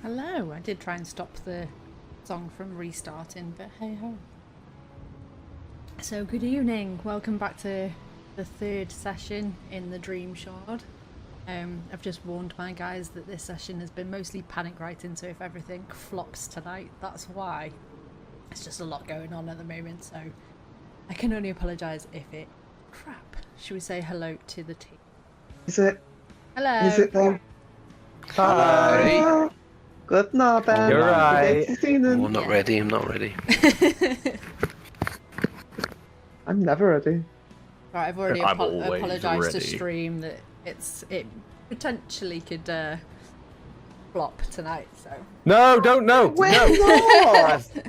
Hello, I did try and stop the song from restarting, but hey ho. So good evening, welcome back to the third session in the Dreamshard. I've just warned my guys that this session has been mostly panic writing, so if everything flops tonight, that's why. It's just a lot going on at the moment, so I can only apologise if it crap. Should we say hello to the team? Is it? Hello. Is it there? Hi. Good night, Ben. You're right. I'm not ready. I'm not ready. I'm never ready. Right, I've already I'm always apologised to ready. stream that it potentially could flop tonight. So No, don't know. Wait, No. what?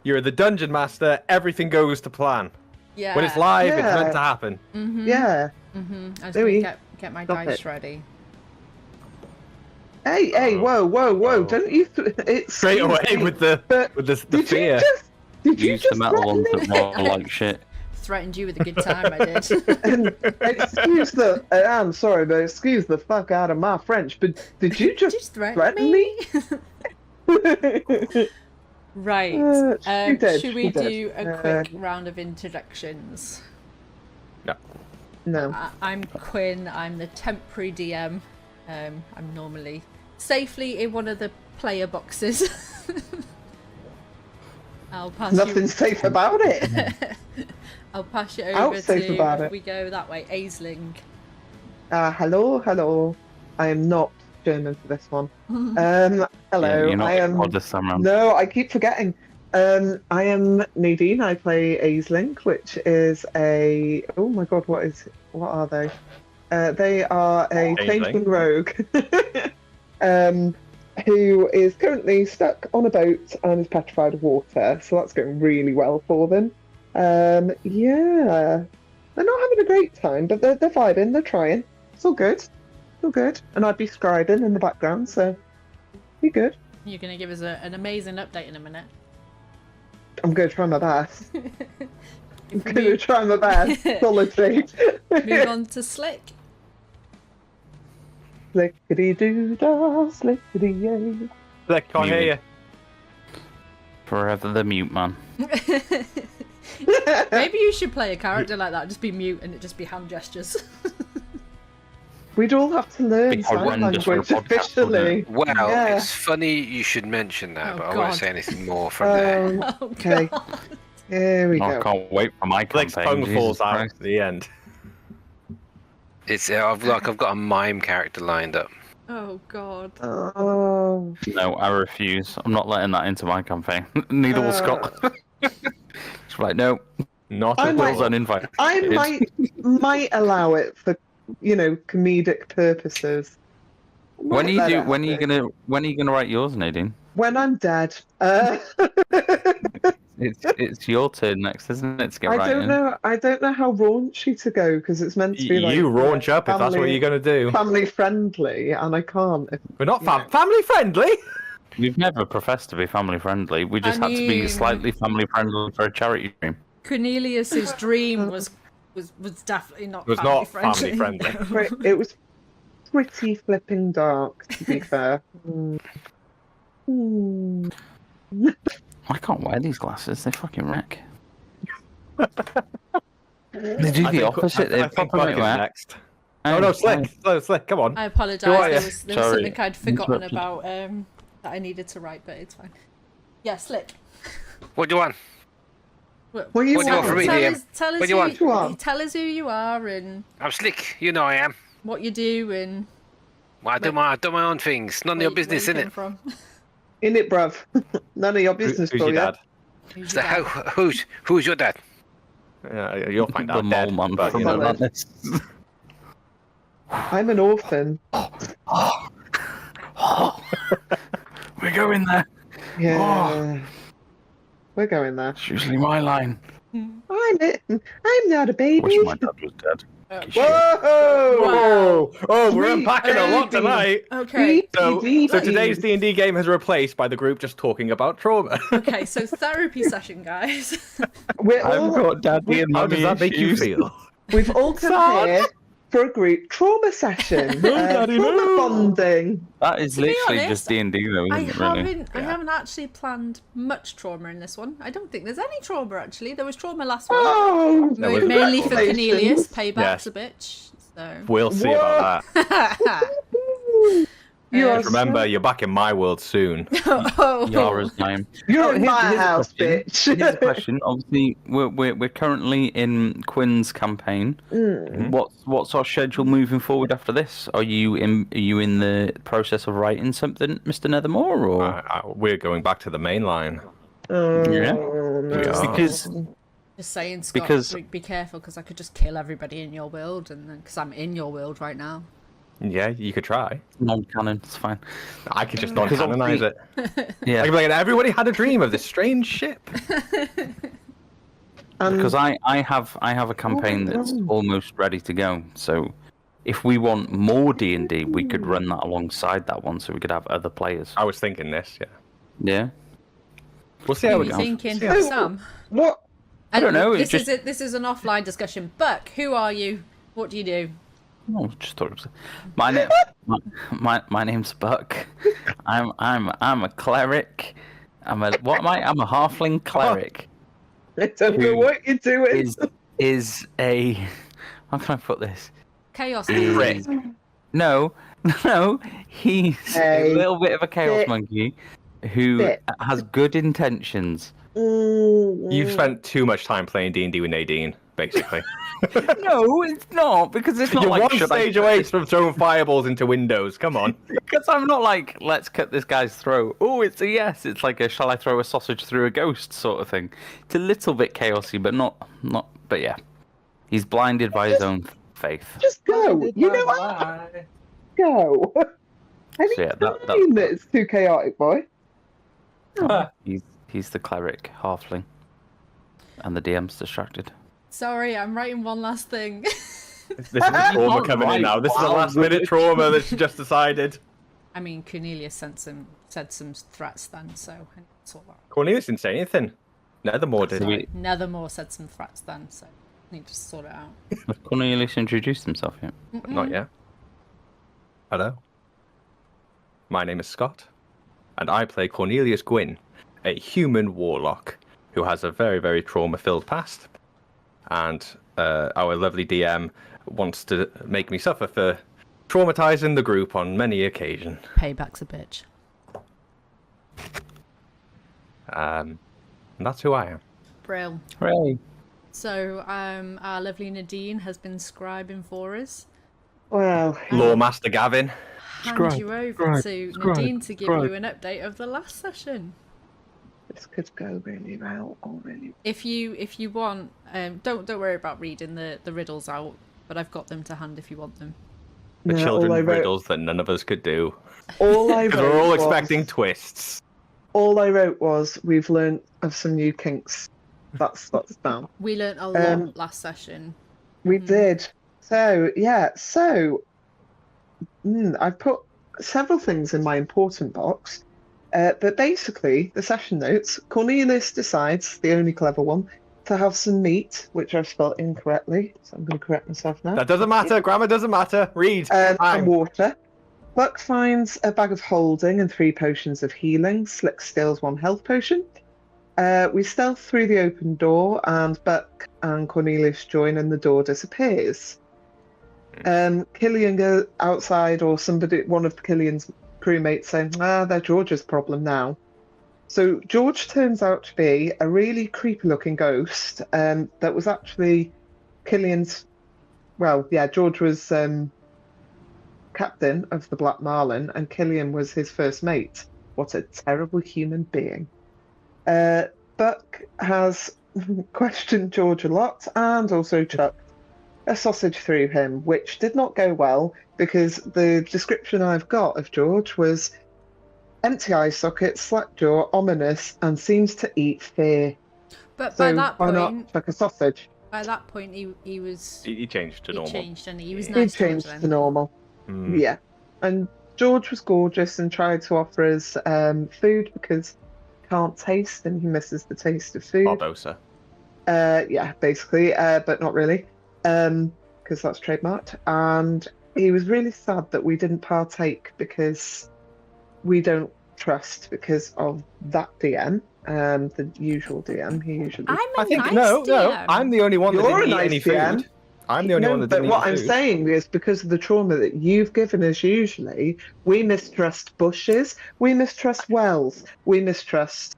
You're the dungeon master. Everything goes to plan. yeah, When it's live, it's Yeah. meant to happen. Yeah. I was Louis, gonna get my stop dice it. ready. Hey, whoa. Oh. Don't you... It's Straight away with the Did fear. you just... Did you Use just the metal ones threaten that me? roll like shit. Threatened you with a good time, I did. Excuse the... I'm sorry, but excuse the fuck out of my French, but did you just threaten me? Right. She did, Should she we did. do a quick round of introductions? No. I'm Quinn. I'm the temporary DM. I'm normally safely in one of the player boxes. I'll pass Nothing safe about it. I'll pass you I'll over safe to about if it. we go that way. Aisling. Hello. I am not German for this one. Hello. Yeah, you're not I am. odd this time round. No, I keep forgetting. I am Nadine. I play Aisling, which is a. Oh my god, what are they? They are a Aisling. changeling rogue, who is currently stuck on a boat and is petrified of water. So that's going really well for them. Yeah, they're not having a great time, but they're vibing. They're trying. It's all good. It's all good. And I'd be scribing in the background, so be good. You're going to give us an amazing update in a minute. I'm going to try my best. I'm If we going to try my best. Solidly. move on to Slick. Slickety doo dah, slickety yay. Look, can't hear you. Forever the mute man. Maybe you should play a character like that. Just be mute and it just be hand gestures. We'd all have to learn Be sign horrendous for a language podcast, officially. Well, Yeah. it's funny you should mention that, Oh, but I won't God. say anything more from there. Oh, Okay, God. here we Oh, I go. can't wait for my Blake's campaign. tongue falls Jesus out Christ. at the end. It's I've got a mime character lined up. Oh, God. Oh, No, I refuse. I'm not letting that into my campaign. Neither will Scott. It's like, no, Not I at might- all. uninvited. I might allow it for comedic purposes. When Might let it when are you happen. gonna write yours, Nadine? When I'm dead. It's your turn next, isn't it? To get I right don't in. know. I don't know how raunchy to go because it's meant to be like You raunch up if that's what you're going to do. family friendly, and I can't. We're not Yeah. family friendly. We've never professed to be family friendly. We just had to be mean- slightly family friendly for a charity stream. Cornelius's dream was definitely not It was family not friendly. family friendly. Right, it was pretty flipping dark, to be fair. Hmm. I can't wear these glasses. They fucking wreck. They do the opposite. They I think proper Buck make is me wet. next. Oh no, Slick, come on. I Who apologise. are There you? was Sorry. something I'd forgotten Interrupted. about that I needed to write, but it's fine. Yeah, Slick. What do you want? What What do you want from me, tell DM? us, tell us What do you who, want? Who are? tell us who you are and I'm Slick. You know I am. what you do and Well, I do my own things. None of your business, where you innit? come from. In it, bruv. None of your business, Who's your bro, yeah? dad? Who's So your dad? who's your dad? You'll find The out. mole Dead, man but, from you know. Atlantis. I'm an orphan. We're going there. Yeah. We're going there. It's usually my line. I'm not a baby. Wish my dad was dead. Oh, Whoa! Oh, we're Sweet unpacking a lot baby. tonight. Okay. So Baby. today's D&D game has replaced by the group just talking about trauma. Okay, so therapy session, guys. We're I've all, got daddy and How mummy does that make you issues. feel? we've all come here. for a group trauma session. Trauma bonding. That is To be literally honest, just D&D though, isn't it, really? I haven't actually planned much trauma in this one. I don't think there's any trauma actually. There was trauma last one. Oh, Mainly for Cornelius. congratulations. Payback's a bitch. So. We'll see about that. You are Just remember, you're back in my world soon. Yara's name. You're in my here's a house, question. bitch. Here's a question. Obviously, we're currently in Quinn's campaign. What's our schedule moving forward after this? Are you in the process of writing something, Mr. Nethermore, or We're going back to the main line. Yeah. We are. because Just saying, Scott, Because- be careful because I could just kill everybody in your world, and then because I'm in your world right now. Yeah, you could try. non-canon, it's fine. I could just Because non-canonize it. Yeah, I could be like, everybody had a dream of this strange ship. because I have a campaign that's almost ready to go. So if we want more D&D, we could run that alongside that one, so we could have other players. I was thinking this, yeah. Yeah. We'll see Who how are it you goes. thinking? Yeah. Sam? What? I don't know, This it's is this is an offline discussion. Buck, who are you? What do you do? Oh, just thought it was... my name. My name's Buck. I'm a cleric. I'm a halfling cleric. I don't know what you're doing. Is a... How can I put this? Chaos. Prick. No, he's Hey. a little bit of a chaos Bit. monkey who Bit. has good intentions. You've spent too much time playing D&D with Nadine, basically. No, it's not, because it's not You're like one should I- stage away from throwing fireballs into windows. Come on. Because I'm not like, let's cut this guy's throat. Oh, it's a yes. It's like a shall I throw a sausage through a ghost sort of thing. It's a little bit chaosy, but not. But yeah, he's blinded by his own faith. Just go. You know what? Go. Any So, yeah, time that it's too chaotic, boy. He's the cleric halfling, and the DM's distracted. Sorry, I'm writing one last thing. This is trauma coming in now. This is a last minute trauma that she just decided. I mean, Cornelius said some threats then, so I need to sort that out. Cornelius didn't say anything. Nethermore did. Sorry, Nethermore said some threats then, so I need to sort it out. Has Cornelius introduced himself yet? Not yet. Hello. My name is Scott, and I play Cornelius Gwyn, a human warlock who has a very, very trauma-filled past. And our lovely DM wants to make me suffer for traumatizing the group on many occasions. Payback's a bitch. And that's who I am. Brill. Hooray! So, our lovely Nadine has been scribing for us. Well, Lawmaster Gavin. Hand you over to Nadine to give you an update of the last session. this could go really well or really. If you want, don't worry about reading the riddles out, but I've got them to hand if you want them. The No, children all I wrote- riddles that none of us could do. All I Because wrote we're all was- expecting twists. All I wrote was, "We've learnt of some new kinks." That's down. We learnt a lot last session. We did. So yeah. So I've put several things in my important box, but basically the session notes. Cornelius decides, the only clever one, to have some meat, which I've spelled incorrectly. So I'm going to correct myself now. That doesn't matter. Grammar doesn't matter. Read. And water. Buck finds a bag of holding and 3 potions of healing. Slick steals 1 health potion. We stealth through the open door, and Buck and Cornelius join, and the door disappears. Killian goes outside, or somebody, one of Killian's crewmates, saying, they're George's problem now. So George turns out to be a really creepy-looking ghost that was actually Killian's. Well, yeah, George was captain of the Black Marlin, and Killian was his first mate. What a terrible human being. Buck has questioned George a lot and also chucked a sausage through him, which did not go well because the description I've got of George was empty eye socket, slack jaw, ominous, and seems to eat fear. But So by that why point, not chuck a sausage? by that point, he was He changed to normal. changed, and he was He nice changed towards to them. normal. Mm. Yeah. And George was gorgeous and tried to offer us food because he can't taste and he misses the taste of food. Barbosa. Yeah, basically, but not really. because that's trademarked. And he was really sad that we didn't partake because we don't trust because of that DM, the usual DM. He usually. I'm a I think nice no. DM. I'm the only one that You're didn't a eat nice any DM. food. I'm the only one that but didn't what eat I'm food. saying is because of the trauma that you've given us usually, we mistrust bushes, we mistrust wells, we mistrust,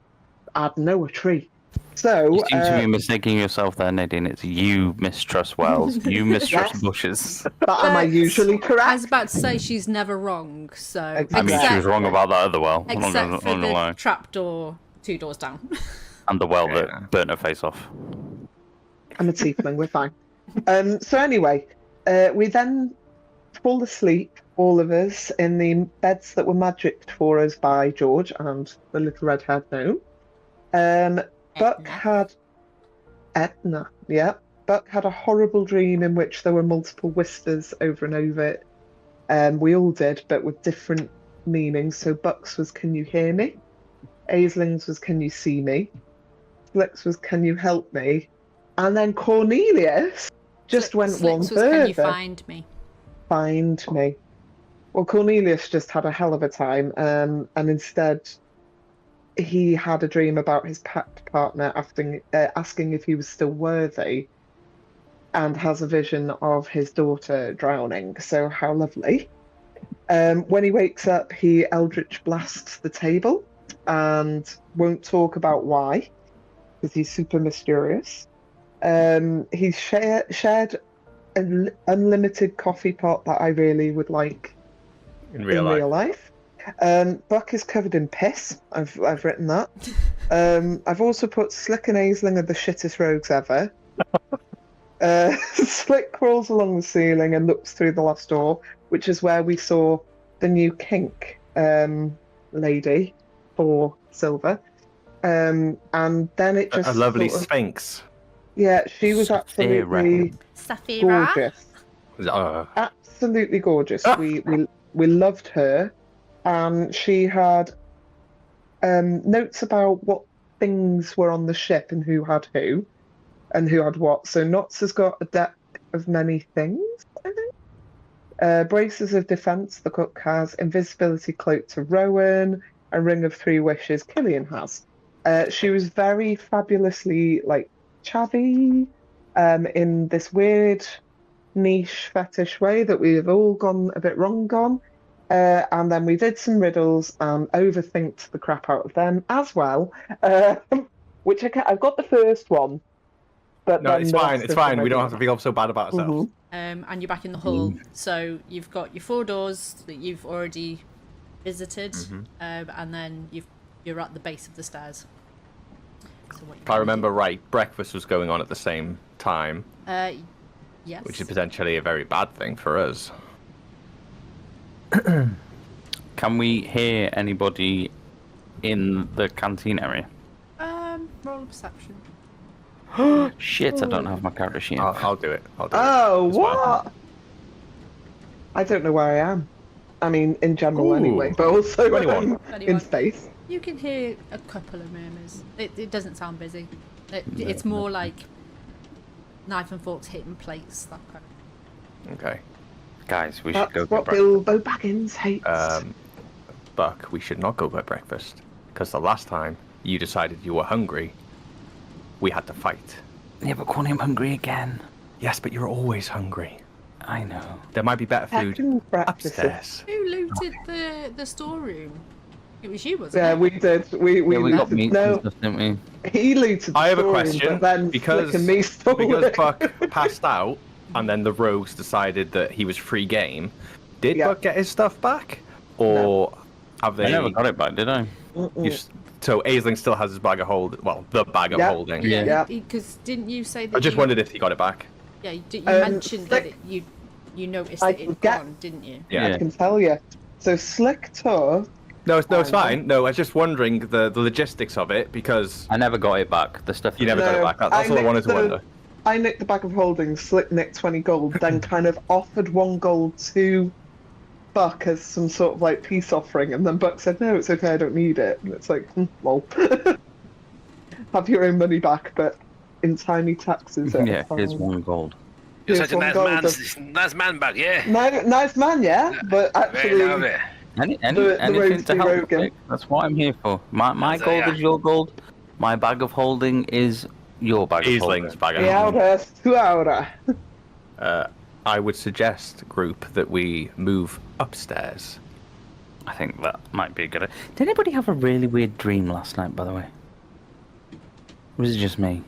I don't know, a tree. So, You seem to be mistaking yourself there, Nadine. It's you mistrust wells, you mistrust Yes. bushes. but am I But usually I was correct? about to say she's never wrong, so Exactly. I mean, she was except, wrong about that other well. I'm not except gonna- for I'm not gonna the lie. trapdoor 2 doors down. And the well Yeah. that burnt her face off. I'm a tiefling, we're fine. So anyway, we then fall asleep, all of us, in the beds that were magicked for us by George and the little red-haired gnome. Buck had Edna, yeah. Buck had a horrible dream in which there were multiple whispers over and over. We all did, but with different meanings. So Buck's was "Can you hear me?" Aisling's was "Can you see me?" Slick's was "Can you help me?" And then Cornelius just went one Slicks was, further. can you find me? Find me. Well, Cornelius just had a hell of a time, and instead he had a dream about his partner asking if he was still worthy, and has a vision of his daughter drowning. So how lovely. When he wakes up, he eldritch blasts the table and won't talk about why, because he's super mysterious. He's shared an unlimited coffee pot that I really would like In real life. Buck is covered in piss. I've written that. I've also put Slick and Aisling are the shittest rogues ever. Slick crawls along the ceiling and looks through the last door, which is where we saw the new kink lady for Silver. And then it just A lovely sort of, sphinx. yeah, she was Saphira. absolutely Saphira? gorgeous. Uh, Absolutely gorgeous. Ah. We loved her. She had notes about what things were on the ship and who had who and who had what. So Knots has got a deck of many things, I think. Braces of defense, the cook has. Invisibility cloak to Rowan. A ring of 3 wishes, Killian has. She was very fabulously chavvy, in this weird niche fetish way that we've all gone a bit wrong on. And then we did some riddles and overthinked the crap out of them as well. Which I've got the first one, but no, then it's the fine. rest It's of them fine. I We don't have didn't. to feel so bad about ourselves. And you're back in the hall. So you've got your 4 doors that you've already visited, and then you're at the base of the stairs. So what you If I remember right, breakfast was going on at the same time, yes. which is potentially a very bad thing for us. Can we hear anybody in the canteen area? Roll a perception. Shit, I don't have my character sheet. I'll do it. I'll do Oh, it. as well. what? I don't know where I am. I mean, in general Ooh. anyway, but also 21. in 21. space. You can hear a couple of murmurs. It doesn't sound busy. It's more like knife and forks hitting plates, that kind of. Okay. Guys, we should That's go get what breakfast. Bilbo Baggins hates. Buck, we should not go get breakfast. Because the last time you decided you were hungry, we had to fight. Yeah, but Corny, I'm hungry again. Yes, but you're always hungry. I know. There might be better food Second breakfast. upstairs. Who looted the storeroom? It was you, wasn't Yeah, it? we did. We Yeah, we got looted. meat No, and stuff, didn't we? he looted the I have a storeroom, question, but then because Slick and me stole because it. Buck passed out, and then the rogues decided that he was free game. Did Yeah. Buck get his stuff back, or have they? I never got it back, did I? So Aisling still has his bag of holding. Well, the bag of Yeah. holding. Yeah. Yeah. Because didn't you say that? I just wondered if he got it back. Yeah, you mentioned that Slick- you noticed I that it had forget- gone, didn't you? Yeah. I can tell you. So Slick took. No, it's fine. No, I was just wondering the logistics of it because I never got it back. The stuff you never got it No, back. That's all I wanted to wonder. I nicked the bag of holding, Slick nicked 20 gold, then kind of offered 1 gold to Buck as some sort of peace offering, and then Buck said, "No, it's okay, I don't need it." And it's like, lol. Have your own money back, but in tiny taxes. Yeah, here's 1 gold. You're Here's such a one nice gold man, nice man back, yeah. Nice man, yeah, but Very actually, lovely. the road Anything to to help, Rogan. Vic, that's what I'm here for. My That's gold yeah. is your gold. My bag of holding is your bag of holding. Easling's bag of Y holding. ahora es tu ahora. I would suggest, group, that we move upstairs. I think that might be a good idea. Did anybody have a really weird dream last night, by the way? Or was it just me?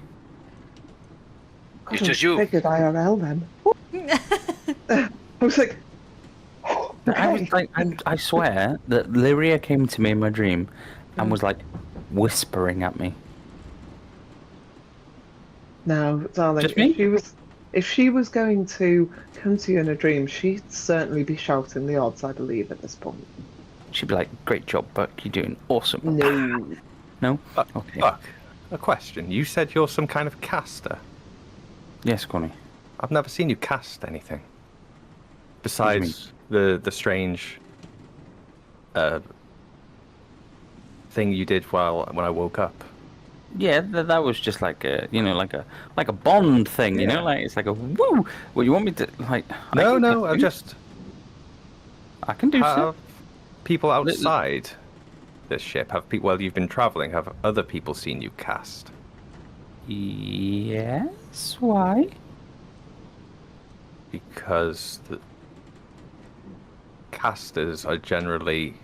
It's just you. Figured IRL then. I was like, I was okay. like, I swear that Lyria came to me in my dream and was like whispering at me. No, darling, Just me? if she was going to come to you in a dream, she'd certainly be shouting the odds, I believe, at this point. She'd be like, "Great job, Buck. You're doing awesome." No. No? Buck, Okay. Buck, a question. You said you're some kind of caster. Yes, Connie. I've never seen you cast anything. Besides the strange thing you did when I woke up. Yeah, that was just like a, like a Bond thing, Yeah. like it's like a woo. Well, you want me to like? No, I I'm just I can do have stuff. people outside this ship. Have people while you've been traveling? Have other people seen you cast? Yes. Why? Because the casters are generally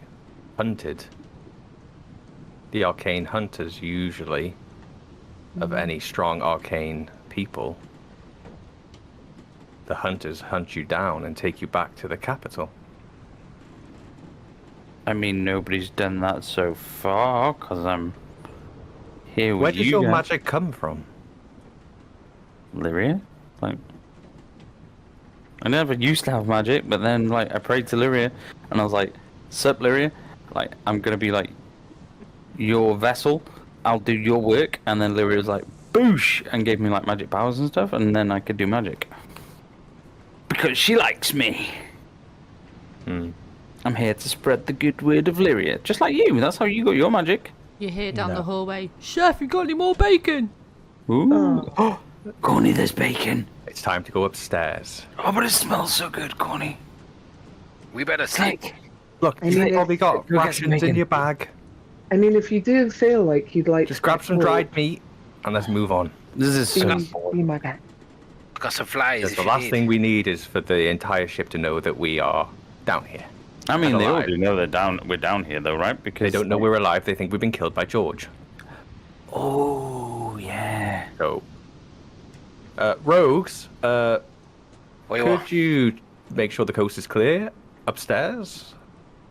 hunted. The arcane hunters usually of any strong arcane people. The hunters hunt you down and take you back to the capital. I mean, nobody's done that so far because I'm here with Where you. does your guys. magic come from? Lyria? Like, I never used to have magic, but then like I prayed to Lyria, and I was like, "Sup, Lyria? Like, I'm gonna be like your vessel. I'll do your work." And then Lyria was like, "Boosh!" and gave me like magic powers and stuff, and then I could do magic because she likes me. I'm here to spread the good word of Lyria, just like you. That's how you got your magic. You hear down the hallway, Chef, you got any more bacon? Ooh, Corny, there's bacon. It's time to go upstairs. Oh, but it smells so good, Corny. We better sleep. Look, I you've mean, probably got go get some rations in bacon. your bag. I mean, if you do feel like you'd like Just grab some dried meat and let's move on. This is so be my guy. Got some flies. Because if the you last need. thing we need is for the entire ship to know that we are down here. I mean, And they all alive. do know we're down here, though, right? Because They don't know we're alive. They think we've been killed by George. Oh yeah. So, rogues, What you want? could you make sure the coast is clear upstairs?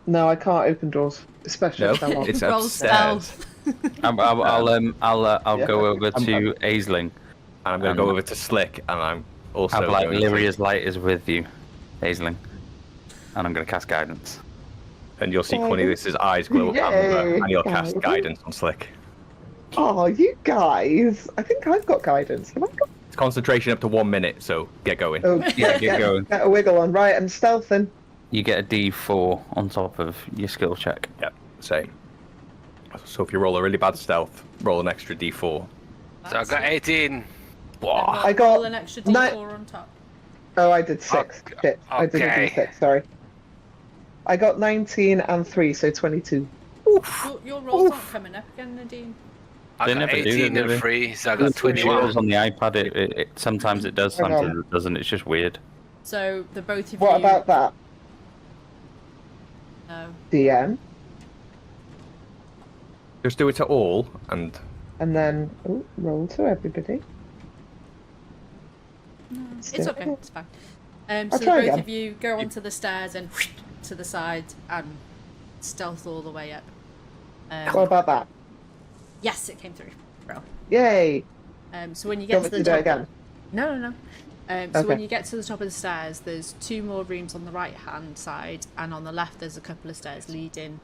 No, I can't open doors, especially No, if they're locked. it's Roll upstairs. stealth. I'll Yeah. go over to Aisling. And I'm going to go over to Slick, and I'm also Have like going Lyria's light is with you, Aisling, and I'm gonna cast guidance. and you'll see Cornelius's eyes glow up Yay. amber, and you'll cast Guidance. guidance on Slick. Oh, you guys! I think I've got guidance. Have I got? It's concentration up to 1 minute, so get going. Oh, Yeah, get going. Get a wiggle on. Right, I'm stealthing. You get a D4 on top of your skill check. Yep, same. So if you roll a really bad stealth, roll an extra d4. So I got 18. I got Roll an extra D4 on top. Oh, I did 6. Shit, I did a okay. D6. Sorry. I got 19 and 3, so 22. Your rolls aren't coming up again, Nadine. I They got never do, 18 do and they? 3, so I got When it rolls 21. on the iPad, it sometimes it does, Hang on. sometimes it doesn't. It's just weird. So the both of What you. about that? No. DM. Just do it to all, and And then roll to everybody. It's okay. It's fine. So I'll the try both again. of you go onto the stairs and to the side and stealth all the way up. What about that? Yes, it came through. Bro. Yay! So when you Do you get want to me the to do it top, again? no. So when Okay. you get to the top of the stairs, there's 2 more rooms on the right hand side, and on the left there's a couple of stairs leading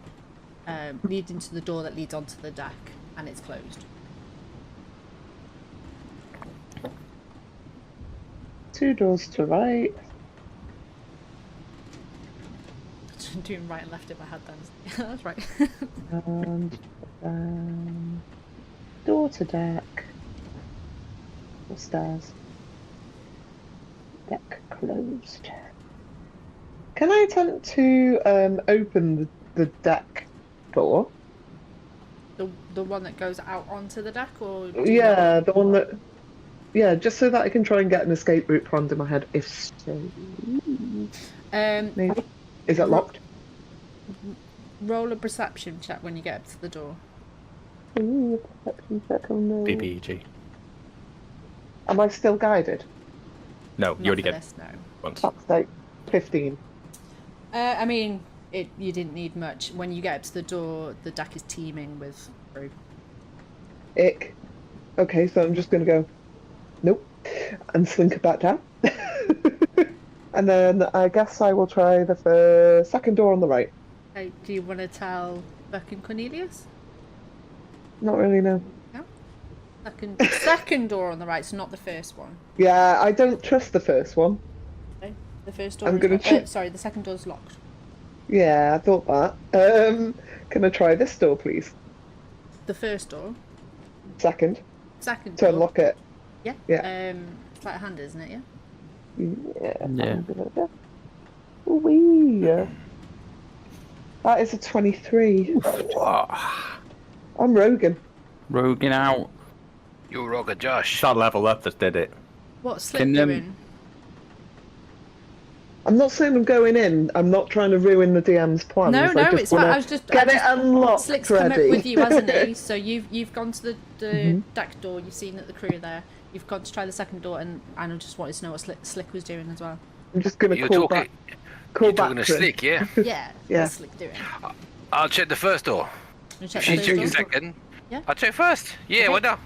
to the door that leads onto the deck, and it's closed. 2 doors to right. I'm doing right and left in my head then. Yeah, that's right. And door to deck. Or stairs. Deck. closed. Can I attempt to open the deck door? The one that goes out onto the deck, or do you Yeah, want- the one that. Yeah, just so that I can try and get an escape route planned in my head. If so, maybe. Is it locked? Roll a perception check when you get up to the door. Ooh, perception check, oh no. BBEG. Am I still guided? No, Not you already for get this, no. once. That's like 15. I mean, you didn't need much. When you get up to the door, the deck is teeming with crew. Ick. Okay, so I'm just going to go, nope, and slink it back down. And then I guess I will try the second door on the right. Okay, do you want to tell Buck and Cornelius? Not really, no. Second door on the right, so not the first one. Yeah, I don't trust the first one. Okay. The first door. I'm is gonna locked. Sorry, the second door's locked. Yeah, I thought that. Can I try this door, please? The first door. Second. Second To door. unlock it. Yeah. Yeah. It's like a hand, isn't it? Yeah. Yeah. Wee. That is a 23. I'm Rogan. Rogan out. You Roger Josh. It's that level up that did it. What's Slip Can, doing? I'm not saying I'm going in. I'm not trying to ruin the DM's plans. No, I just it's fine. wanna I was just get it unlocked Slick's come up ready. with you, hasn't he? So you've gone to the Mm-hmm. deck door. You've seen that the crew are there. You've gone to try the second door, and I just wanted to know what Slick was doing as well. I'm just going to You're call talking. back. Call You're back talking to to him. Slick, yeah. Yeah. Yeah. What's Slick doing? I'll check the first door. You check If she the check the first door. second, Yeah. I'll check first. Yeah, Okay. why not?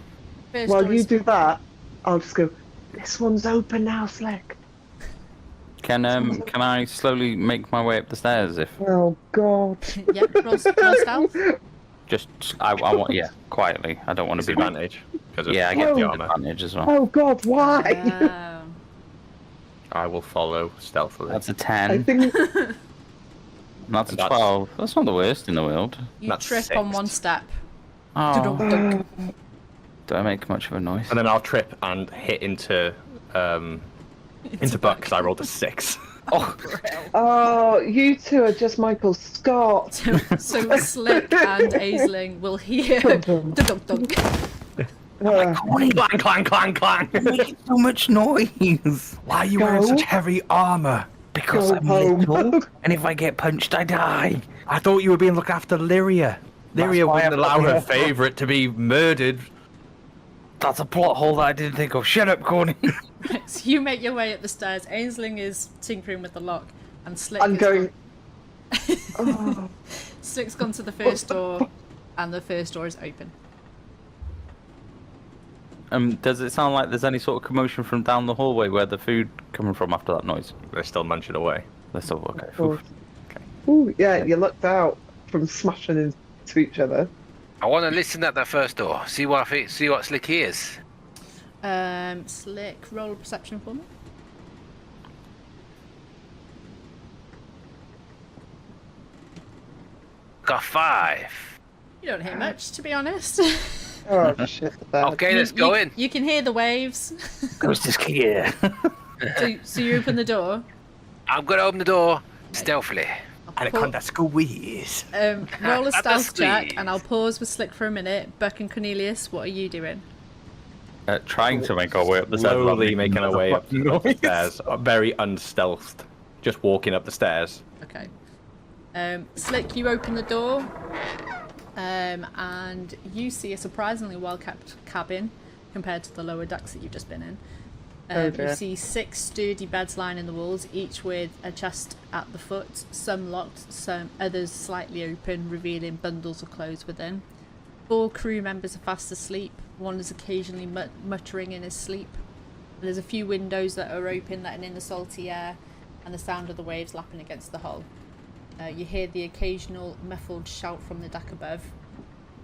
First While door you is- do that, I'll just go, this one's open now, Slick. Can I slowly make my way up the stairs? If Oh, God. Yeah. Roll stealth. just I want quietly. I don't want to be Disadvantage. Because of Yeah, I get Oh. the the armor. advantage as well. Oh, God, why? Oh. I will follow stealthily. That's a I 10. think That's a That's- 12. That's not the worst in the world. You That's trip on six. one step. Oh, Dunk. do I make much of a noise? And then I'll trip and hit into Buck because I rolled a 6. Oh, you two are just Michael Scott. So Slick and Aisling will hear Dun, dunk dunk. Clang, clang, clang, clang. Making so much noise Why are you wearing Go. such heavy armor? because Go I'm home. little, and if I get punched, I die. I thought you were being looked after Lyria. Lyria why wouldn't I allow put her her- favourite to be murdered. That's a plot hole that I didn't think of. Shut up, Corny. So you make your way up the stairs. Aisling is tinkering with the lock, and Slick. I'm has going. gone- Oh, Slick's gone to the first door, and the first door is open. Does it sound like there's any sort of commotion from down the hallway where the food coming from after that noise? They're still munching away. Let's still okay. of course. Oof. Ooh, yeah, you lucked out from smashing into each other. I want to listen at that first door. See what I think. See what Slick hears. Slick, roll a perception for me. Got 5. You don't hear much, to be honest. Oh shit! The bed. Okay, let's go in. You can hear the waves. Ghost is here. So you open the door. I'm gonna open the door stealthily. Anaconda squeeze. Roll a At the stealth check, squeeze. and I'll pause with Slick for a minute. Buck and Cornelius, what are you doing? Trying to make our way up the stairs. Slowly making our way up the Noise. stairs. Very unstealthed. Just walking up the stairs. Okay. Slick, you open the door, and you see a surprisingly well-kept cabin compared to the lower decks that you've just been in. You dear. see 6 sturdy beds lining the walls, each with a chest at the foot, some locked, some others slightly open, revealing bundles of clothes within. 4 crew members are fast asleep. One is occasionally muttering in his sleep. There's a few windows that are open, letting in the salty air and the sound of the waves lapping against the hull. You hear the occasional muffled shout from the deck above,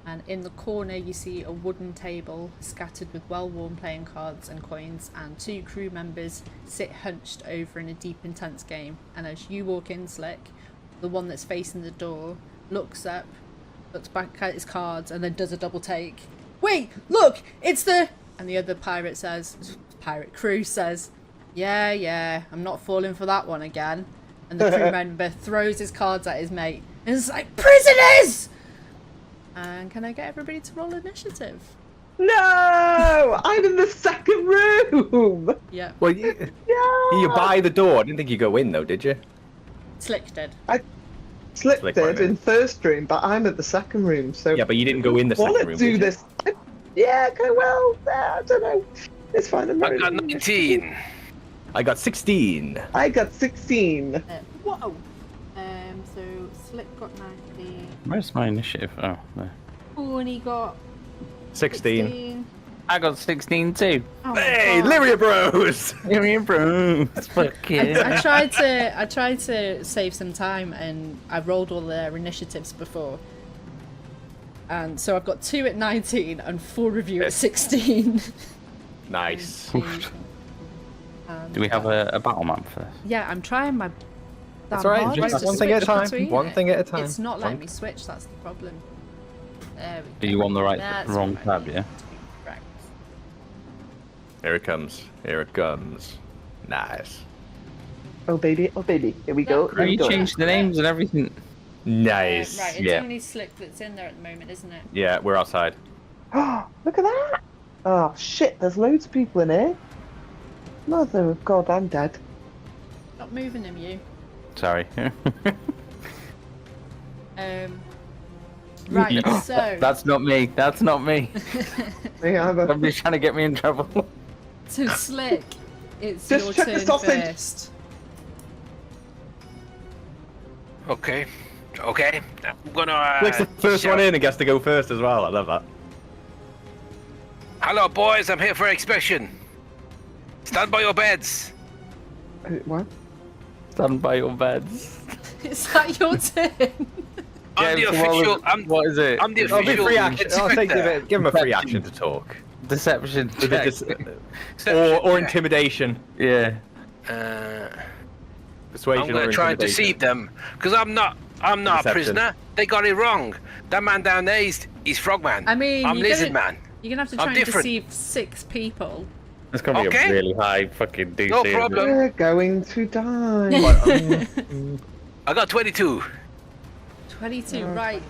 and in the corner you see a wooden table scattered with well-worn playing cards and coins, and 2 crew members sit hunched over in a deep intense game. And as you walk in, Slick, the one that's facing the door looks up, looks back at his cards, and then does a double take. Wait, look, it's the... And the other pirate crew says, Yeah, I'm not falling for that one again. And the crew member throws his cards at his mate. And it's like, prisoners! And can I get everybody to roll initiative? No! I'm in the second room! Yeah. Well, you Yeah! by the door. I didn't think you go in though, did you? Slick did. Slick Slick did went in. in first room, but I'm at the second room, so... Yeah, but you didn't go in the Will second it room, do did you? this? Yeah, okay, well, I don't know. It's fine. I'm I rolling got initiative. 19. I got 16. I got 16. Whoa! So Slick got 19. Where's my initiative? Oh, there. Oh, and he got 16. 16. I got 16 too. Oh my Hey, God. Lyria Bros! Give me a bro. Fuck yeah. I tried to save some time, and I rolled all their initiatives before. And so I've got 2 at 19 and 4 of you at 16. Nice. Do we have a battle map for this? Yeah, I'm trying my That's damn alright, hardest just to one thing at a switch time. between One it. thing at a time. It's not letting One- me switch, that's the problem. There we go. Are you on the right, That's wrong what I tab, need yeah? to be correct. Here it comes. Here it comes. Nice. Oh, baby. Oh, baby. Here we go. Yeah. Here we You go. changed the names and everything. Nice. Right, it's Yeah. only Slick that's in there at the moment, isn't it? Yeah, we're outside. Oh, look at that. Oh, shit. There's loads of people in here. Mother of God, I'm dead. Stop moving him, you. Sorry. Right, so That's not me. That's not me. Me either. Somebody's trying to get me in trouble. so Slick, it's Just your check the turn sausage. first. Okay. Okay. I'm gonna. Nick's the first one in and gets to go first as well. I love that. Hello, boys. I'm here for inspection. Stand by your beds. What? Stand by your beds. Is that your turn? I'm the Yeah, so what official. was- what is it? I'm the I'll be official. free action. I'll take inspector. give him a free action to talk. Deception. With a check. or intimidation. Yeah. Persuasion I'm gonna or try and intimidation. deceive them, because I'm not a Deception. prisoner. They got it wrong. That man down there, he's Frogman. I mean, I'm you're Lizard gonna- Man. You're gonna have to I'm try and different. deceive 6 people. It's gonna be Okay. a really high fucking DC. No isn't it? problem. We're going to die. I got 22. 22, right.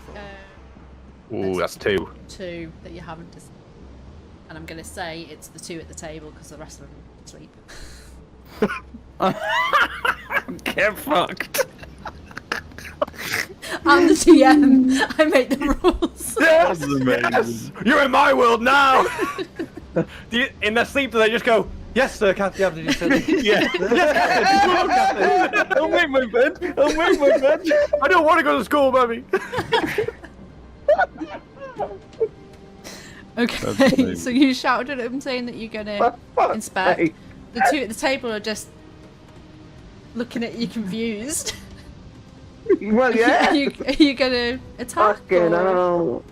Ooh, that's 2. 2 that you haven't deceived. And I'm gonna say it's the 2 at the table because the rest of them are asleep. Get fucked. I'm the TM. I make the rules. Yes! That's amazing. Yes! You're in my world now! In their sleep, do they just go, yes, sir, Captain? Yeah. I'll make my bed. I'll make my bed. I don't want to go to school, baby. Okay, amazing. so you shouted at him saying that you're gonna inspect. sake. The 2 at the table are just looking at you confused. Well, yeah. are you gonna attack? Fucking or- hell.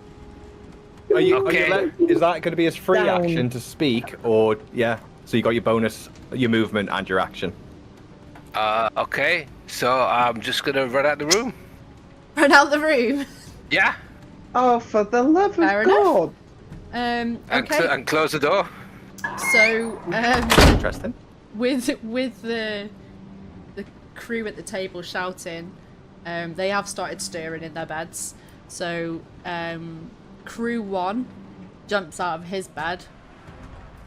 Are you, Okay. is that going to be his free Down. action to speak, or yeah? So you got your bonus, your movement, and your action. Okay. So I'm just gonna run out the room. Run out the room. Yeah. Oh, for the love Fair of enough. God. And, Okay. and close the door. So Interesting. with the crew at the table shouting, they have started stirring in their beds. So crew 1 jumps out of his bed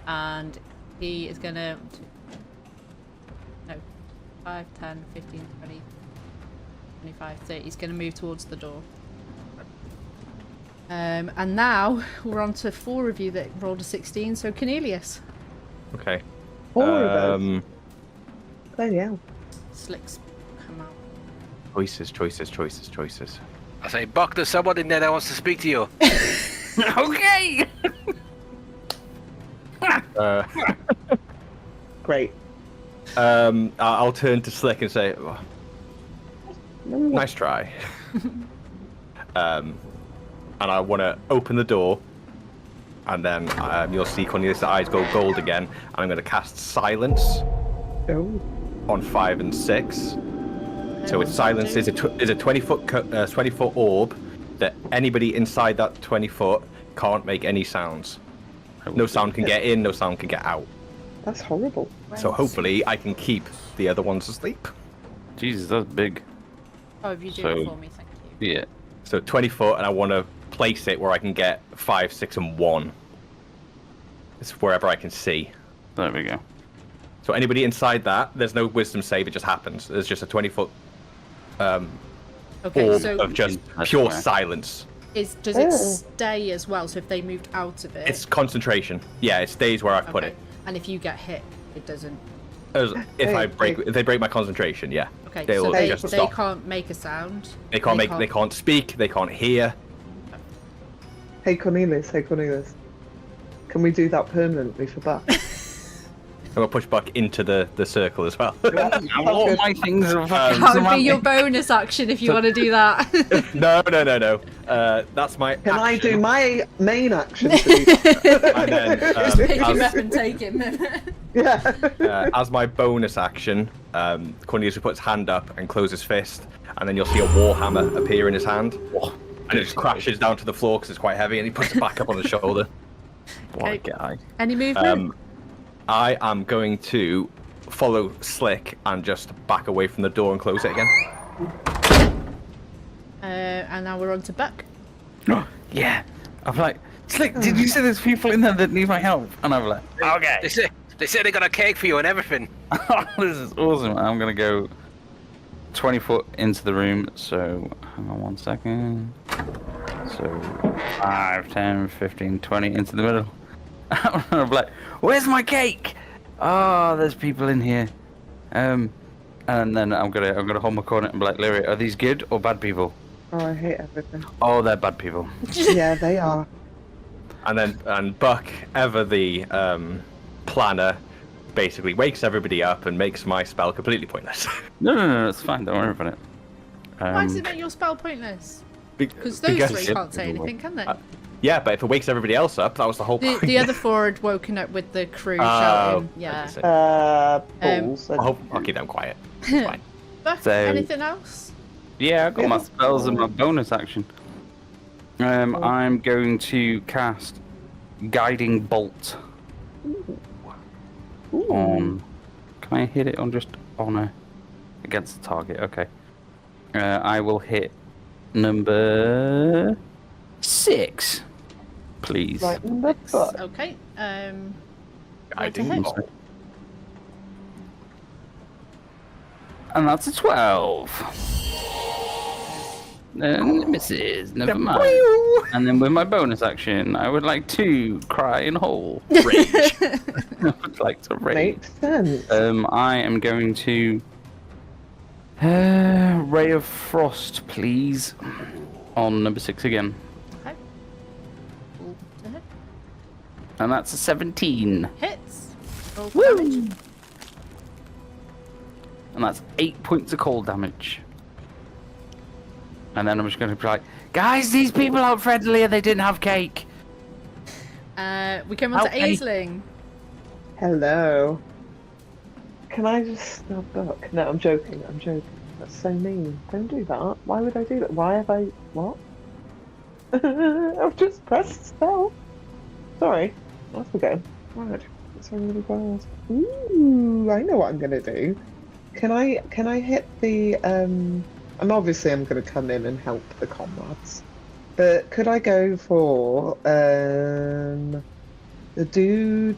and he is gonna 5, 10, 15, 20, 25, 30. He's gonna move towards the door. And now we're on to 4 of you that rolled a 16. So Cornelius, Okay. 4 of us. Bloody hell. Slick's come out. Choices. I say, Buck, there's someone in there that wants to speak to you. Okay. Great. I'll turn to Slick and say, oh, nice try. And I want to open the door, and then you'll see Cornelius' eyes go gold again, and I'm going to cast Silence Oh. on 5 and 6. So its silence is a 20-foot orb that anybody inside that 20 foot can't make any sounds. No sound can get in, no sound can get out. That's horrible. So Right. hopefully I can keep the other ones asleep. Jesus, that's big. Oh, if you do So- it for me, thank you. Yeah. So 20 foot, and I want to place it where I can get 5, 6, and 1. It's wherever I can see. There we go. So anybody inside that, there's no wisdom save, it just happens. There's just a 20 foot Okay, orb so of just That's pure fair. silence. does it stay as well? So if they moved out of it, It's concentration. Yeah, it stays where I've put okay. it. And if you get hit, it doesn't. If Hey. if they break my concentration, yeah. Okay, They'll so they, just they stop. can't make a sound. They can't speak, they can't hear. Hey Cornelius, can we do that permanently for Buck? I'm gonna push Buck into the circle as well. All my things are fucking That would be semantic. your bonus action if you want to do that. No. That's my Can I do action. my main action to do that? And then, Just pick him up as, and take him. Yeah. as my bonus action, Cornelius will put his hand up and close his fist, and then you'll see a warhammer appear in his hand, and it just crashes down to the floor because it's quite heavy, and he puts it back up on his shoulder. What a Okay. guy. Any movement? I am going to follow Slick and just back away from the door and close it again. And now we're on to Buck. Yeah. I'm like, Slick, did you say there's people in there that need my help? And I'm like, okay. They say they got a cake for you and everything. This is awesome. I'm going to go 20 foot into the room. So, hang on 1 second. So, 5, 10, 15, 20 into the middle. I'm like, where's my cake? Oh, there's people in here. And then I'm gonna hold my corner and be like, Lyria, are these good or bad people? Oh, I hate everything. Oh, they're bad people. Yeah, they are. And Buck, ever the planner, basically wakes everybody up and makes my spell completely pointless. No, it's fine. Don't worry about it. Why does it make your spell pointless? Because those Because- three can't say anything, can they? Yeah, but if it wakes everybody else up, that was the whole The, point. the other four had woken up with the crew Oh, shouting. Yeah. Balls. I'll keep them quiet. It's fine. Buck, So- anything else? Yeah, I got my spells and my bonus action. I'm going to cast Guiding Bolt on. Can I hit it on just on against the target? Okay. I will hit number 6, please. Right, number Buck. Okay. I What the didn't heck? know. And that's a 12. And it misses. Never mind. And then with my bonus action, I would like to cry in hole. Rage. I would like to rage. Makes sense. I am going to Ray of Frost, please, on number 6 again, Okay. Roll to hit. and that's a 17, Hits. Roll for damage. and that's 8 points of cold damage. And then I'm just going to be like, guys, these people aren't friendly, and they didn't have cake. We come on to Okay. Aisling. Hello. Can I just snub Buck? No, I'm joking. That's so mean. Don't do that. Why would I do that? Why have I... What? I've just pressed spell. Sorry. Off we go. Right. That's really bad. Ooh, I know what I'm gonna do. Can I hit the I'm gonna come in and help the comrades. But could I go for the dude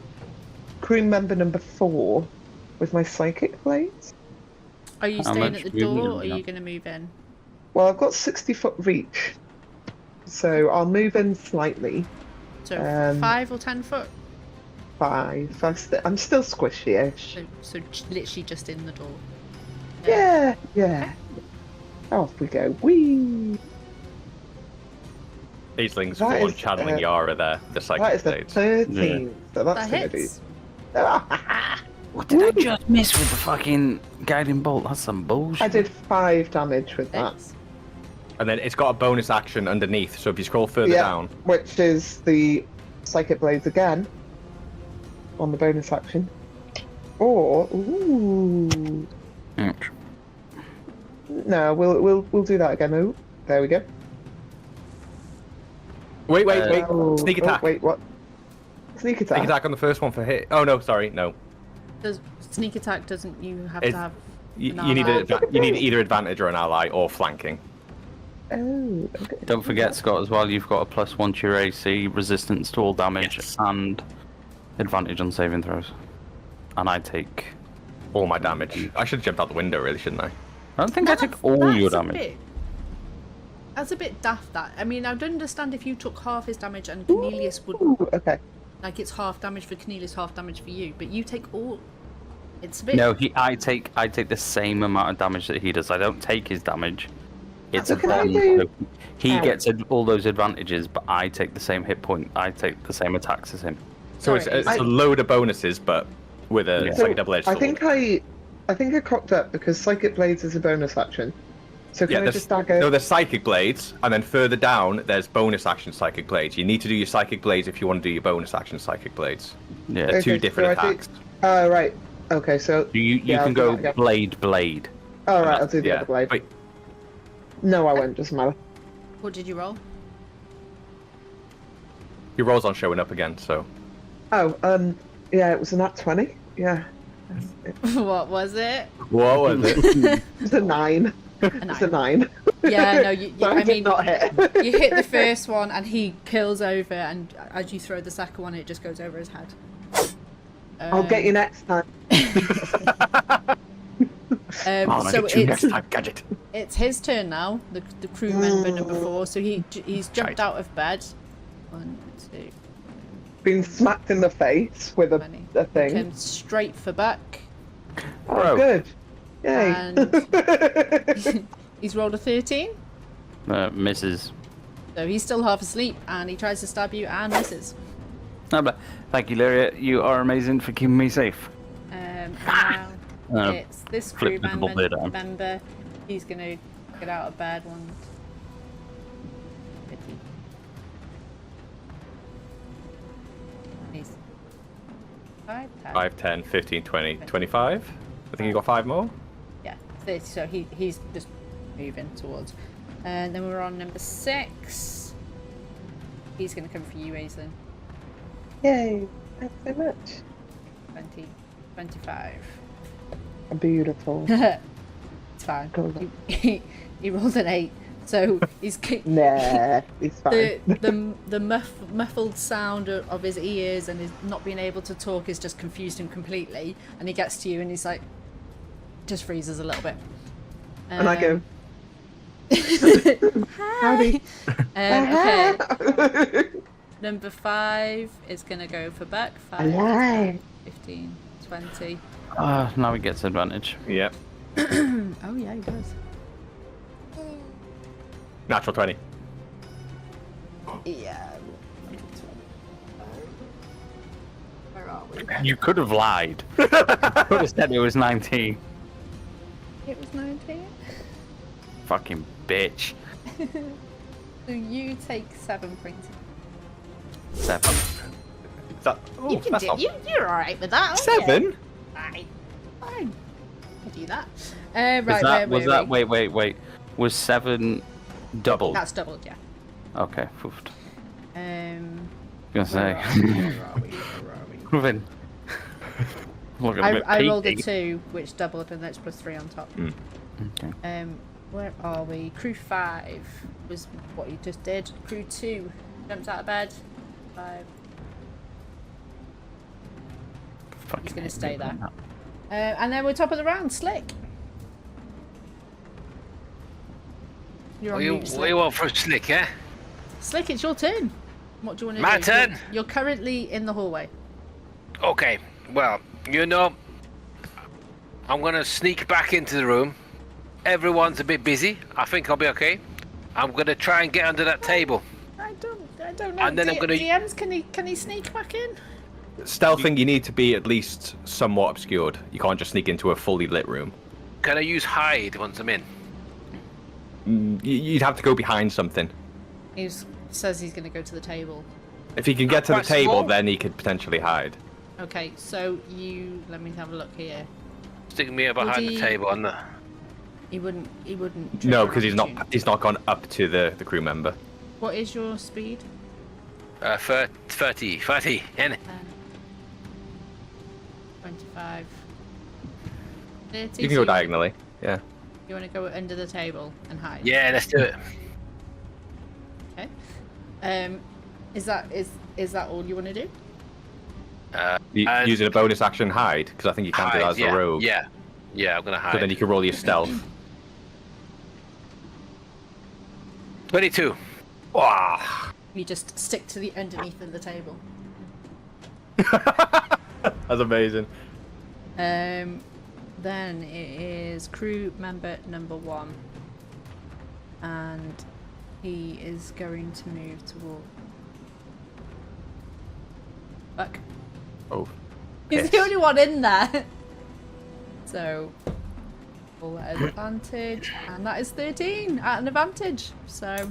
crew member number 4 with my psychic blades? Are you How staying much at the door, movement or have are you you got? going to move in? Well, I've got 60-foot reach, so I'll move in slightly. So 5 or 10 foot? 5. I'm still squishy-ish. So literally just in the door. Yeah. Off we go. Whee! Aisling's That the one is, channeling Yara there, the That psychic is the blades. 13th, so that's That gonna do. hits. What did I just miss with the fucking Guiding Bolt? That's some bullshit. I did 5 damage with that. Hits. And then it's got a bonus action underneath, so if you scroll further Yeah, down, which is the psychic blades again on the bonus action. Or Ouch. no, we'll do that again. Oh, there we go. Wait, Oh, sneak attack. wait, what? Sneak attack. Sneak attack on the first one for hit. Oh no, sorry, no. Does Sneak attack doesn't. You have It- to have. You an need ally. you need either advantage or an ally or flanking. Oh, okay. Don't forget, Scott, as well, you've got a +1 to your AC, resistance to all damage, Yes. and advantage on saving throws. And I take... All my damage. I should have jumped out the window, really, shouldn't I? I don't think I That's- take all your that's a damage. bit- That's a bit daft, that. I mean, I'd understand if you took half his damage and Cornelius would... Ooh, okay. Like, it's half damage for Cornelius, half damage for you. But you take all... It's a bit... No, I take the same amount of damage that he does. I don't take his damage. It's a What can I bond. do? So he Ow. gets all those advantages, but I take the same hit point. I take the same attacks as him. So Sorry, it's I- a load of bonuses, but with a Yeah. it's like a double-edged sword. I think I cocked up because Psychic Blades is a bonus action. So can I there's- just dagger? No, there's Psychic Blades, and then further down, there's bonus action Psychic Blades. You need to do your Psychic Blades if you want to do your bonus action Psychic Blades. Yeah. They're two Okay, different so I attacks. Right. Okay, so You Yeah, can I'll go do that, blade. all right, I'll do the Yeah. other blade. Wait, No, I won't. Doesn't matter. What did you roll? your rolls aren't showing up again, so... Oh, yeah, it was a nat 20. Yeah, What was it? What was it? it's a 9. It's a 9. Yeah, no, you So I I did mean, not hit. you hit the first one and he kills over, and as you throw the second one, it just goes over his head. I'll get you next time. I'll So get you next it's time, Gadget. it's his turn now. The crew member number 4. So he's jumped out of bed. 1, 2, Been smacked in the face with 20. a thing. Came straight for Buck, Oh, Bro. good. Yay. and he's rolled a 13. Misses. So he's still half asleep, and he tries to stab you and misses. No, but thank you, Lyria. You are amazing for keeping me safe. Now Oh, it's this flip crew the double bit on. member. He's gonna get out of bed. 1, 50. He's 5, 10. 5, 10, 15, 20, 25. I think you got 5 more. Yeah, 30. So he's just moving towards. And then we're on number 6. He's gonna come for you, Aislinn. Yay. Thanks so much. 20, 25. Beautiful. It's fine. Cool. He rolled an 8, so he's Nah, it's fine. the muffled sound of his ears and his not being able to talk has just confused him completely. And he gets to you and he's like, just freezes a little bit. And I go, Howdy. Okay, "Ah." number 5 is gonna go for Buck. 5, Alive. 15, 20. Now he gets advantage. Yep. Oh yeah, he does. Natural 20. Yeah. Where are we? You could have lied. You could have said it was 19. It was 19. Fucking bitch. So you take 7 points. 7. Is that... Oh, You can that's do. not... You're all right with that. aren't you? 7? Fine. Fine. I'll do that. Was Right. wait. Was 7 doubled? That's doubled, yeah. Okay, foofed. Where Gonna say. are we? Moving. Look at me. I rolled a 2, which doubled, and that's +3 on top. Okay. Where are we? Crew 5 was what you just did. Crew 2 jumps out of bed. 5. Fucking He's gonna hate stay me there. now. And then we're top of the round, Slick. You're on mute, What Slick. you want for a slick, eh? Slick, it's your turn. What do you want to My do? turn? You're currently in the hallway. Okay, well, you know, I'm gonna sneak back into the room. Everyone's a bit busy. I think I'll be okay. I'm gonna try and get under that table. I don't know. And then I'm gonna- DMs, can he sneak back in? Stealthing, you need to be at least somewhat obscured. You can't just sneak into a fully lit room. Can I use hide once I'm in? You'd have to go behind something. He says he's going to go to the table. If he can get to the Quite table, small. then he could potentially hide. Okay, so let me have a look here. Stick me behind the he- table on the. He wouldn't. No, trigger because opportunity. he's not gone up to the crew member. What is your speed? 30, and 25. You can go diagonally. Yeah. You want to go under the table and hide? Yeah, let's do it. Okay. Is that all you want to do? Using a bonus action hide, because I think you can do that as a rogue. Yeah, I'm gonna hide. So then you can roll your stealth. 22. Wow. You just stick to the underneath of the table. That's amazing. Then it is crew member number 1, and he is going to move toward. Fuck. Oh. He's the only one in there. So, full advantage, and that is 13 at an advantage. So,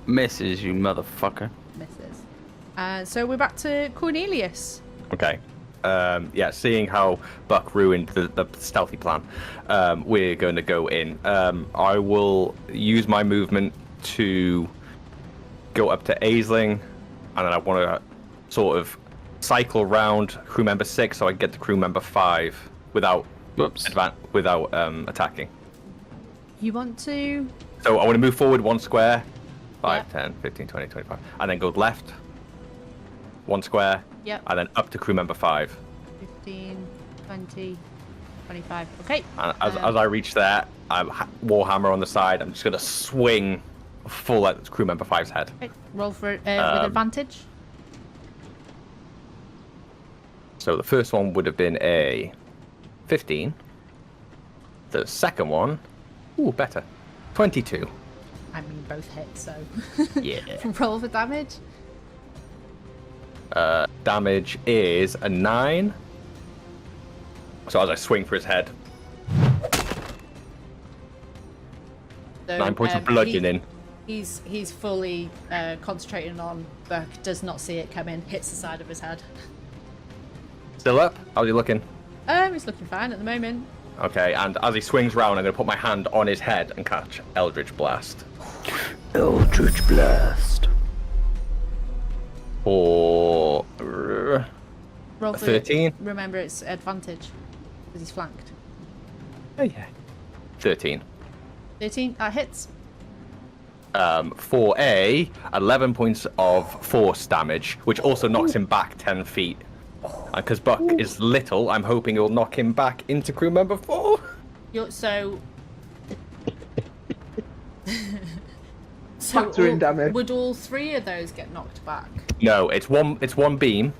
Misses, you motherfucker. misses. So we're back to Cornelius. Okay. Yeah, seeing how Buck ruined the stealthy plan, we're going to go in. I will use my movement to go up to Aisling, and then I want to sort of cycle round crew member 6 so I can get to crew member 5 without attacking. You want to? So I want to move forward 1 square, 5, Yeah. 10, 15, 20, 25, and then go left 1 square, Yep. and then up to crew member 5. 15, 20, 25. Okay. And as I reach there, I'm Warhammer on the side. I'm just going to swing full at crew member 5's head. Okay. Roll for with advantage. So the first one would have been a 15. The second one, better, 22. I mean, both hit, so. Yeah. Roll for damage. Damage is a 9. So as I swing for his head, So, 9 points of bludgeoning. He's fully concentrating on Buck, does not see it come in, hits the side of his head. Still up? How's he looking? He's looking fine at the moment. Okay, and as he swings round, I'm going to put my hand on his head and catch Eldritch Blast. Eldritch Blast. For Roll for 13. Remember, it's advantage because he's flanked. Oh yeah. 13. 13. That hits. For 11 points of force damage, which also knocks him back 10 feet. And because Buck is little, I'm hoping it'll knock him back into crew member 4. So Factor in damage. Would all 3 of those get knocked back? No, it's one beam.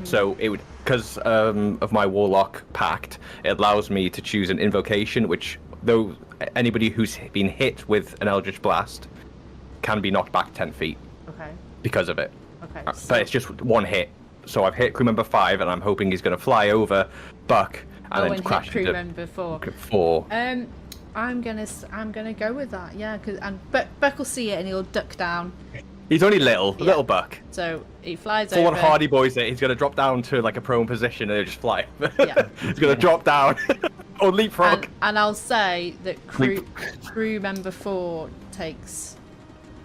So it would, because of my Warlock pact, it allows me to choose an invocation, which though anybody who's been hit with an Eldritch Blast can be knocked back 10 feet. Okay. Because of it. Okay. But it's just one hit. So I've hit crew member 5, and I'm hoping he's going to fly over Buck and then crash hit crew into member 4. 4. I'm gonna go with that. Yeah, but Buck will see it and he'll duck down. He's only little Buck. So he flies Full on over. Hardy Boys it. He's going to drop down to like a prone position and he'll just fly. Yeah. He's going to drop down. Or leapfrog. And I'll say that crew member 4 takes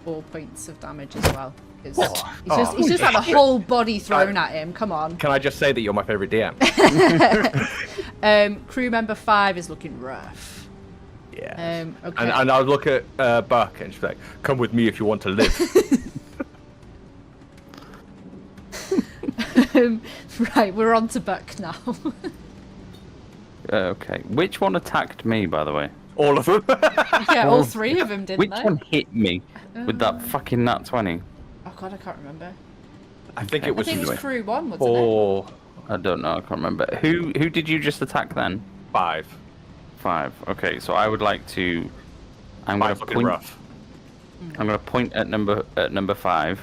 4 points of damage as well. Because he's just had a whole body thrown at him. Come on. Can I just say that you're my favourite DM? Crew member 5 is looking rough. Yeah. Okay. And I'll look at Buck and she's like, "Come with me if you want to live." Right, we're on to Buck now. Okay. Which one attacked me, by the way? All of them. Yeah, all 3 of them, didn't Which they? one hit me with that fucking nat 20? Oh god, I can't remember. I think it I was think it was crew 1, wasn't it? 4, I don't know. I can't remember. Who did you just attack then? 5. 5. Okay, so I would like to. I'm going 5's to looking point. rough. I'm going to point at number 5.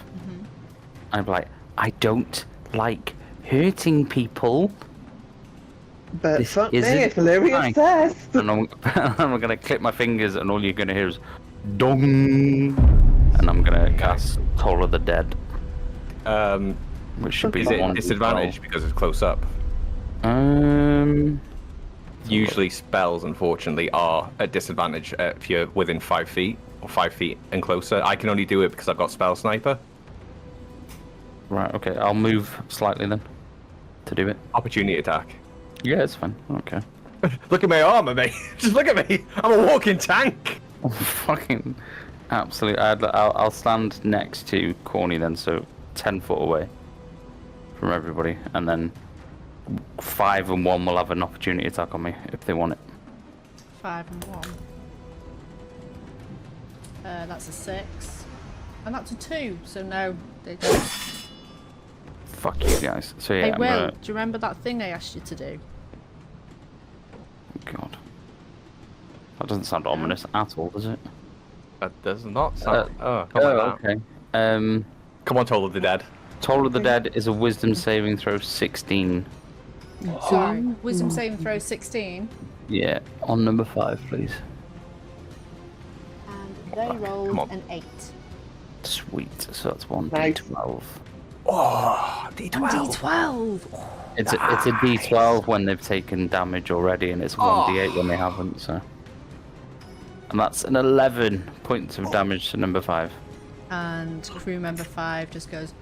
I'm like, I don't like hurting people. But This fuck me, isn't if Illyria fine. says. And I'm going to click my fingers, and all you're going to hear is dong, and I'm going to cast Toll of the Dead, which should be Is the it one. disadvantage because it's close up? Usually spells, unfortunately, are at disadvantage if you're within 5 feet or 5 feet and closer. I can only do it because I've got Spell Sniper. Right. Okay. I'll move slightly then to do it. Opportunity attack. Yeah, it's fine. Okay. Look at my armor, mate. Just look at me. I'm a walking tank. Fucking absolute. I'll stand next to Corny then, so 10 foot away from everybody, and then 5 and 1 will have an opportunity attack on me if they want it. 5 and 1. That's a 6. And that's a 2, so no, they don't. Fuck you guys. So yeah, Hey, I'm Will, gonna... do you remember that thing I asked you to do? God. That doesn't sound ominous at all, does it? That does not sound. Come on, okay. Come on, Toll of the Dead. Toll of the Dead is a wisdom saving throw 16. Sorry. Wisdom saving throw 16. Yeah, on number 5, please. And they rolled an 8. Sweet. So that's 1 Nice. D12. Oh, D12. D12! It's a D12 when they've taken damage already, and it's 1D8 when they haven't. So, and that's an 11 points of damage to number 5. And crew member 5 just goes,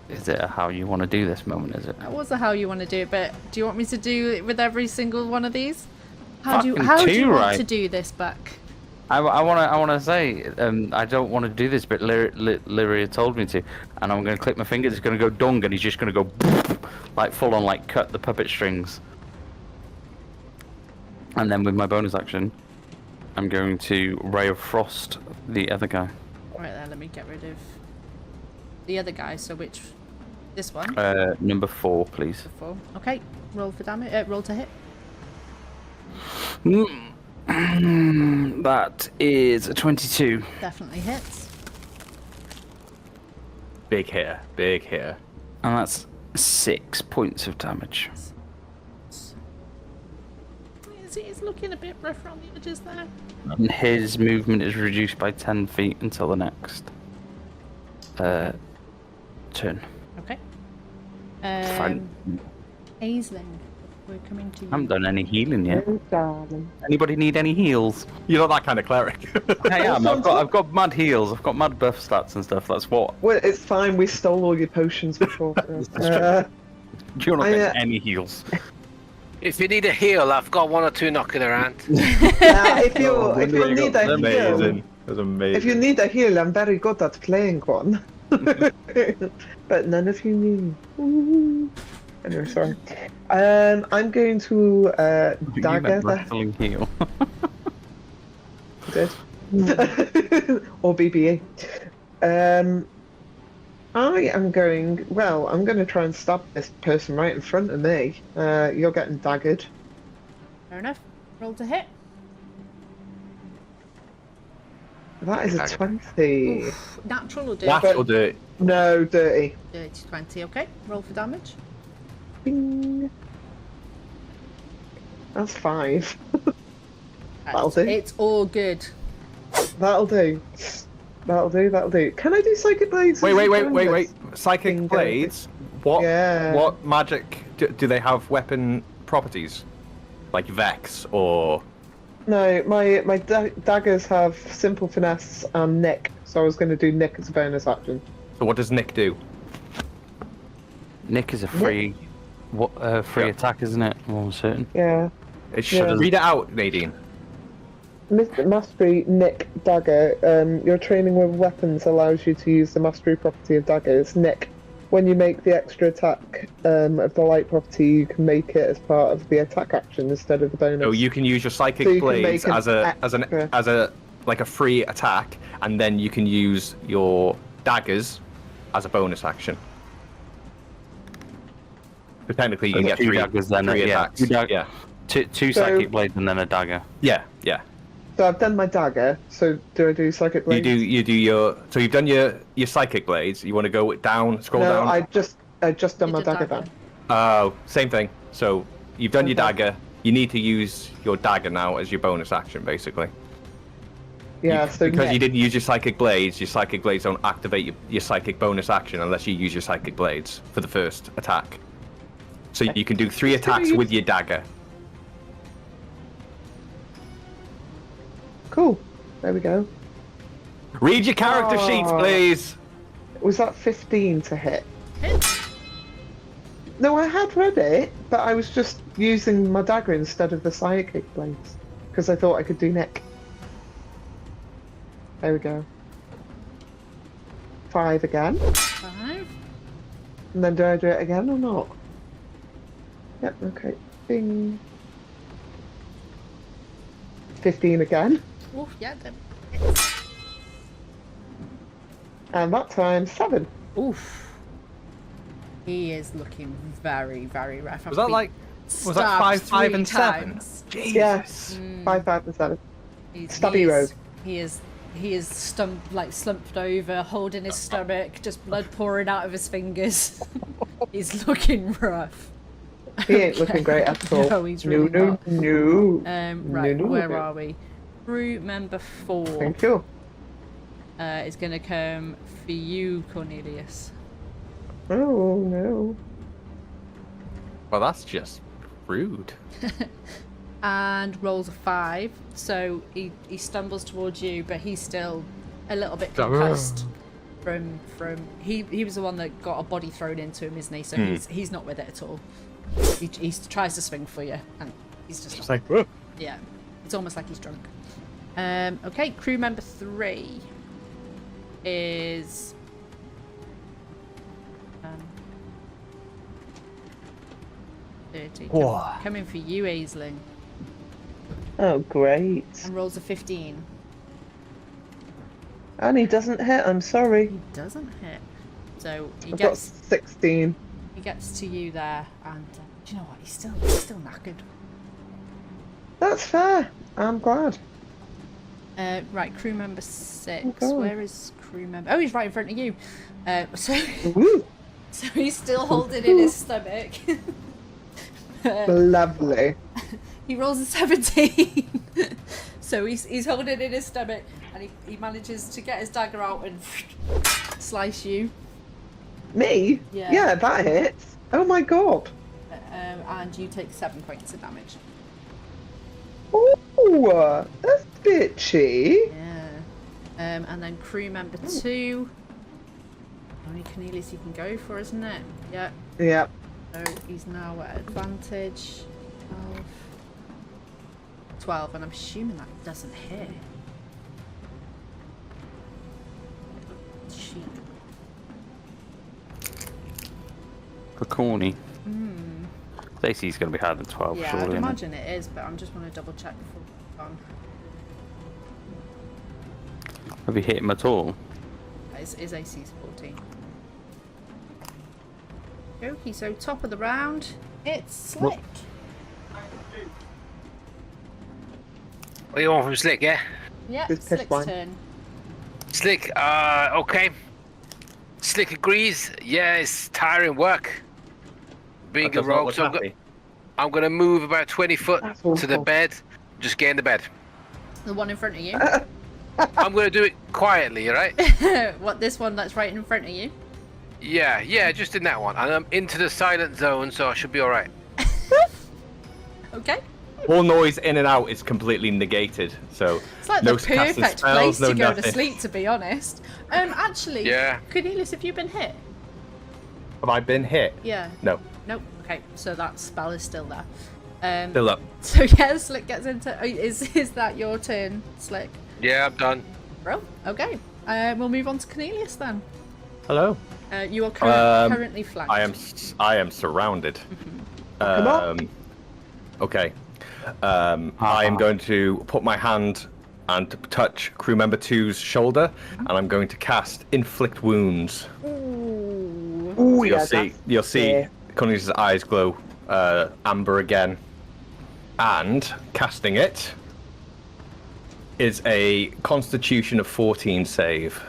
Is it a how you want to do this moment? Is it? that was how you want to do it, but do you want me to do it with every single one of these? How do Fucking you two, want right? to do this, Buck? I want to say I don't want to do this, but Lyria told me to, and I'm going to click my fingers. It's going to go dung, and he's just going to go like full on, like cut the puppet strings. And then with my bonus action, I'm going to Ray of Frost the other guy. Right there, let me get rid of the other guy. So which, this one? Number 4, please. 4. Okay, roll for damage. Roll to hit. That is a 22. Definitely hits. Big hitter. Big hitter. And that's 6 points of damage. He's looking a bit rough around the edges there. And his movement is reduced by 10 feet until the next turn. Okay. Fine. Aisling, we're coming to you. I haven't done any healing yet. Oh, darling. Anybody need any heals? You're not that kind of cleric. I am. I've got mad heals. I've got mad buff stats and stuff. That's what. Well, it's fine. We stole all your potions before. You're not I, getting any heals. If you need a heal, I've got 1 or 2 knocking around. if you need a heal, Amazing. That's amazing. if you need a heal, I'm very good at playing one. But none of you need. Ooh. Anyway, sorry. I'm going to dagger the wrestling heal. did. Or BBE. I am going. Well, I'm going to try and stab this person right in front of me. You're getting daggered. Fair enough. Roll to hit. That is a 20. Oof. Natural or dirty? Natural dirt. No, dirty. Dirty 20. Okay. Roll for damage. Bing. That's 5. That'll do. It's all good. That'll do. That'll do. Can I do Psychic Blades? Wait. Psychic Bingo. blades. What? Yeah. What magic do they have? Weapon properties, like Vex or? No, my daggers have simple finesse and nick, so I was going to do nick as a bonus action. So what does Nick do? Nick is a free, free attack, isn't it? I'm almost certain. Yeah. It should Yeah. read it out, Nadine. Mastery Nick dagger. Your training with weapons allows you to use the mastery property of daggers. Nick. When you make the extra attack of the light property, you can make it as part of the attack action instead of the bonus. So you can use your psychic So you can blades make as a like a free attack, and then you can use your daggers as a bonus action. So technically, you can get two three daggers then, three yeah. attacks. Two dag- Yeah, Two So- psychic blades and then a dagger. yeah. So I've done my dagger. So do I do psychic blades? You do your. So you've done your psychic blades. You want to go down, scroll No, down. I just done You my did dagger dagger. then. Oh, same thing. So you've done your Okay. dagger. You need to use your dagger now as your bonus action, basically. Yeah. So because you Nick. didn't use your psychic blades don't activate your psychic bonus action unless you use your psychic blades for the first attack. So you can do 3 attacks with your dagger. Cool. There we go. Read your character sheets, Oh. please. Was that 15 to hit? Hits. No, I had read it, but I was just using my dagger instead of the psychic blades because I thought I could do Nick. There we go. 5 again. 5. And then do I do it again or not? Yep, okay. Bing. 15 again. Oh, yeah. And that time 7. Oof. He is looking very, very rough. Was that 5, 5, and 7? Jesus. Yes. 5, 5, and 7. Stubby road. He is slumped over, holding his stomach, just blood pouring out of his fingers. He's looking rough. He ain't looking great at all. No, he's really not. No. Right, No. where are we? Crew member 4 Thank you. is going to come for you, Cornelius. Oh, no. Well, that's just rude. And rolls a 5, so he stumbles towards you, but he's still a little bit concussed from he was the one that got a body thrown into him, isn't he? So he's not with it at all. He tries to swing for you, and he's just not. Like, whoa. Yeah, it's almost like he's drunk. Okay, crew member 3 is 30. Coming for you, Aisling. Oh, great. And rolls a 15. And he doesn't hit, I'm sorry. He doesn't hit. So he I've got gets 16. he gets to you there, and do you know what? He's still knackered. That's fair. I'm glad. Right, crew member 6. God. Where is crew member? Oh, he's right in front of you. So Woo! so he's still holding in his stomach. Lovely. He rolls a 17. So he's holding it in his stomach, and he manages to get his dagger out and slice you. Me? Yeah. Yeah, that hits. Oh my god. And you take 7 points of damage. Oh, that's bitchy. Yeah. And then crew member 2. Only Cornelius you can go for, isn't it? Yeah. Yep. So he's now at advantage. 12, and I'm assuming that doesn't hit. Cheap. For Corny. Stacey's going to be higher than 12, Yeah, surely. I'd isn't it? imagine it is, but I'm just want to double check before we're on. Have you hit him at all? His AC's 14. Okay, so top of the round, it's Slick. What do you want from Slick, yeah? Yeah, It's piss Slick's wine. turn. Slick, okay. Slick agrees. Yeah, it's tiring work. Being a That does not rogue, look so happy. I'm gonna move about 20 foot That's to the awful. bed. Just get in the bed. The one in front of you. I'm gonna do it quietly, right? What, this one that's right in front of you? Yeah, just in that one. And I'm into the silent zone, so I should be alright. Okay. All noise in and out is completely negated, so It's like no the casting perfect spells, place no to go to nothing. sleep, to be honest. Actually, Yeah. Cornelius, have you been hit? Have I been hit? Yeah. No. Nope. Okay, so that spell is still there. Still up. So yeah, Slick gets into. Is that your turn, Slick? Yeah, I'm done. Bro. Okay. We'll move on to Cornelius then. Hello. You are currently flanked. I am surrounded. Come on. Okay. I am going to put my hand and touch crew member 2's shoulder, and I'm going to cast Inflict Wounds. Ooh. Ooh, So yeah, you'll see fair. Cornelius' eyes glow amber again. And casting it is a Constitution of 14 save.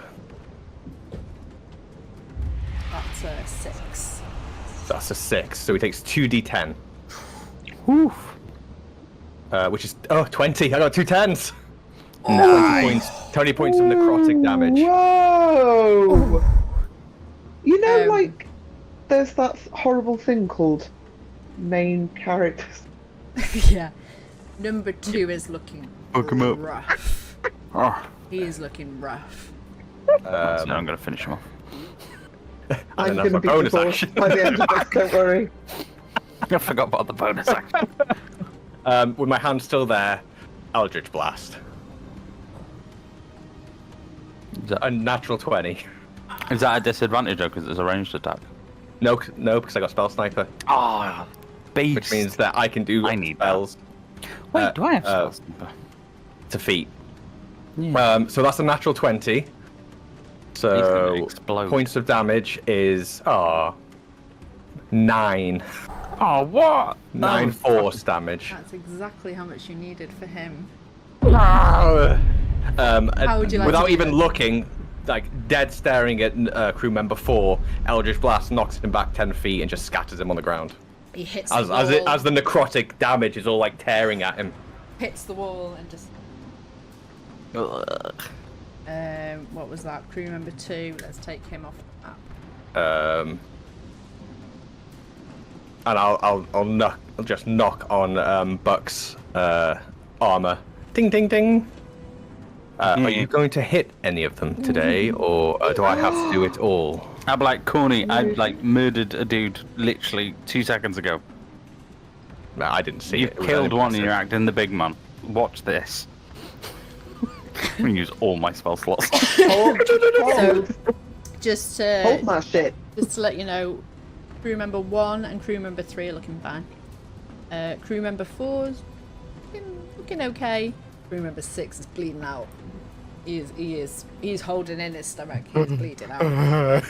That's a 6. That's a 6, so he takes 2d10. Whew. Which is 20. I got 2 10s. 20 points of necrotic damage. Whoa! You know, Um, like, there's that horrible thing called main characters. Yeah. Number 2 is looking Hook him up. rough. Oh, He is looking rough. so now I'm going to finish him off. I'm then that's going to my be bonus divorced action. by the end of this, don't worry. I forgot about the bonus action. With my hand still there, Eldritch Blast. A natural 20. Is that a disadvantage though, because it's a ranged attack? No, because I got Spell Sniper, Ah, beast. which means that I can do I need spells Wait, do I have uh, spell sniper? to feet. Yeah. So that's a natural 20. He's gonna So explode. points of damage is 9. Oh, what? 9 force damage. That's exactly how much you needed for him. How would you like without to do even this? looking, like dead staring at crew member 4, Eldritch Blast knocks him back 10 feet and just scatters him on the ground. He hits As the wall, as the necrotic damage is all like tearing at him. hits the wall and just... what was that? Crew member 2. Let's take him off the map. And I'll just knock on Buck's armor. Ding ding ding. Are you going to hit any of them today, or do I have to do it all? I'm like, Corny, I like murdered a dude literally 2 seconds ago. No, I didn't see You it. It was killed one and unimpressive. you're acting the big man. Watch this. I'm gonna use all my spell slots. Hold Just my shit. just to let you know, crew member 1 and crew member 3 are looking fine. Crew member 4's looking okay. Crew member 6 is bleeding out. He's holding in his stomach. He's bleeding out.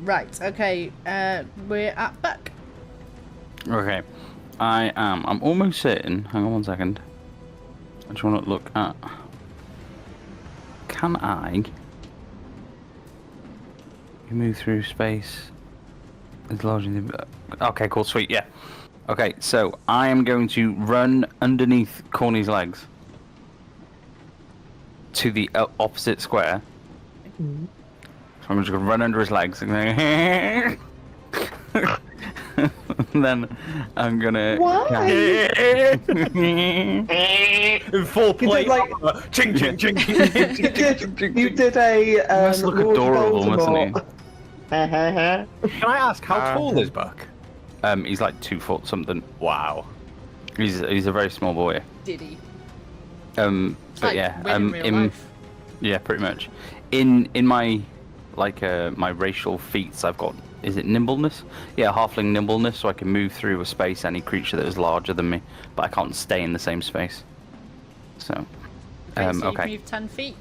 Right, okay. We're at Buck. Okay. I'm almost certain. Hang on 1 second. I just want to look at. Can I move through space as large as the... Okay, cool, sweet, yeah. Okay, so I am going to run underneath Corny's legs to the opposite square. So I'm just going to run under his legs. And then I'm going to... In full plate. like- armor. Ching ching ching. You did a must look Lord adorable, mustn't he? Voldemort. Can I ask how tall is Buck? He's like 2 foot something. Wow. He's a very small boy. Did he? But Like yeah, Win in real life. yeah, pretty much. In my like my racial feats, I've got, is it nimbleness? Yeah, halfling nimbleness, so I can move through a space any creature that is larger than me, but I can't stay in the same space. So, Okay, so okay. you've moved 10 feet.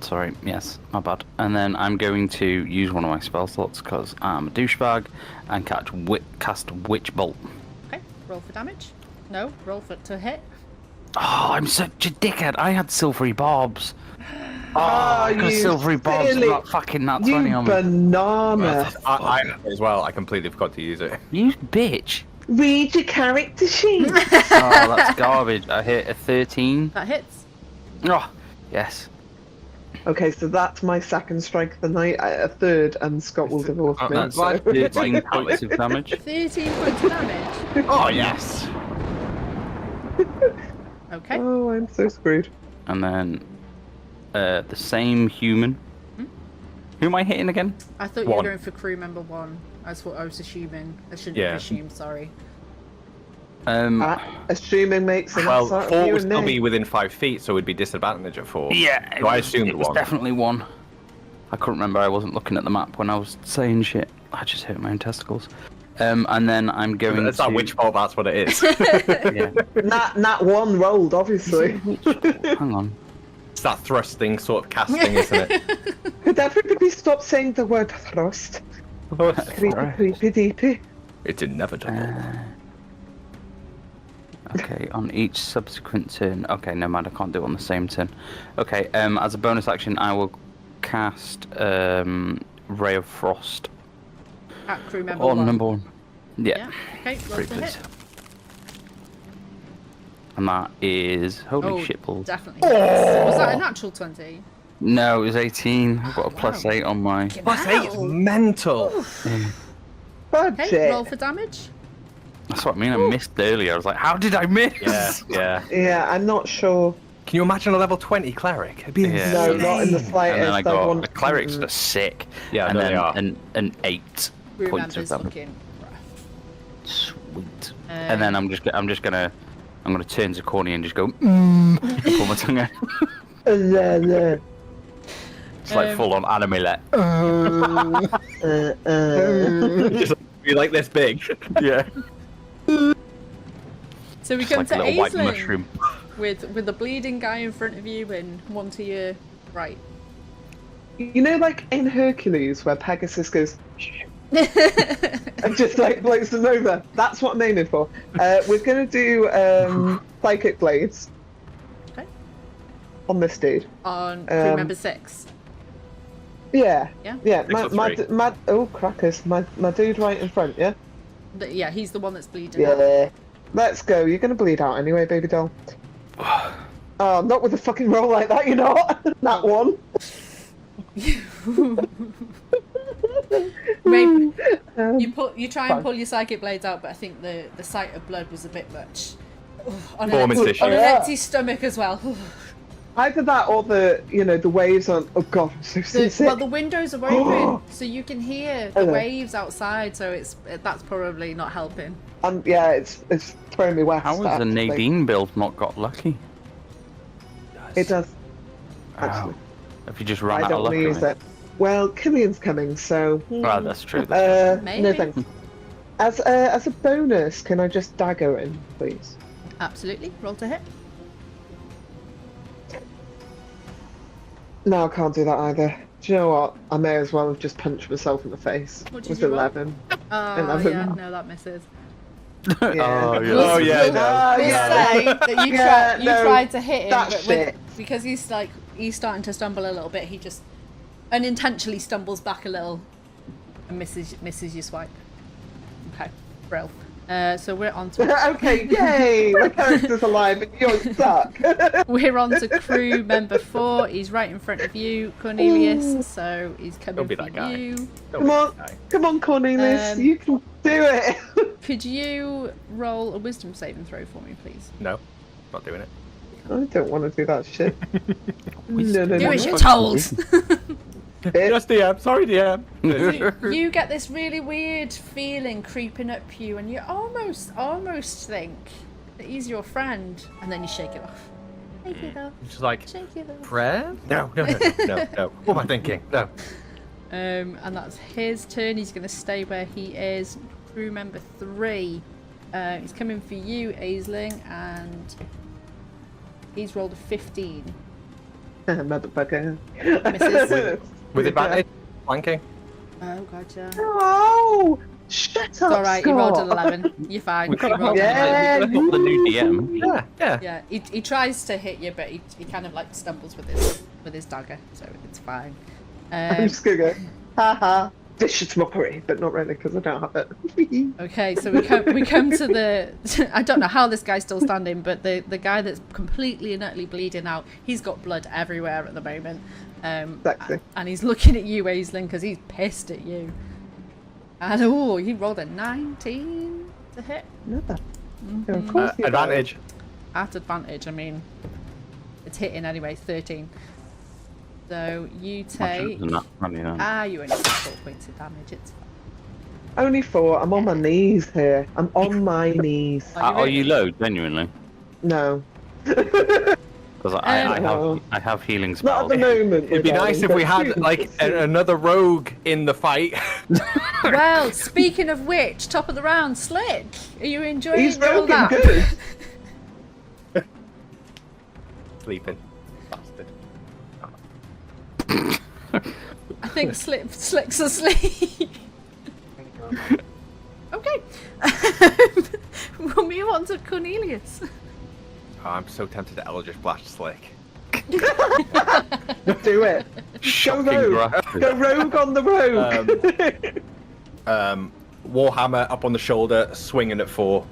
Sorry, yes, my bad. And then I'm going to use one of my spell slots because I'm a douchebag and cast Witch Bolt. Okay, roll for damage. No, roll for to hit. Oh, I'm such a dickhead. I had silvery barbs. Oh, I got you silvery barbs. silly- Not fucking nuts You running on me. banana. I as well. I completely forgot to use it. You bitch. Read your character sheet. Oh, that's garbage. I hit a 13. That hits. Oh, yes. Okay, so that's my second strike of the night. A third, and Scott will divorce me. That's so- 13 points of damage. 13 points of damage. Oh yes. Okay. Oh, I'm so screwed. And then the same human. Who am I hitting again? I thought you were One. going for crew member 1. That's what I was assuming. I shouldn't Yeah. have assumed, sorry. Assuming makes an Well, ass out 4 of you would and still me. be within 5 feet, so it would be disadvantage at 4. Yeah. So I assumed it was 1. definitely 1. I couldn't remember. I wasn't looking at the map when I was saying shit. I just hit my own testicles. And then I'm going That's to... that witch bolt. That's what it is. Yeah. Nat 1 rolled, obviously. Hang on. It's that thrusting sort of casting, isn't it? Could everybody stop saying the word thrust? Creepy, creepy, deepy. It's inevitable. Okay, on each subsequent turn. Okay, no matter, I can't do it on the same turn. Okay, as a bonus action, I will cast Ray of Frost At crew member on 1. number 1. Yeah, Yeah. Okay, roll pretty for please. hit. And that is holy Oh, shit balls. definitely hits. Was that a natural 20? No, it was 18. I've got a plus Wow. 8 on my. Plus 8 mental. Okay, roll Budget. for damage. That's what I mean. I missed earlier. I was like, how did I miss? Yeah, yeah. Yeah, I'm not sure. Can you imagine a level 20 cleric? It'd be Yeah. No, insane. not in the slightest. And then I I'd got want- the clerics are sick. Yeah, and no, then they are. an 8 Crew points of members them. looking rough. Sweet. And then Um, I'm gonna turn to Corny and just go and pull my tongue out. Yeah. It's like full on anime like. Just be like this big. Yeah. So we It's come like to a little white Aisling mushroom. with the bleeding guy in front of you and one to your right. You know, like in Hercules, where Pegasus goes and just like blows them over. That's what I'm aiming for. We're gonna do psychic blades Okay. on this dude. On crew member 6. Yeah. Yeah? Yeah. Six or three. Oh crackers! My dude right in front. Yeah. Yeah, he's the one that's bleeding out. Yeah. Let's go. You're gonna bleed out anyway, baby doll. Oh, not with a fucking roll like that, you're not. That one. Maybe you try and Fine. pull your psychic blades out, but I think the sight of blood was a bit much. On Performance an, issue. on an Yeah. empty stomach as well. Either that or the waves on. Oh god, I'm so seasick. Well, the windows are open, so you can hear the Okay. waves outside. So that's probably not helping. Yeah, it's throwing me west. How has the actually. Nadine build not got lucky? It does. Wow. Actually, If you just run I out don't of want luck. to use it. Well, Killian's coming, so. Well, that's true. Maybe. No thanks. As a bonus, can I just dagger in, please? Absolutely. Roll to hit. No, I can't do that either. Do you know what? I may as well have just punched myself in the face. What did With you roll? 11. Oh 11. yeah, no, that misses. Yeah. Oh, yeah. Oh, yeah, We'll, no. we'll Yeah. say that you Yeah, you no, tried to hit him, that's but with, shit. because he's starting to stumble a little bit, he just unintentionally stumbles back a little and misses your swipe. Okay, brill. So we're on to Okay, yay! My character's alive and you're stuck. we're on to crew member 4. He's right in front of you, Cornelius. So he's coming Don't be for that guy. you. Come on, Cornelius, you can do it. Could you roll a wisdom saving throw for me, please? No, not doing it. I don't want to do that shit. No, Do no. as you're told. Just DM. Sorry, DM. You get this really weird feeling creeping up you, and you almost think that he's your friend, and then you shake it off. Shake it off. Just like Shake it off. prayer? No. What am I thinking? No. And that's his turn. He's going to stay where he is. Crew member 3. He's coming for you, Aisling, and he's rolled a 15. Motherfucker. Misses. With advantage, flanking. Oh god, yeah. Oh, shut up, It's alright, you rolled an Scott. 11. You're fine. We You could rolled an Yeah. 11. We got the new DM. Yeah. Yeah, he tries to hit you, but he kind of like stumbles with his dagger, so it's fine. I'm just gonna go, haha, vicious mockery, but not really because I don't have it. Okay, so we come to the. I don't know how this guy's still standing, but the guy that's completely and utterly bleeding out, he's got blood everywhere at the moment. Sexy. And he's looking at you, Aisling, because he's pissed at you. And oh, he rolled a 19 to hit. Never. Yeah, of course you Advantage. At advantage, I mean, it's hitting anyway, 13. So you take. You You only take 4 points of damage. It's fine. don't. Only 4. I'm on my knees here. I'm on my knees. Are you low, genuinely? No. Because No. I have healing Not spells. at the moment. It'd be nice if we had like another rogue in the fight. Well, speaking of which, top of the round, Slick. Are you enjoying He's your broken lap? good. Sleeping. Bastard. I think Slick's asleep. Okay. We'll move on to Cornelius. Oh, I'm so tempted to Eldritch Blast Slick. Do it. Shocking Go rogue. graphic. Go rogue on the rogue. Warhammer up on the shoulder, swinging at 4.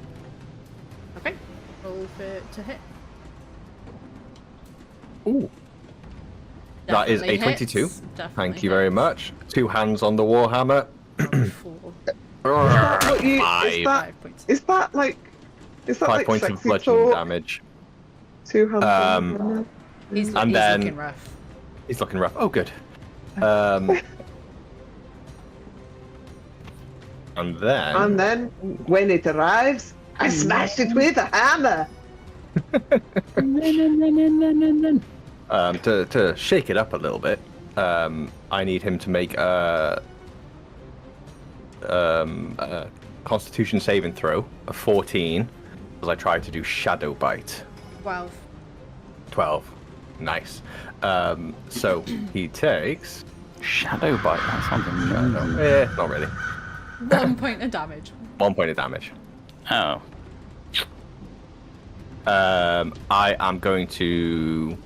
Okay. Roll to hit. Ooh. That is a Definitely 22. hits. Definitely Thank you very much. 2 hands on the Warhammer. hits. 4. What you- 5. is that 5 points. is that like 5 like points of sexy bludgeoning talk? damage. 2 health. He's And then- looking rough. He's looking rough. Oh, good. And then... And then, when it arrives, I smash it with a hammer. To shake it up a little bit, I need him to make a Constitution saving throw of 14 as I try to do Shadow Bite. 12. 12. Nice. So he takes... Shadow Bite, that sounds amazing. not really. 1 point of damage. 1 point of damage. Oh. I am going to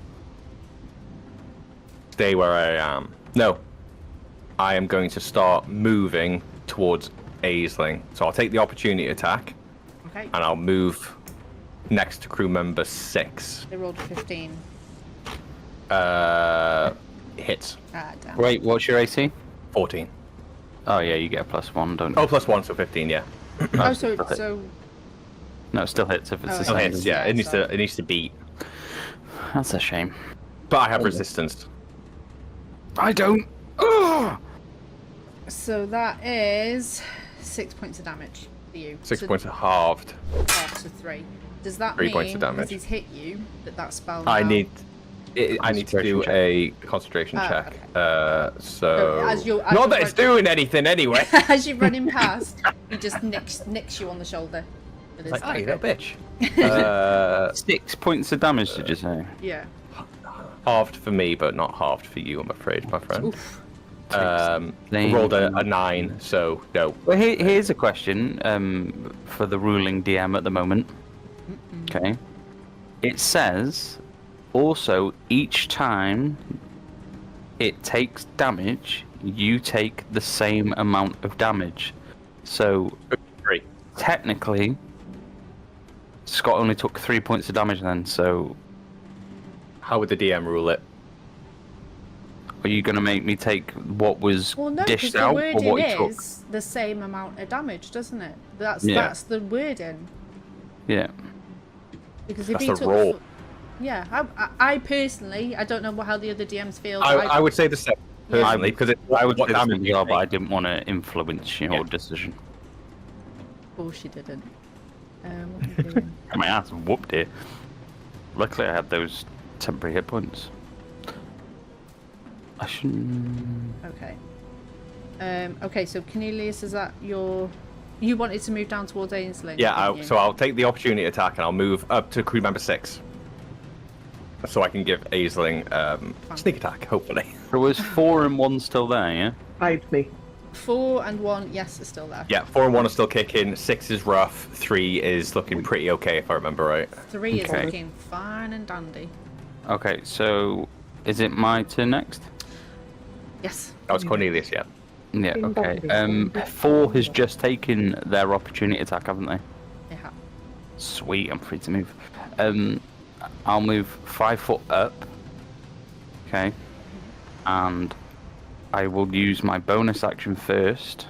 stay where I am. No. I am going to start moving towards Aisling. So I'll take the opportunity attack Okay. and I'll move next to crew member 6. They rolled 15. Hits. Ah, damn. Wait, what's your AC? 14. Oh yeah, you get a +1, don't you? Oh, plus 1, so 15, yeah. Oh, so No, it still hits if it's Oh, the Still same. hits, yeah. Yeah, It needs sorry. to beat. That's a shame. But I have resistance. I don't. Ugh! So that is 6 points of damage for you. 6 So points are halved. half to 3. Does that 3 mean, points of damage. because he's hit you, that spell I now- need to do Concentration a concentration Ah, check. okay. So as you're not that it's doing anything anyway. As you're running past, he just nicks you on the shoulder. With his Like, hey, that dagger. bitch. 6 points of damage, did you say? Yeah. Halved for me, but not halved for you, I'm afraid, my friend. Oof. Rolled a 9, so no. Well, here's a question for the ruling DM at the moment. Okay. It says also each time it takes damage, you take the same amount of damage. So 3. technically, Scott only took 3 points of damage then. So How would the DM rule it? are you going to make me take what was Well, no, because dished the out or wording what he took? is the same amount of damage, doesn't it? That's Yeah. the wording. Yeah. Because if That's he a took, roll. yeah, I personally, I don't know how the other DMs feel. I, but I would say the same, Yeah. personally, because I would what say the same damage as you well, but I take. didn't want to influence your Yeah. decision. Of course she didn't. What are you doing? My ass whooped it. Luckily, I had those temporary hit points. I shouldn't. Okay. Okay, so Cornelius, is that your... You wanted to move down towards Ainsley? Yeah, didn't you? so I'll take the opportunity attack and I'll move up to crew member 6. So I can give Aisling sneak attack, hopefully. There was 4 and 1 still there, yeah? Hide me. 4 and 1, yes, it's still there. Yeah, 4 and 1 are still kicking, 6 is rough, 3 is looking pretty okay if I remember right. 3 is Okay. looking fine and dandy. Okay, so is it my turn next? Yes. That was Cornelius, yeah. Yeah, Ding okay. dong, ding 4 has just taken their opportunity attack, haven't they? Yeah. Sweet, I'm free to move. I'll move 5 foot up. Okay. And I will use my bonus action first,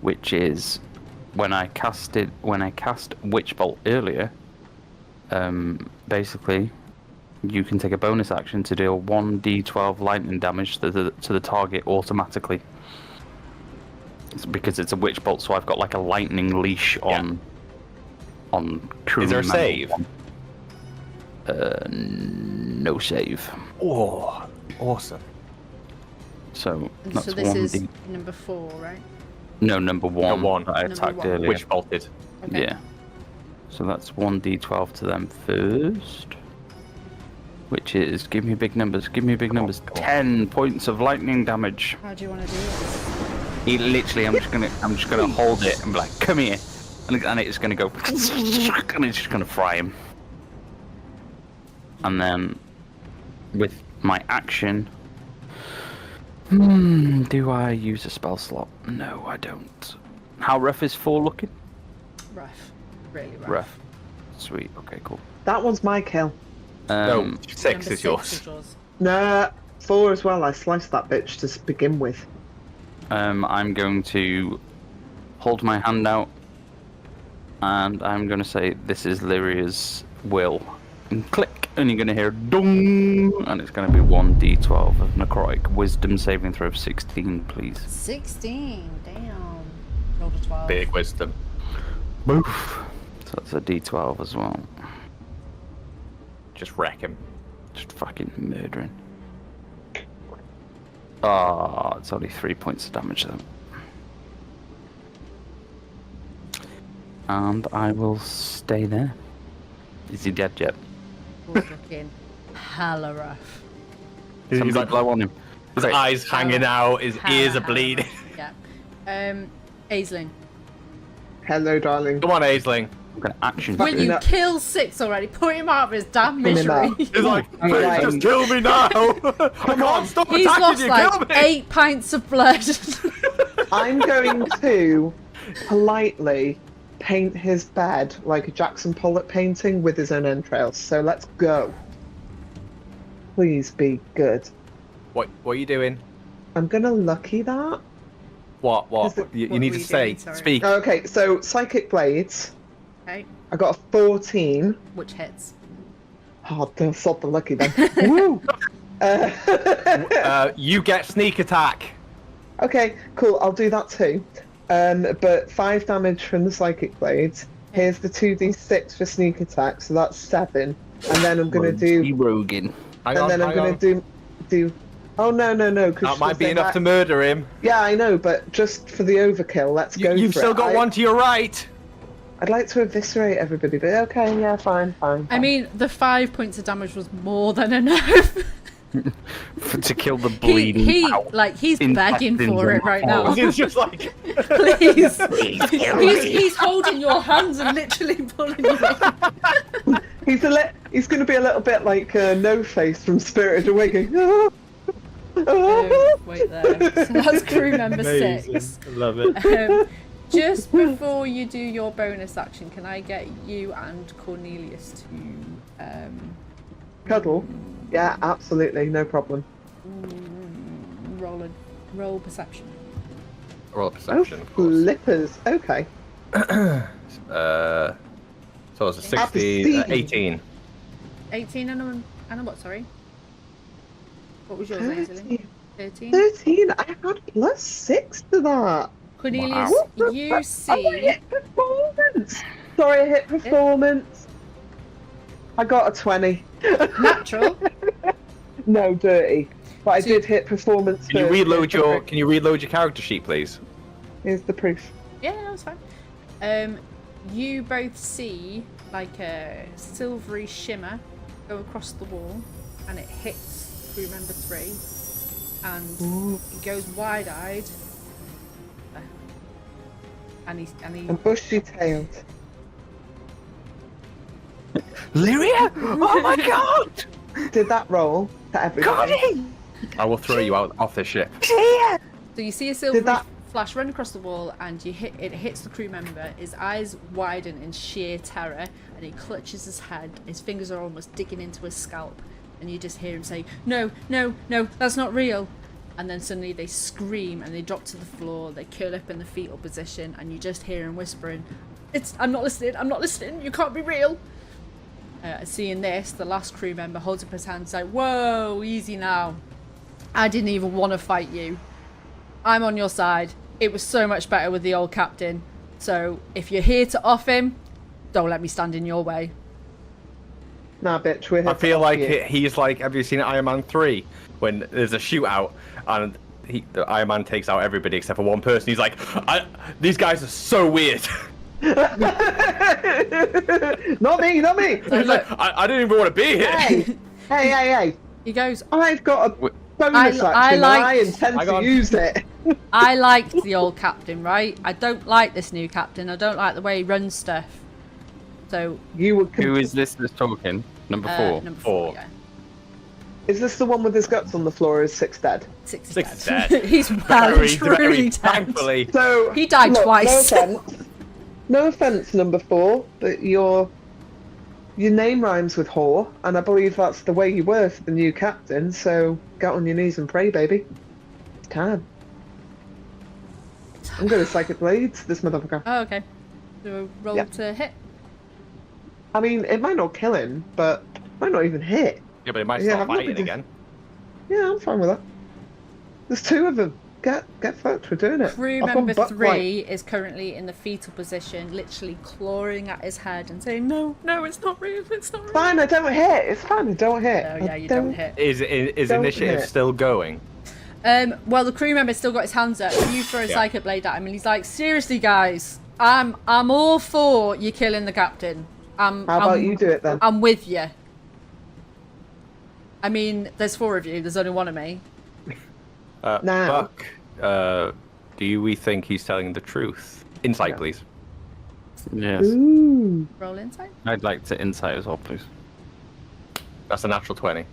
which is when I cast Witch Bolt earlier. Basically, you can take a bonus action to deal 1d12 lightning damage to the target automatically. It's because it's a Witch Bolt, so I've got like a lightning leash on crew Is there a member save? one. No save. Oh, awesome. So that's So this 1d. is number 4, right? No, number 1. Number 1. That I Number attacked 1. earlier. Which bolted. Okay. Yeah. So that's 1d12 to them first. Which is, give me big numbers, give me big numbers. come on. 10 points of lightning damage. How do you want to do this? He literally, I'm just gonna hold it and be like, come here, and it's gonna go, and it's just gonna fry him. And then, with my action, do I use a spell slot? No, I don't. How rough is 4 looking? Rough. Really rough. Rough. Sweet. Okay, cool. That one's my kill. No, 6 Number is yours. Nah, 4 as well. I sliced that bitch to begin with. I'm going to hold my hand out, and I'm going to say, this is Lyria's will. And click, and you're going to hear dong, and it's going to be 1d12 of necrotic. Wisdom saving throw of 16, please. 16. Damn. Rolled a 12. Big wisdom. Boof. So that's a d12 as well. Just wreck him. Just fucking murdering. Ah, it's only 3 points of damage though. And I will stay there. Is he dead yet? Looking hella rough. He's Somebody like, blow on him. his eyes hanging out, his ears are bleeding. Yeah. Aisling. Hello, darling. Come on, Aisling. I'm gonna action. Will you No. kill 6 already? Put him out of his damn Put him out. misery. He's like, I'm please like- just kill me now. I can't stop He's attacking lost you. like Kill me. 8 pints of blood. I'm going to politely paint his bed like a Jackson Pollock painting with his own entrails. So let's go. Please be good. What are you doing? I'm gonna lucky that. What? Is it- You what need were to you say. doing? Sorry. Speak. Okay, so Psychic Blades. Okay. I got a 14. Which hits? Oh, don't sod the lucky then. Woo! You get sneak attack. Okay, cool. I'll do that too. But 5 damage from the Psychic Blades. Here's the 2d6 for sneak attack, so that's 7. And then I'm gonna do. Rogan. Hang And on, then I'm hang gonna on. do. Oh no. That might be enough to murder him. Yeah, I know, but just for the overkill, let's go. You've for still it. got one to your right. I'd like to eviscerate everybody, but okay, yeah, fine. I mean, the 5 points of damage was more than enough. To kill the bleeding he's begging intestines for and it right now. heart. It's just like Please. He's holding your hands and literally pulling you in. He's going to be a little bit like No Face from Spirited Away, going. "Ah, ah." Wait there. So that's crew member 6. I love it. Just before you do your bonus action, can I get you and Cornelius to Cuddle. Yeah, absolutely, no problem. roll perception? Roll a Oh, perception, of course. flippers. Okay. So it's a 60, Obscene. 18. 18 and a what? Sorry. What was yours, Aislinn? 13. 13. I had +6 to that. Cornelius, What the you fuck? Oh, I see. hit performance. Sorry, I hit performance. I got a 20. Natural. No, dirty. But I So- did hit performance. Can you first. reload your character sheet, please? Here's the proof. Yeah, that's fine. You both see like a silvery shimmer go across the wall, and it hits crew member 3, and he goes wide-eyed, and he And bushy-tailed. Lyria? Oh my god! Did that roll to everybody? I will throw you out off this ship. So you see a silvery that- flash run across the wall, and it hits the crew member. His eyes widen in sheer terror, and he clutches his head. His fingers are almost digging into his scalp, and you just hear him say, "No, no, no, that's not real." And then suddenly they scream and they drop to the floor. They curl up in the fetal position, and you just hear him whispering, I'm not listening. I'm not listening. You can't be real." Seeing this, the last crew member holds up his hand and says, "Whoa, easy now. I didn't even want to fight you. I'm on your side. It was so much better with the old captain. So if you're here to off him, don't let me stand in your way." Nah, bitch, we're here I to feel off like you. he's like, have you seen Iron Man 3? When there's a shootout and the Iron Man takes out everybody except for one person. He's like, these guys are so weird. Not me, not me. He's like, I didn't even want to be here. Hey. He goes, I've got a bonus I action and like- I intend Hang to on. use it. "I liked the old captain, right? I don't like this new captain. I don't like the way he runs stuff." So, You would. Who is this that's talking? Number 4. number 4, Four. yeah. Is this the one with his guts on the floor? Or is 6 dead? 6 is Six is dead. dead. He's well Very, and truly very dead. thankfully. So He died look, twice. No offense, number 4, but your name rhymes with whore, and I believe that's the way you were for the new captain. So get on your knees and pray, baby. It's time. I'm going to Psychic Blades this motherfucker. Oh, okay. So roll Yeah. to hit. I mean, it might not kill him, but Might not even hit. Yeah, but it might Yeah, start I've not fighting been again. Yeah, I'm fine with that. There's 2 of them. Get fucked. We're doing it. Crew I've gone member butt 3 is currently in the fetal position, literally clawing at his head and saying, "No, no, it's not real. It's not real." Fine, I don't hit. It's fine. I don't hit. Oh I yeah, you don't hit. Is Don't initiative hit. still going? Well, the crew member's still got his hands up. You throw a Yeah. psychic blade at him, and he's like, "Seriously, guys, I'm all for you killing the captain. How about you do it then? I'm with you. I mean, there's 4 of you. There's only 1 of me. Now. Buck, do we think he's telling the truth? Insight, Yeah. please. Yes. Ooh. Roll insight. I'd like to insight as well, please. That's a natural 20.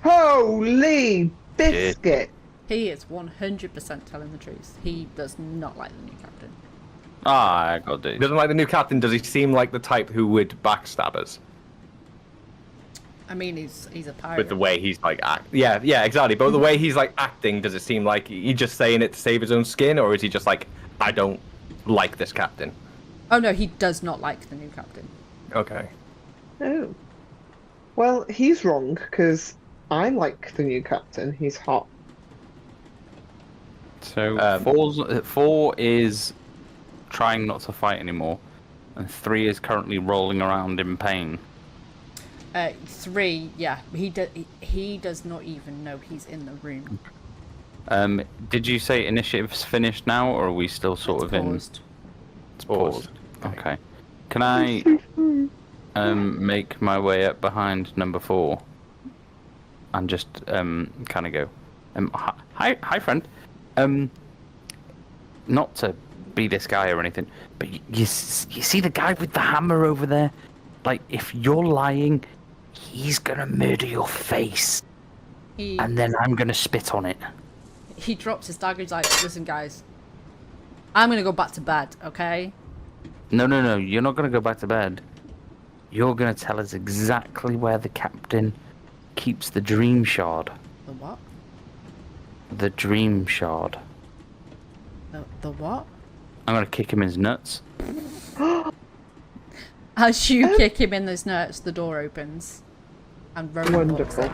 Holy biscuit. He is 100% telling the truth. He does not like the new captain. Ah, I got He it. doesn't like the new captain. Does he seem like the type who would backstab us? I mean, he's a pirate. With the way he's like yeah, exactly. But the way he's like acting, does it seem like he's just saying it to save his own skin, or is he just like, I don't like this captain? Oh no, he does not like the new captain. Okay. Oh. Well, he's wrong, because I like the new captain. He's hot. So 4 is trying not to fight anymore, and 3 is currently rolling around in pain. 3, yeah, he does not even know he's in the room. Did you say initiative's finished now, or are we still sort of in? Paused. It's paused. Okay. Can I make my way up behind number 4 and just kind of go, hi friend. Not to be this guy or anything, but you see the guy with the hammer over there? Like, if you're lying, he's gonna murder your face, and then I'm gonna spit on it. He drops his dagger. He's like, "Listen, guys, I'm gonna go back to bed, okay?" No, you're not gonna go back to bed. You're gonna tell us exactly where the captain keeps the Dreamshard. The what? The Dreamshard. The what? I'm gonna kick him in his nuts. As you kick him in those nuts, the door opens, and Rowan walks Wonderful. in.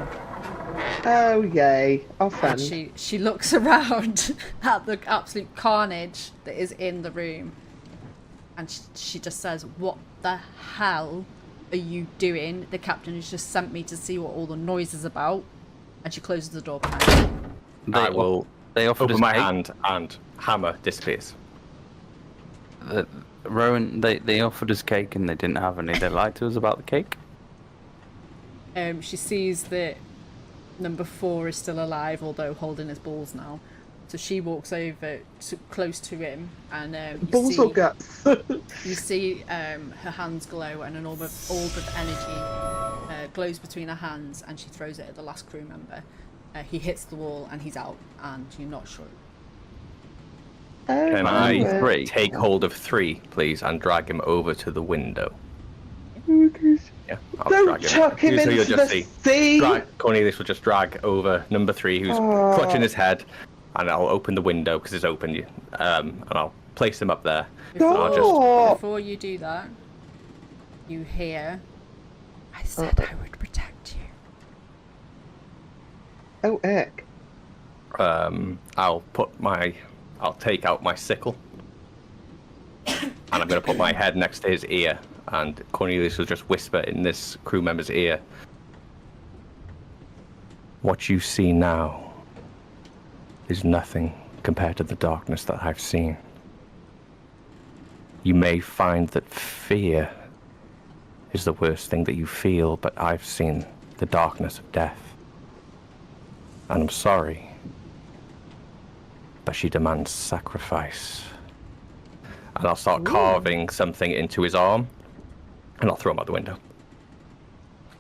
Oh, yay. And Offend. she looks around at the absolute carnage that is in the room, and she just says, "What the hell are you doing? The captain has just sent me to see what all the noise is about," and she closes the door behind her. I will They offered open us my cake. hand and hammer disappears. Rowan, they offered us cake and they didn't have any. They lied to us about the cake. She sees that number 4 is still alive, although holding his balls now. So she walks over close to him, and Balls or guts? you see her hands glow, and an orb of energy glows between her hands, and she throws it at the last crew member. He hits the wall, and he's out, and you're not sure. Oh, Can my I Three. take hold of 3, please, and drag him over to the window? word. Yeah, I'll Don't drag him. chuck him So you'll into just the see. sea! Cornelius will just drag over number 3, who's Oh. clutching his head, and I'll open the window because it's open. And I'll place him up there. Before, Stop! before you do that, you hear, "I said I would protect you." Oh, heck. I'll take out my sickle, and I'm going to put my head next to his ear, and Cornelius will just whisper in this crew member's ear, "What you see now is nothing compared to the darkness that I've seen. You may find that fear is the worst thing that you feel, but I've seen the darkness of death. And I'm sorry, but she demands sacrifice." And I'll start carving something into his arm, and I'll throw him out the window.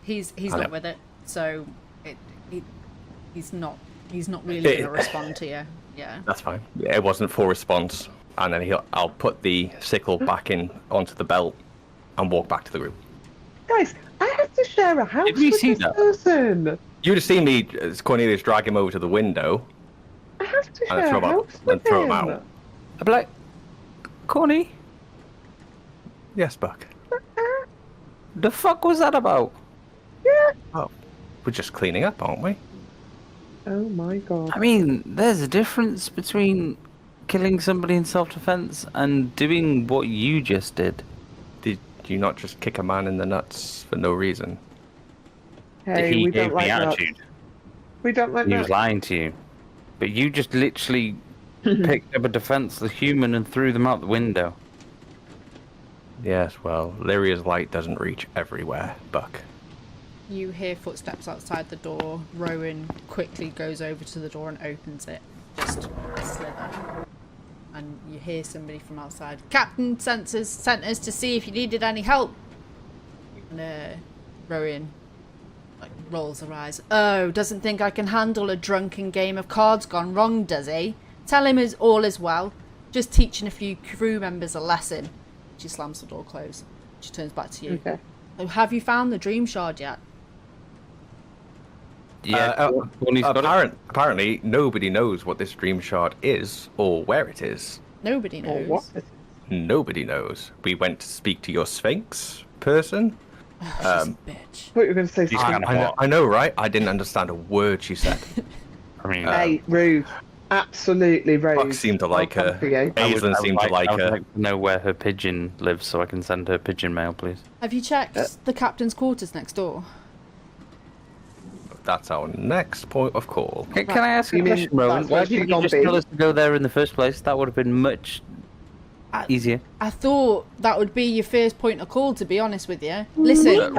He's I not know. with it, so he's not really going to respond to you. Yeah. That's fine. It wasn't full response, and then I'll put the sickle back in onto the belt and walk back to the room. Guys, I have to share a house Did we with see this that? person. You'd have seen me, as Cornelius, drag him over to the window. I have to And share throw a him out- house with and throw him him. out. I'd be like, Corny, Yes, Buck. the fuck was that about? Yeah, We're just cleaning up, aren't we? Oh my god. I mean, there's a difference between killing somebody in self-defense and doing what you just did. Did you not just kick a man in the nuts for no reason? Hey, He we gave don't like me that. attitude. We don't like He was that. lying to you. But you just literally picked up a defenseless human and threw them out the window. Yes, well, Lyria's light doesn't reach everywhere, Buck. You hear footsteps outside the door. Rowan quickly goes over to the door and opens it. Just a slither. And you hear somebody from outside. Captain sent us to see if you needed any help. And Rowan rolls her eyes. Oh, doesn't think I can handle a drunken game of cards gone wrong, does he? Tell him all is well. Just teaching a few crew members a lesson. She slams the door closed. She turns back to you. Okay. So have you found the Dreamshard yet? Yeah, Bonnie's got it. Apparently, nobody knows what this Dreamshard is or where it is. Nobody Or knows. what? Nobody knows. We went to speak to your Sphinx person. She's a bitch. I thought you were going to say She's something. kind of hot. I know, right? I didn't understand a word she said. I mean, Hey, rude. Absolutely rude. Buck seemed to like I'll her. come for you. Aislinn seemed to like I would her. like to know where her pigeon lives so I can send her pigeon mail, please. Have you checked the captain's quarters next door? That's our next point of call. Can I ask you You a mean question, Rowan? that's Why where didn't she's you on just base? tell us to go there in the first place? That would have been much easier. I thought that would be your first point of call, to be honest with you. Listen,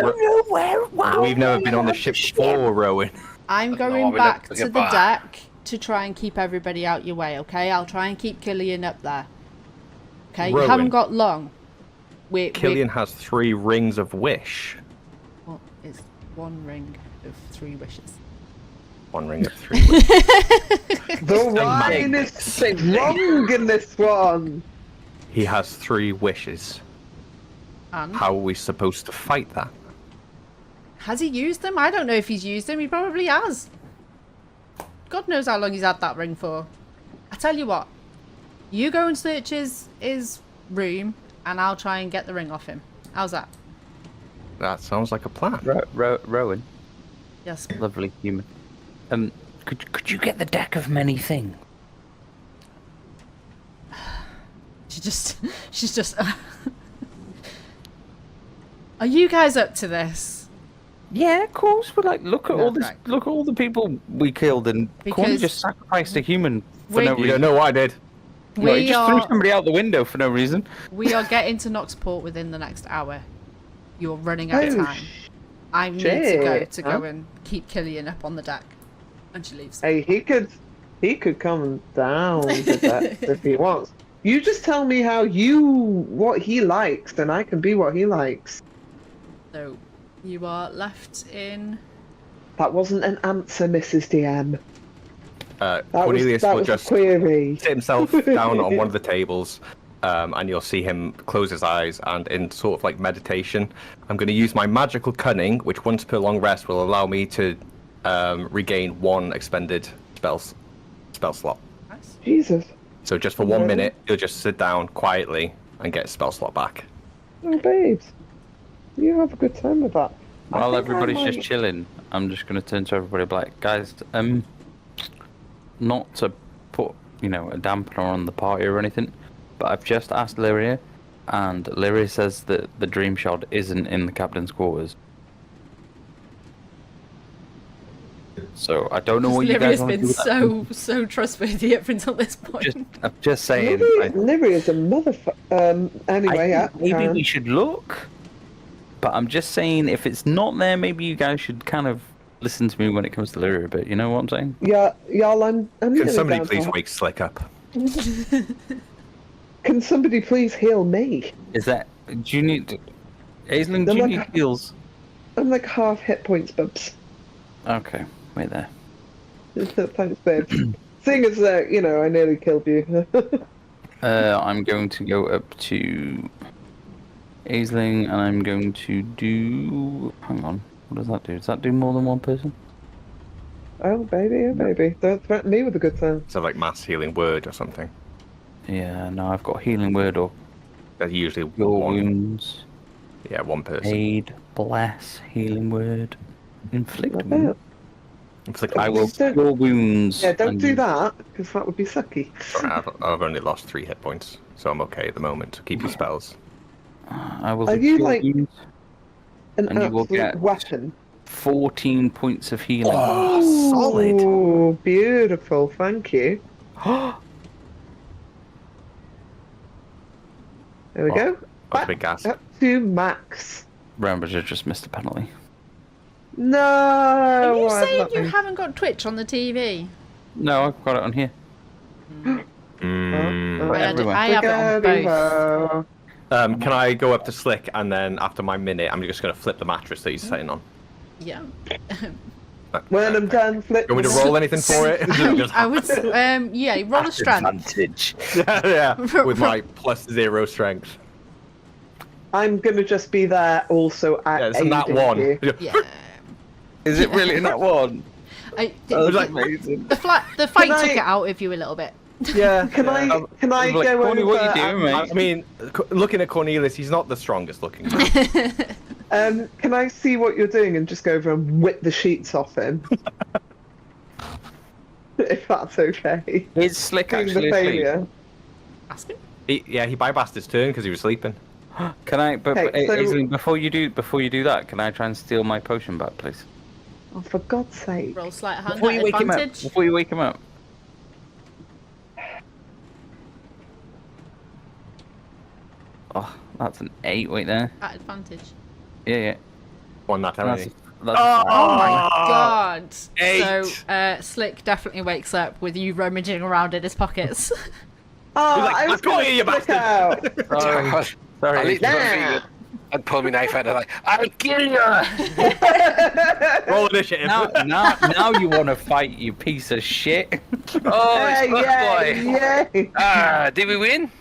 We've never been on the ship before, Rowan. I'm No, going we back look to to get the back. deck to try and keep everybody out your way, okay? I'll try and keep Killian up there. Okay, you Rowan. haven't got long. Killian has 3 rings of wish. Well, it's 1 ring of 3 wishes. 1 ring of 3 wishes. The wine is strong in this one. He has 3 wishes. And How are we supposed to fight that? has he used them? I don't know if he's used them. He probably has. God knows how long he's had that ring for. I tell you what, you go and search his room, and I'll try and get the ring off him. How's that? That sounds like a plan. Rowan, Yes. lovely human. Could you get the deck of many things? She's just. Are you guys up to this? Yeah, of course. We're like, look at all this. Right. Look at all the people we killed, and Corny Because just sacrificed a human for we- no You reason. don't know what I did. No, he We just threw are somebody out the window for no reason. we are getting to Knoxport within the next hour. You're running out of Oh, time. I need to shit, go huh? and keep Killian up on the deck. And she leaves. Hey, he could come down to that if he wants. You just tell me what he likes, and I can be what he likes. So you are left in. That wasn't an answer, Mrs. DM. Cornelius that will was just a query. sit himself down on one of the tables, and you'll see him close his eyes, and in sort of like meditation, I'm going to use my magical cunning, which once per long rest will allow me to regain 1 expended spell slot. Nice. Jesus. So just for 1 minute, you'll just sit down quietly and get a spell slot back. Oh, babes. You have a good time with that. I While think I everybody's might- just chilling, I'm just going to turn to everybody like, guys, not to put, a dampener on the party or anything, but I've just asked Lyria, and Lyria says that the Dreamshard isn't in the captain's quarters. So I don't know what you guys Lyria's want to been do with that. so trustworthy up until this point. I'm just saying. Lyria's a motherfucker. Anyway, I think maybe Karen. we should look. But I'm just saying, if it's not there, maybe you guys should kind of listen to me when it comes to Lyria a bit. You know what I'm saying? Yeah, y'all, I'm Can nearly somebody down please for- wake Slick up? Can somebody please heal me? Is that? Do you need? Aislinn, They're do you like- need heals? I'm like half hit points, Bubs. Okay, wait there. Thanks, babes. Seeing as, I nearly killed you. I'm going to go up to Aislinn, and I'm going to do. Hang on, what does that do? Does that do more than 1 person? Oh, baby. Don't threaten me with a good time. So like mass healing word or something. Yeah, no, I've got healing word or That's usually your 1. wounds, Yeah, 1 person. aid, bless, healing word. Inflict Love wounds. it. Inflict I will Don't- cure wounds. Yeah, don't and do that, because that would be sucky. Sorry, I've only lost 3 hit points, so I'm okay at the moment. Keep your spells. I will Are do you, cure like, wounds. An And you will absolute get- weapon. 14 points of healing. Oh, solid. Oh, beautiful. Thank you. There we go. That's a big gasp. Up to max. Rambager just missed a penalty. No. Are you I've saying not you been- haven't got Twitch on the TV? No, I've got it on here. Mm. Everywhere. I have it on both. Can I go up to Slick and then after my minute, I'm just going to flip the mattress that he's sitting on? Yeah. When I'm done, flip. You want me to roll anything for it? Just- I would. Yeah. Roll a strength. Advantage. yeah, with my +0 strength. I'm gonna just be there also at Yeah, it's in that aiding one. you. Yeah. Is it really not one? The amazing. the fight Can took I- it out of you a little bit. Yeah. Can I I'm go like, over? Corny, what are you doing, mate? I mean, looking at Cornelius, he's not the strongest looking. Can I see what you're doing and just go over and whip the sheets off him? If that's okay. Is Slick Being actually the asleep? failure. Ask him. He bypassed his turn because he was sleeping. Can I? But Okay, so- Aisling, before you do that, can I try and steal my potion back, please? Oh, for God's sake. Roll sleight of hand Before you at wake him up. advantage. Before you wake him up. Oh, that's an 8 right there. At advantage. Yeah. Won that time. That's, That's that's Oh my god! 8. So Slick definitely wakes up with you rummaging around in his pockets. Oh, He's like, I was "I've got gonna you, you flick bastard." out. Sorry. I Sorry. leave my Yeah. finger and pull my knife out and like, I'll kill you! Roll initiative. Now you want to fight, you piece of shit. Oh, Hey, it's Buck yeah, Boy. yeah. Ah, did we win?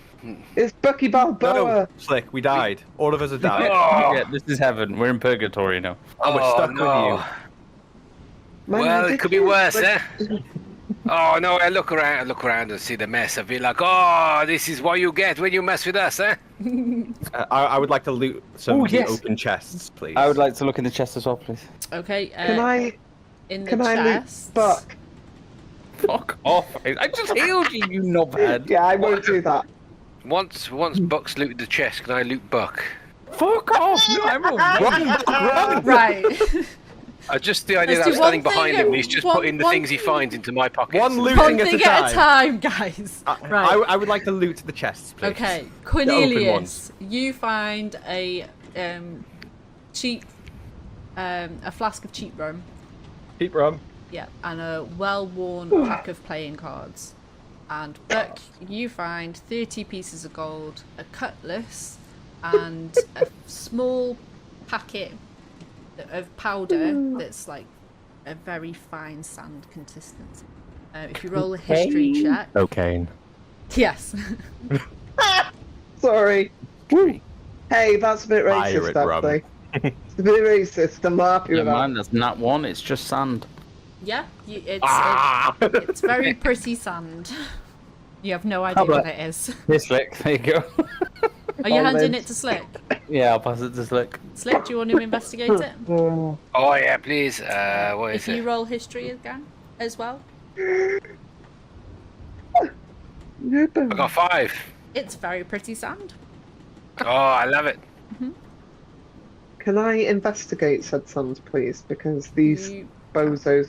It's Bucky Balboa. No, Slick, we died. All of us have died. Oh, Yeah, this is heaven. We're in purgatory now. And we're stuck with you. Man, Well, it could be ridiculous, worse, but- eh? Oh no! I look around and see the mess. I feel like, oh, this is what you get when you mess with us, eh? I would like to loot some Oh, of the yes. open chests, please. I would like to look in the chest as well, please. Okay. Can I in the can I loot chest? Buck? Fuck off. I just healed you, you knobhead. Yeah, I won't do that. Once Buck's looted the chest, can I loot Buck? Fuck off. No, I'm a run. Right. Just the idea Let's that I'm do standing one thing behind at- him and he's just one- putting the one things he thing- finds into my pockets. One loot One thing thing at at a time, guys. Right. I would like to loot the chests, please. Okay, ones. Cornelius, you find a cheap, a flask of cheap rum, Keep rum. yeah, and a well-worn pack of playing cards. And Buck, you find 30 pieces of gold, a cutlass, and a small packet of powder that's like a very fine sand consistency. If you roll a history check, Cocaine. yes. Sorry. Woo. Hey, that's a bit Pirate racist, rum. actually. It's a bit racist. I'm not happy Yeah, with that. man, that's not one. It's just sand. Yeah, Ah! it's very pretty sand. You have no idea about- what it is. Here, Slick. There you go. Are you handing Olives. it to Slick? Yeah, I'll pass it to Slick. Slick, do you want to investigate it? Oh, Oh yeah, please. What is If you it? roll history again, as well, no, I got 5. it's very pretty sand. Oh, I love it. Can I investigate said sons, please? Because these You bozos.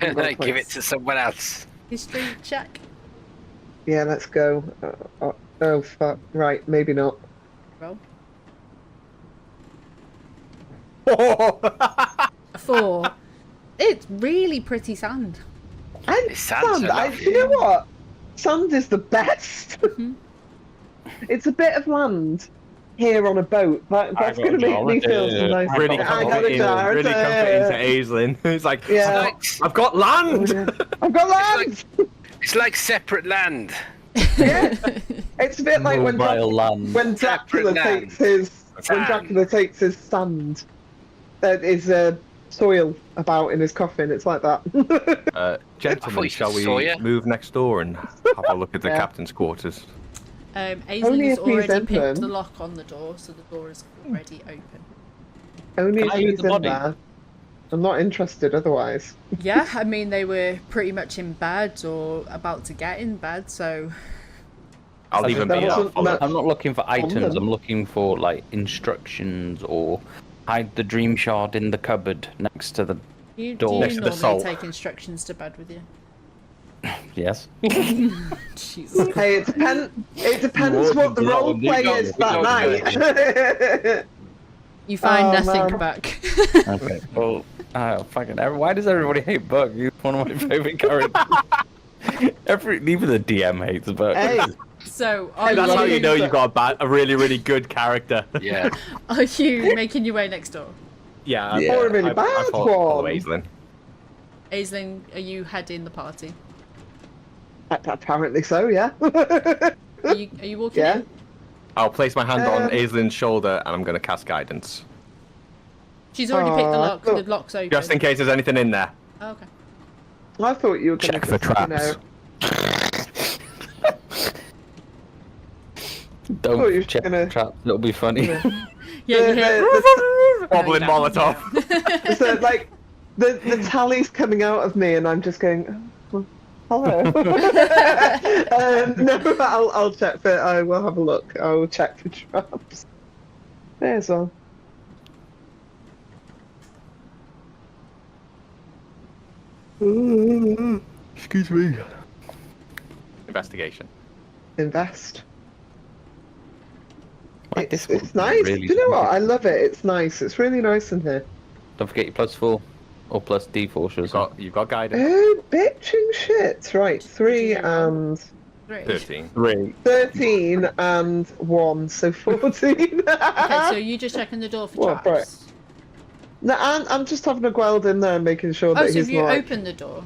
And got I give it place. to someone else. history check. Yeah, let's go. Oh, fuck. Right, maybe not. Roll a 4. It's really pretty sand. And It sounds sand, lovely. you know what? Sand is the best. Mhm. It's a bit of land here on a boat. That's got going to a make me feel holiday. some nice. Really I got a comforting, jar, really comforting to Aislinn. He's like, Yeah. I've got land! I've got land! It's like separate land. Yeah. It's a bit like when Mobile land. when Dracula Separate land. takes his Sand. sand, that is soil about in his coffin. It's like that. I thought Gentlemen, you shall said we Sawyer. move next door and have a look at the Yeah. captain's quarters? Aislinn Only has if he's already picked open. the lock on the door, so the door is already open. Only Can if I loot he's the in body? there. I'm not interested otherwise. Yeah, I mean, they were pretty much in bed or about to get in bed, so... I'll even there be wasn't follow. much- I'm not looking for items. them. I'm looking for like instructions or hide the dream shard in the cupboard next to the Do door. you Next to the normally salt. take instructions to bed with you? Yes. Jesus. Hey, it depends what the No, role we play don't- is we that don't night. You find Oh, nothing man. back. Okay. Well, why does everybody hate Buck? He's one of my favorite characters. Even the DM hates Buck. Hey, So, Hey, That's how you know Yeah. you've got a really, really good character. Yeah. are you making your way next door? Yeah, Yeah. or a really I bad follow one. Aislinn. Aisling, are you heading the party? Apparently so, yeah. Are you walking Yeah. in? I'll place my hand on Um, Aislinn's shoulder and I'm going to cast guidance. She's already picked the Aw, lock. look. The lock's open. Just in case there's anything in there. Oh, okay. I thought you were going Check to for traps. Don't Oh, you're check gonna- traps. It'll be funny. Yeah, The- you hear... the- Wobbling No, Molotov. So, like, the tally's coming out of me, and I'm just going, oh, hello. No, I'll check for. I will have a look. I will check for traps. There's one. Excuse me. Investigation. Invest. Like, It's this one's nice. really Do you know what? funny. I love it. It's nice. It's really nice in here. Don't forget your +4 or plus D4. You've got guidance. Oh, bitching shit. Right, 3 and 13. 3. 13 and 1, so 14. Okay, so you just checking the door for What, traps? No, I'm just having a Gweld in there, making sure Oh, that so he's have you not. opened the door?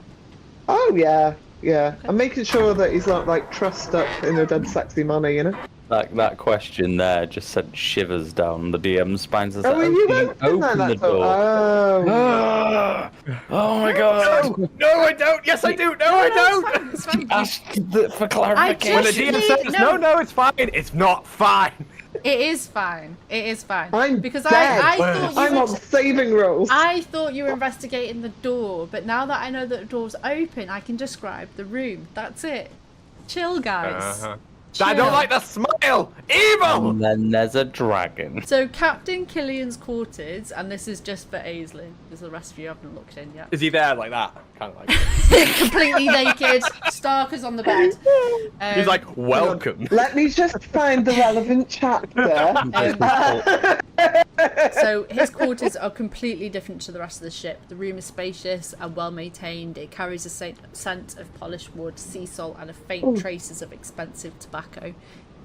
Oh yeah, yeah. I'm making sure that he's not like trussed up in a dead sexy manner, you know. That question there just sent shivers down the DM's spine. Says, Oh, are you open open the door. Oh. Oh my god! No, I don't. Yes, I do. No, I don't. It's fine. Ask for clarification. When the Actually, DM says, no. no, it's fine. It's not fine. It is fine. It is fine. I'm because dead. I thought you I'm were, on saving rolls. I thought you were investigating the door, but now that I know that the door's open, I can describe the room. That's it. Chill, guys. I don't Chill. like the smile. Evil. And then there's a dragon. So Captain Killian's quarters, and this is just for Aislinn, because the rest of you haven't looked in yet. Is he there like that? Kind of like. Completely naked, Starker's on the bed. He's like, welcome. Let me just find the relevant chapter. So his quarters are completely different to the rest of the ship. The room is spacious and well maintained. It carries a scent of polished wood, sea salt, and a faint traces of expensive tobacco.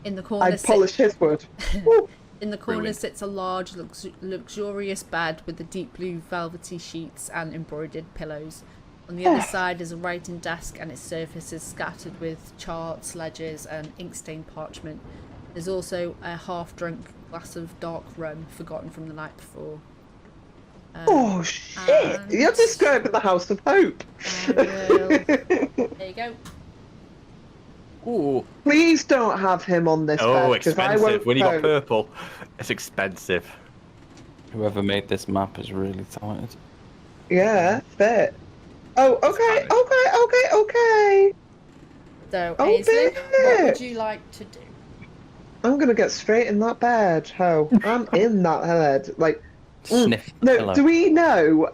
In the corner, I'd polish his wood. Woo. in the corner Brilliant. sits a large, luxurious bed with the deep blue velvety sheets and embroidered pillows. On the other side is a writing desk, and its surface is scattered with charts, ledgers, and ink-stained parchment. There's also a half-drunk glass of dark rum forgotten from the night before. Oh shit! and- You're describing the House of Hope. There you go. Ooh. Please don't have him on this bed. Oh, 'cause I expensive. won't When you got cope. purple, it's expensive. Whoever made this map is really talented. Yeah, fit. Oh, okay, Spanish. okay. So, Oh, Aislinn, what would bitch. you like to do? I'm gonna get straight in that bed. Ho, I'm in that bed. Like, Sniff the no. pillow. Do we know?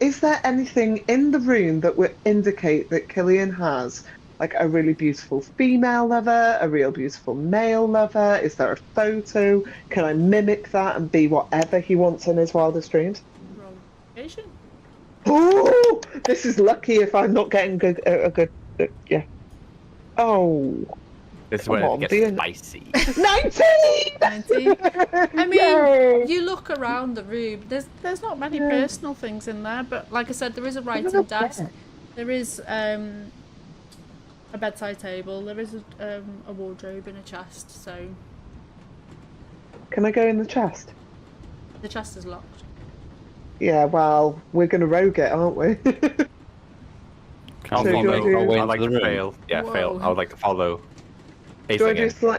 Is there anything in the room that would indicate that Killian has like a really beautiful female lover, a real beautiful male lover? Is there a photo? Can I mimic that and be whatever he wants in his wildest dreams? Roll investigation. Oh, this is lucky if I'm not getting a good. Yeah. Oh, This is Come where on, it dear. gets spicy. 19! 19. I mean, Yay. you look around the room. There's not many personal things in there, but like I said, there is a writing desk. There is a bedside table. There is a wardrobe and a chest. So Can I go in the chest? the chest is locked. Yeah, well, we're gonna rogue it, aren't we? Can't So follow do I our do- way I'd into like the to room. fail. Yeah, fail. Whoa. I would like to follow. Do I Aislinn do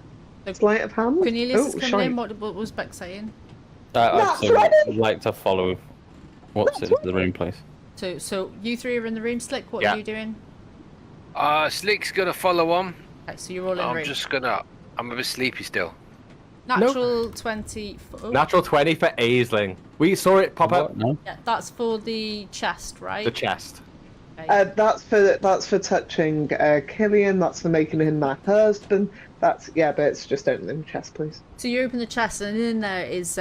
in. sleight of hand? Cornelius is Oh, coming shite. in. What was Beck saying? That's I'd right. like to follow What's it? The room, please. So you three are in the room. Slick, what Yeah. are you doing? Slick's gonna follow on. Okay, so you're all in the room. I'm a bit sleepy still. Natural 20. Natural 20 for Aisling. We saw it pop up. What? No. Yeah, that's for the chest, right? The chest. Okay. That's for touching Killian. That's for making him my husband. But it's just opening the chest, please. So you open the chest, and in there is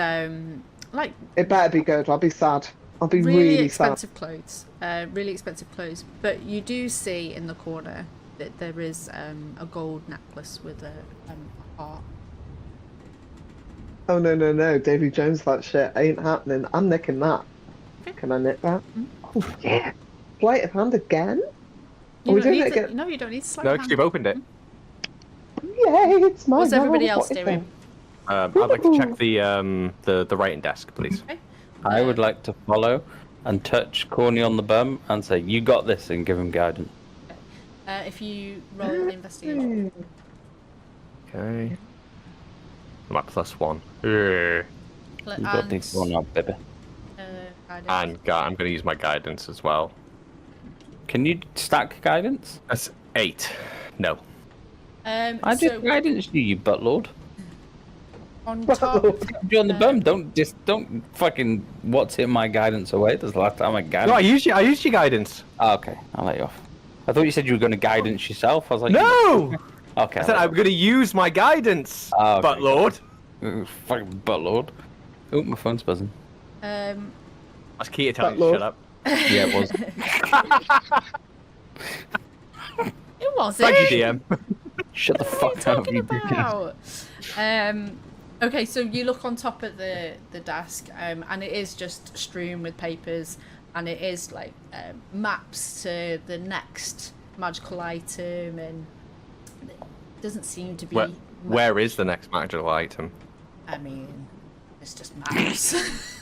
like It better be good. I'll be sad. I'll be really really sad. expensive clothes. Really expensive clothes. But you do see in the corner that there is a gold necklace with a heart. Oh no, Davy Jones, that shit ain't happening. I'm nicking that. Can I nick that? Oh yeah. Sleight of hand again? You Are we don't doing need it again? No, you don't need to slide No, hand. because you've opened it. Yay, it's my What's everybody round. else What is doing? I'd like to check the writing desk, please. Okay. I would like to follow and touch Corny on the bum and say, "You got this," and give him guidance. If you roll the investigation. Okay. I'm at +1. You got this one up, baby. Guidance. And I'm going to use my guidance as well. Can you stack guidance? That's 8. No. I did guidance you butt lord. On top, You on the bum. Don't fucking what's hit my guidance away. That's the last time I guidance. No, I used your guidance. Oh, okay, I'll let you off. I thought you said you were going to guidance yourself. I was like, No! Okay. I said I'm going to use my guidance, Oh, okay. but Lord. Fucking butt lord. Oh, my phone's buzzing. That's Keita telling you to shut up. Yeah, it was. it was Thank you, DM. Shut the fuck up, talking you dickhead. about? Okay, so you look on top of the desk, and it is just strewn with papers, and it is like maps to the next magical item, and it doesn't seem to be. Where is the next magical item? I mean, it's just maps.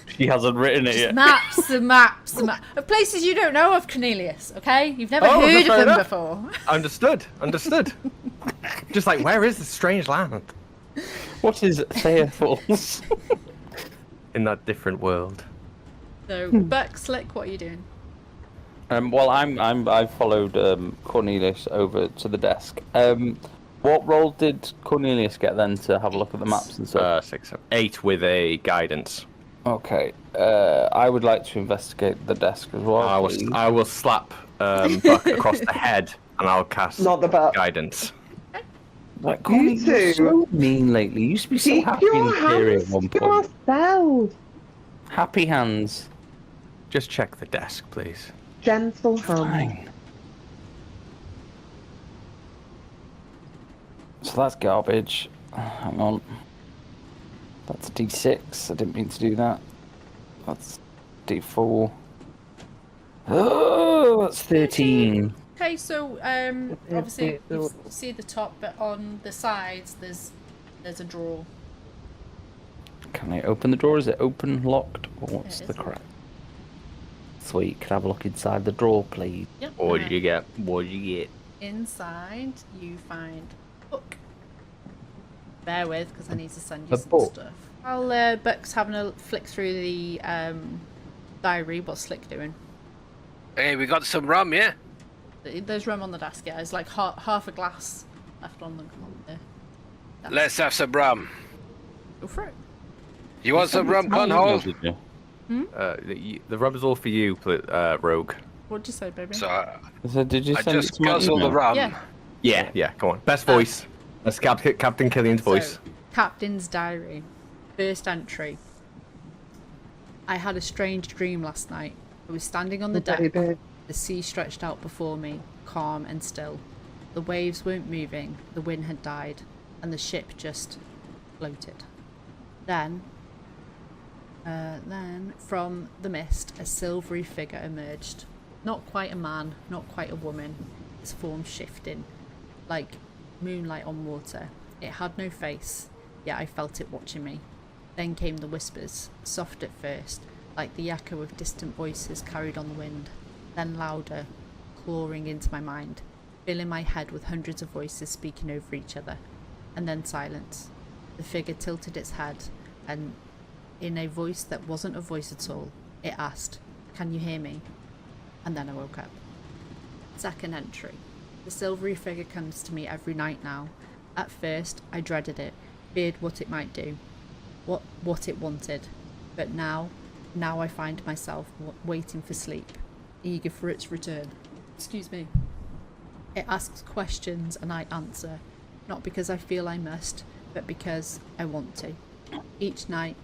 She hasn't written it yet. maps of places you don't know of, Cornelius. Okay, you've never Oh, heard of fair them enough. before. Understood. Just like, where is the strange land? What is Thayer Falls? In that different world. So, Buck, Slick, what are you doing? Well, I followed Cornelius over to the desk. What role did Cornelius get then to have a look at the maps and stuff? 6, 8 with a guidance. Okay. I would like to investigate the desk as well. please. I will slap Buck across the head and I'll cast Not the butt. guidance. Like, Corny, You you're two. so mean lately. You used to be so Keep happy in your theory at hands one to point. yourself. Happy hands. Just check the desk, please. Gentle hands. Fine. So that's garbage. Hang on. That's a D6. I didn't mean to do that. That's D4. Oh, that's 13. Okay, so obviously you see the top, but on the sides there's a drawer. Can I open the drawer? Is it open, locked, or what's It the is correct? Sweet. Could I have a look inside the drawer, please? Yep. What did you get? What did you get? Inside you find a book. Bear with, because I need to send you A some book? stuff. While Buck's having a flick through the diary, what's Slick doing? Hey, we got some rum, yeah? There's rum on the desk, yeah. There's like half a glass left on the desk. Let's have some rum. Go for it. You want some rum, Conhole? Conhole? The rub's all for you, Rogue. What'd you say, baby? So So did you I send it just to my guzzled the email? rum. Yeah. Yeah, come on. Best voice. That's Captain Killian's voice. So, Captain's diary. First entry. I had a strange dream last night. I was standing on the deck. Baby. The sea stretched out before me, calm and still. The waves weren't moving, the wind had died, and the ship just floated. Then from the mist, a silvery figure emerged. Not quite a man, not quite a woman. Its form shifting, like moonlight on water. It had no face, yet I felt it watching me. Then came the whispers, soft at first, like the echo of distant voices carried on the wind. Then louder, clawing into my mind, filling my head with hundreds of voices speaking over each other. And then silence. The figure tilted its head, and in a voice that wasn't a voice at all, it asked, Can you hear me? And then I woke up. Second entry. The silvery figure comes to me every night now. At first, I dreaded it, feared what it might do, what it wanted. But now I find myself waiting for sleep, eager for its return. Excuse me. It asks questions and I answer, not because I feel I must, but because I want to. Each night,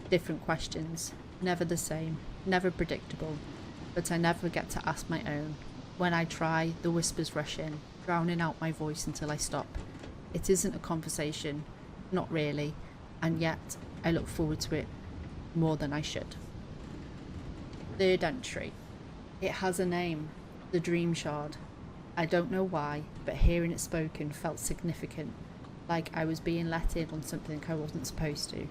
different questions, never the same, never predictable, but I never get to ask my own. When I try, the whispers rush in, drowning out my voice until I stop. It isn't a conversation, not really, and yet I look forward to it more than I should. Third entry. It has a name, the Dreamshard. I don't know why, but hearing it spoken felt significant, like I was being let in on something I wasn't supposed to,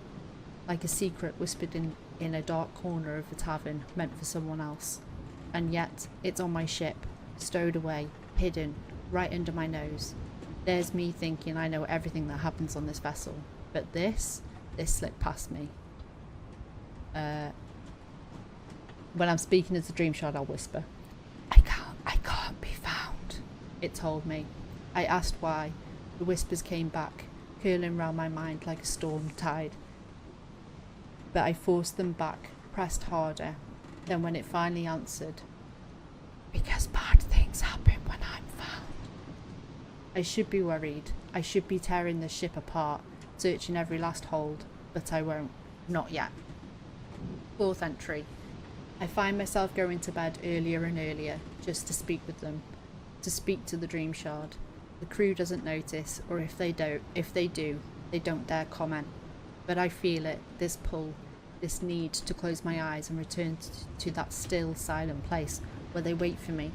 like a secret whispered in a dark corner of a tavern meant for someone else. And yet, it's on my ship, stowed away, hidden, right under my nose. There's me thinking I know everything that happens on this vessel, but this slipped past me. When I'm speaking as the Dreamshard, I'll whisper, I can't be found, it told me. I asked why. The whispers came back, curling round my mind like a storm tide. But I forced them back, pressed harder. Then when it finally answered, because bad things happen when I'm found. I should be worried. I should be tearing the ship apart, searching every last hold, but I won't. Not yet. Fourth entry. I find myself going to bed earlier and earlier, just to speak with them, to speak to the Dreamshard. The crew doesn't notice, or if they do, they don't dare comment. But I feel it, this pull, this need to close my eyes and return to that still, silent place where they wait for me.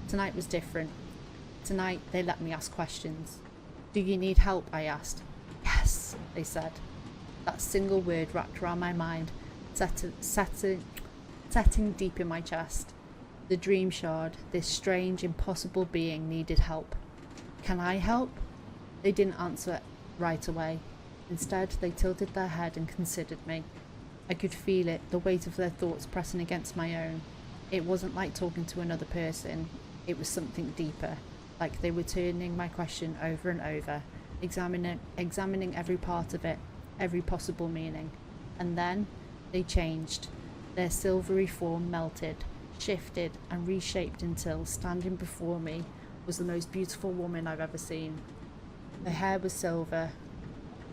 Tonight was different. Tonight they let me ask questions. Do you need help? I asked. Yes, they said. That single word wrapped around my mind, setting deep in my chest. The Dreamshard, this strange, impossible being, needed help. Can I help? They didn't answer right away. Instead, they tilted their head and considered me. I could feel it, the weight of their thoughts pressing against my own. It wasn't like talking to another person. It was something deeper, like they were turning my question over and over, examining every part of it, every possible meaning. And then they changed. Their silvery form melted, shifted and reshaped until, standing before me, was the most beautiful woman I've ever seen. Her hair was silver,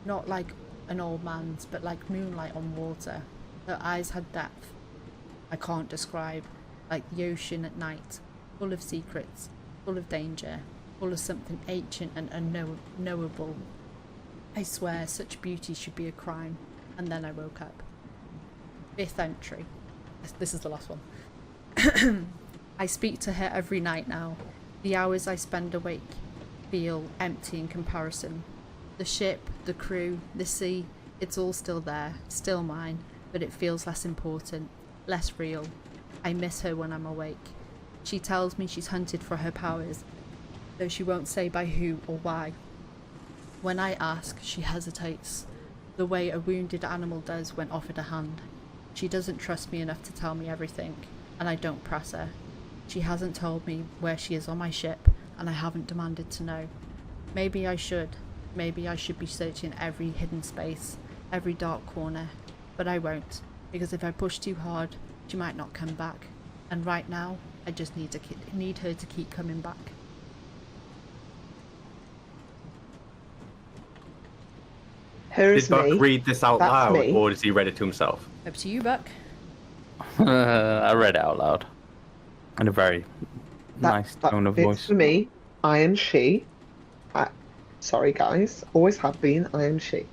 not like an old man's, but like moonlight on water. Her eyes had depth I can't describe, like the ocean at night, full of secrets, full of danger, full of something ancient and unknowable. I swear such beauty should be a crime. And then I woke up. Fifth entry. This is the last one. I speak to her every night now. The hours I spend awake feel empty in comparison. The ship, the crew, the sea, it's all still there, still mine, but it feels less important, less real. I miss her when I'm awake. She tells me she's hunted for her powers, though she won't say by who or why. When I ask, she hesitates, the way a wounded animal does when offered a hand. She doesn't trust me enough to tell me everything, and I don't press her. She hasn't told me where she is on my ship, and I haven't demanded to know. Maybe I should. Maybe I should be searching every hidden space, every dark corner, but I won't, because if I push too hard, she might not come back. And right now, I just need her to keep coming back. Here's Did Buck me. read this out That's loud, me. or does he read it to himself? Up to you, Buck. I read it out loud. In a very nice tone of It's voice. for me. I am she. Sorry, guys. Always have been. I am she.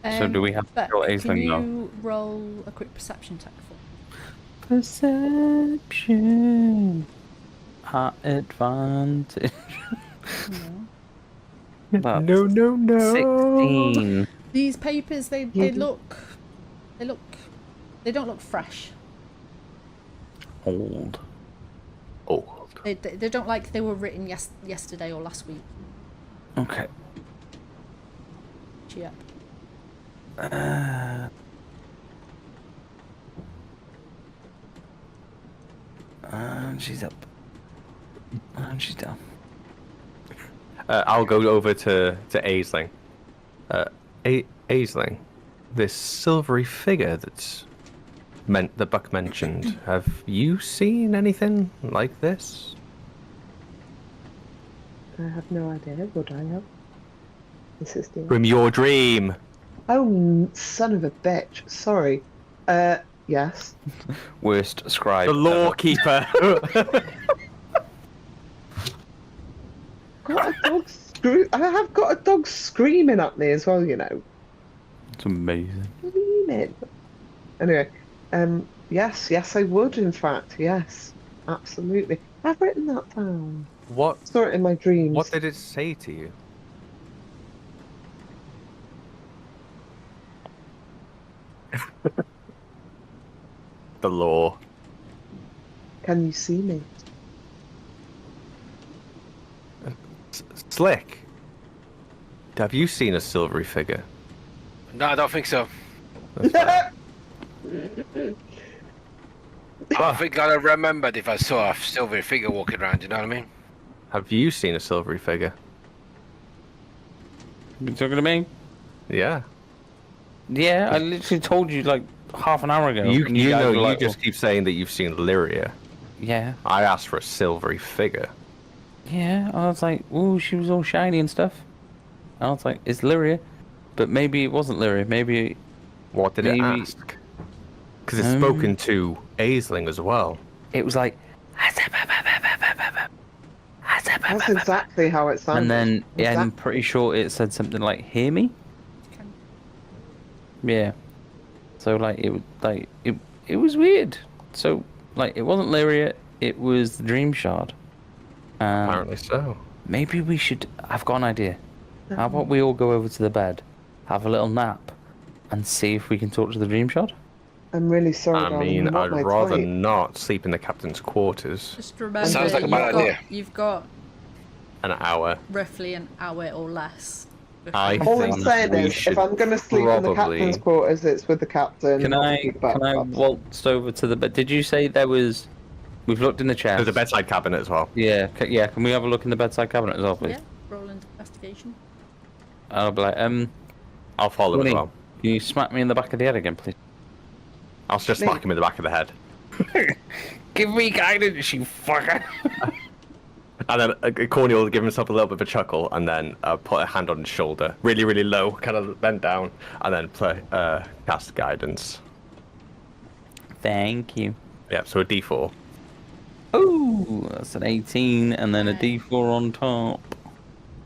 So do we have to Buck, kill can Aisling now? you roll a quick perception check for Perception. At advantage. That's No. 16. These papers, they don't look fresh. Old. They don't like they were written yesterday or last week. Okay. Cheer up. And she's up. And she's down. I'll go over to Aisling. Aisling, this silvery figure that Buck mentioned. Have you seen anything like this? I have no idea. Would I have? This is the... From your dream. Oh, son of a bitch. Sorry. Yes. Worst scribe. The law keeper. I have got a dog screaming at me as well, you know. It's amazing. Screaming. Anyway, yes, I would, in fact, yes. Absolutely. I've written that down. What? Saw it in my dreams. What did it say to you? The law. Can you see me? Slick. Have you seen a silvery figure? No, I don't think so. That's fine. I think I'd remembered if I saw a silver figure walking around, you know what I mean? Have you seen a silvery figure? You talking to me? Yeah. Yeah, I literally told you like half an hour ago. You and guys know, were you like, just keep saying that you've seen Lyria. Yeah. I asked for a silvery figure. Yeah, I was like, ooh, she was all shiny and stuff. And I was like, it's Lyria. But maybe it wasn't Lyria. Maybe... What did it Maybe- ask? Because it's spoken to Aisling as well. It was like... That's exactly how it sounded. And then yeah, I'm Exactly. pretty sure it said something like, hear me? Yeah. So like it was weird. So like it wasn't Lyria, it was the Dreamshard. Apparently so. Maybe we should... I've got an idea. How about we all go over to the bed, have a little nap, and see if we can talk to the Dreamshard? I'm really sorry, I darling, mean, you're not I'd my rather type. not sleep in the captain's quarters. Just remember, Sounds like a bad idea. you've got An hour. roughly an hour or less. I before- All I'm think saying we is, should if I'm going to sleep in the probably- captain's quarters, it's with the captain. Can not I with the backups. waltz over to the bed? Did you say there was... We've looked in the chest. There's a bedside cabinet as well. Yeah, yeah. Can we have a look in the bedside cabinet as well, please? Yeah, roll into investigation. I'll be like, I'll follow Winnie, as well. can you smack me in the back of the head again, please? I'll just Me. smack him in the back of the head. Give me guidance, you fucker! And then Corny will give himself a little bit of a chuckle and then put a hand on his shoulder. Really, really low, kind of bent down. And then cast guidance. Thank you. Yeah, so a d4. Oh, that's an 18, and then a D4 on top.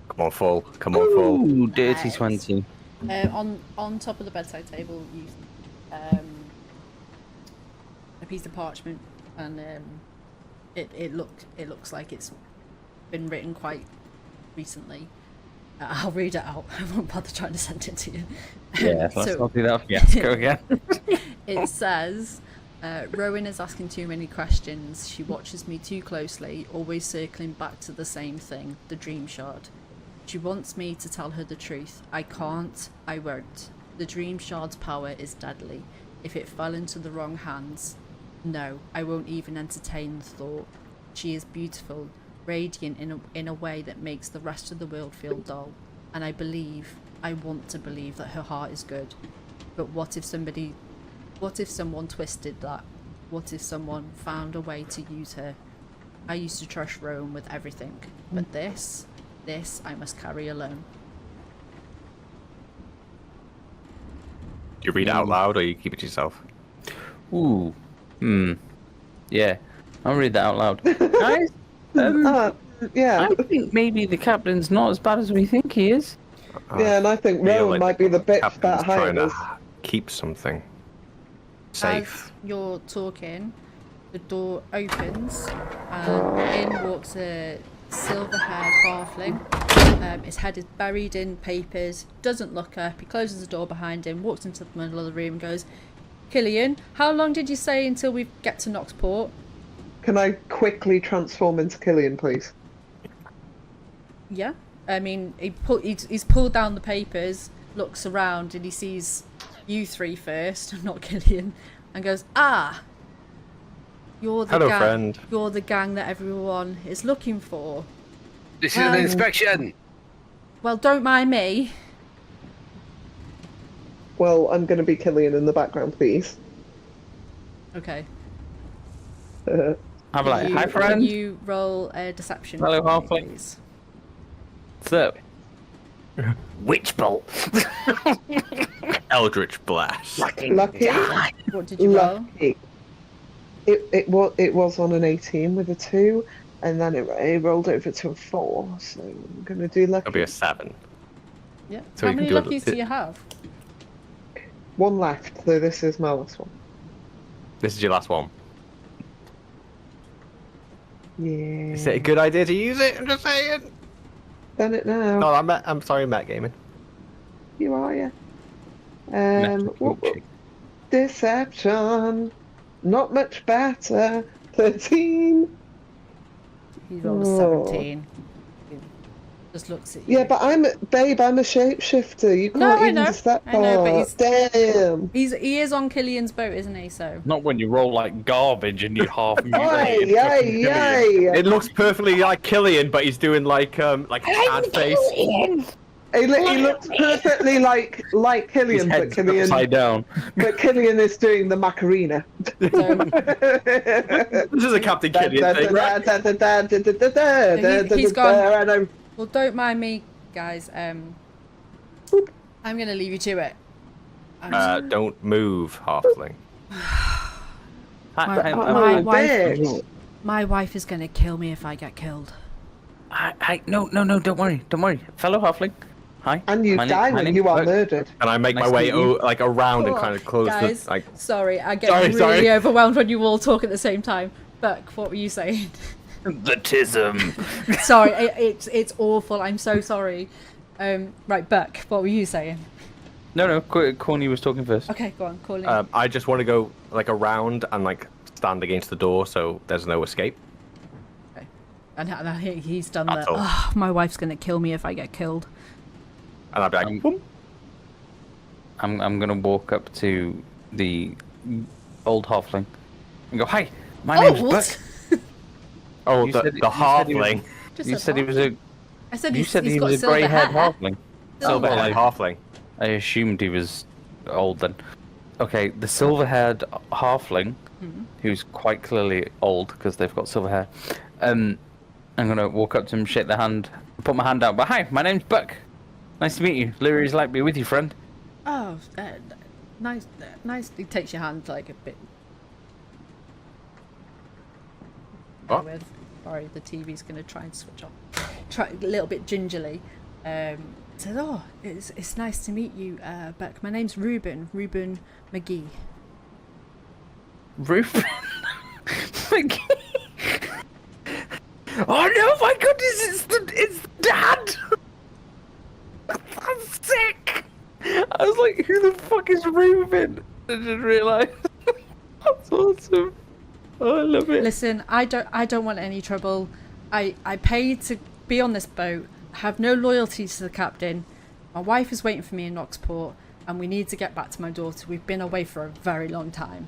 Come on, full. Come on, full. Ooh, dirty Nice. 20. On top of the bedside table, you a piece of parchment, and it looks like it's been written quite recently. I'll read it out. I won't bother trying to send it to you. Yeah, let's So- not do that. Yes, go again. It says, Rowan is asking too many questions. She watches me too closely, always circling back to the same thing, the Dreamshard. She wants me to tell her the truth. I can't, I won't. The Dreamshard's power is deadly. If it fell into the wrong hands, no, I won't even entertain the thought. She is beautiful, radiant in a way that makes the rest of the world feel dull. And I want to believe that her heart is good. But what if someone twisted that? What if someone found a way to use her? I used to trust Rowan with everything, but this I must carry alone. You read it out loud or you keep it to yourself? Ooh. Yeah, I'll read that out loud. Guys, Yeah, I think maybe the captain's not as bad as we think he is. yeah, and I think feel Rowan like might be the bitch Captain's that trying hired to us. keep something safe. As you're talking, the door opens and in walks a silver-haired halfling. His head is buried in papers, doesn't look up. He closes the door behind him, walks into the middle of the room and goes, Killian, how long did you say until we get to Knoxport? Can I quickly transform into Killian, please? Yeah. I mean, he's pulled down the papers, looks around, and he sees you three first, not Killian, and goes, ah! You're the Hello, gang. friend. You're the gang that everyone is looking for. This is an inspection. Well, don't mind me. Well, I'm going to be Killian in the background, please. Okay. I'm like, hi Can friend. you roll a deception? Hello, for me, halfling. please? What's up? Witch bolt. Eldritch Blast. Lucky. What did you roll? Lucky. It was on an 18 with a 2, and then it rolled over to a 4. So I'm going to do lucky. It'll be a 7. Yeah. So How you many can do luckies do you have? 1 left, so this is my last one. This is your last one. Yeah. Is it a good idea to use it? I'm just saying. Done it now. No, I'm sorry, Matt Gaming. You are, yeah. Deception. Not much better. 13. He rolled a 17. He just looks at you. Yeah, but I'm a shapeshifter. You can't No, I even know. step I know, but he's- Damn. He is on Killian's boat, isn't he? So. Not when you roll like garbage and you half Yay, mutilated. yay, yay. It looks perfectly like Killian, but he's doing like a sad face. He looks perfectly like Killian, but Killian, upside down. but Killian is doing the Macarena. So This is a Captain Killian thing, right? He's gone. Well, don't mind me, guys. I'm gonna leave you to it. Don't move, halfling. My wife is gonna kill me if I get killed. No, don't worry. Fellow halfling. Hi. And you die when you are murdered. And I make Nice my way to meet you. like around and kind of close Guys, the like. sorry, I get really Sorry. overwhelmed when you all talk at the same time. Buck, what were you saying? The tism. Sorry, it's awful. I'm so sorry. Right, Buck, what were you saying? No. Corny was talking first. Okay, go on, call in. I just want to go like around and like stand against the door so there's no escape. Okay. And he's done That's that. all. Oh, my wife's gonna kill me if I get killed. And I'll be like, boom. I'm gonna walk up to the old halfling and go, hi, my name's what? Buck. Oh, You the said- you halfling. Just You a said he was a. I said You said he's he got was a silver grey-haired hair. halfling. Silver Silverhaired halfling. I assumed he was old then. Okay, the silver-haired halfling, who's quite clearly old because they've got silver hair. I'm gonna walk up to him, shake the hand, put my hand out. But hi, my name's Buck. Nice to meet you. Lyria's like me with you, friend. Oh, nice. Nice. He takes your hand like a bit. What? Sorry, the TV's going to try and switch off. Try a little bit gingerly. Said, "Oh, it's nice to meet you, Buck. My name's Ruben McGee." Ruben McGee. Oh no! My goodness, it's Dad. I'm sick. I was like, who the fuck is Ruben? I didn't realise. That's awesome. Oh, I love it. Listen, I don't want any trouble. I paid to be on this boat. I have no loyalty to the captain. My wife is waiting for me in Knoxport, and we need to get back to my daughter. We've been away for a very long time.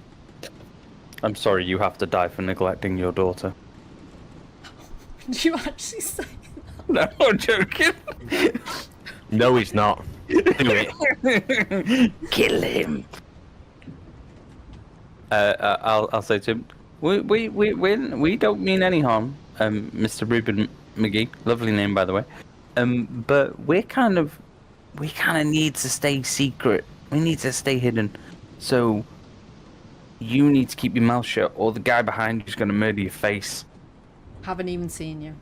I'm sorry, you have to die for neglecting your daughter. Did you actually say No, I'm joking. No, he's not. Do it. Kill him. I'll say to him, we don't mean any harm, Mr. Ruben McGee. Lovely name, by the way. But we kind of need to stay secret. We need to stay hidden. So you need to keep your mouth shut, or the guy behind you's gonna murder your face. Haven't even seen you.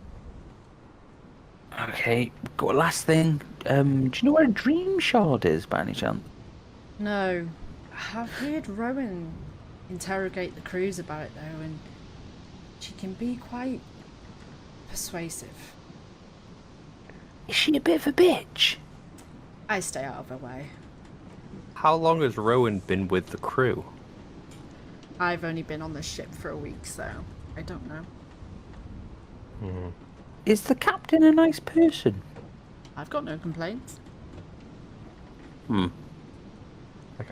Okay. Got last thing. Do you know where Dreamshard is, by any chance? No. I've heard Rowan interrogate the crews about it though, and she can be quite persuasive. Is she a bit of a bitch? I stay out of her way. How long has Rowan been with the crew? I've only been on the ship for a week, so I don't know. Is the captain a nice person? I've got no complaints. Like,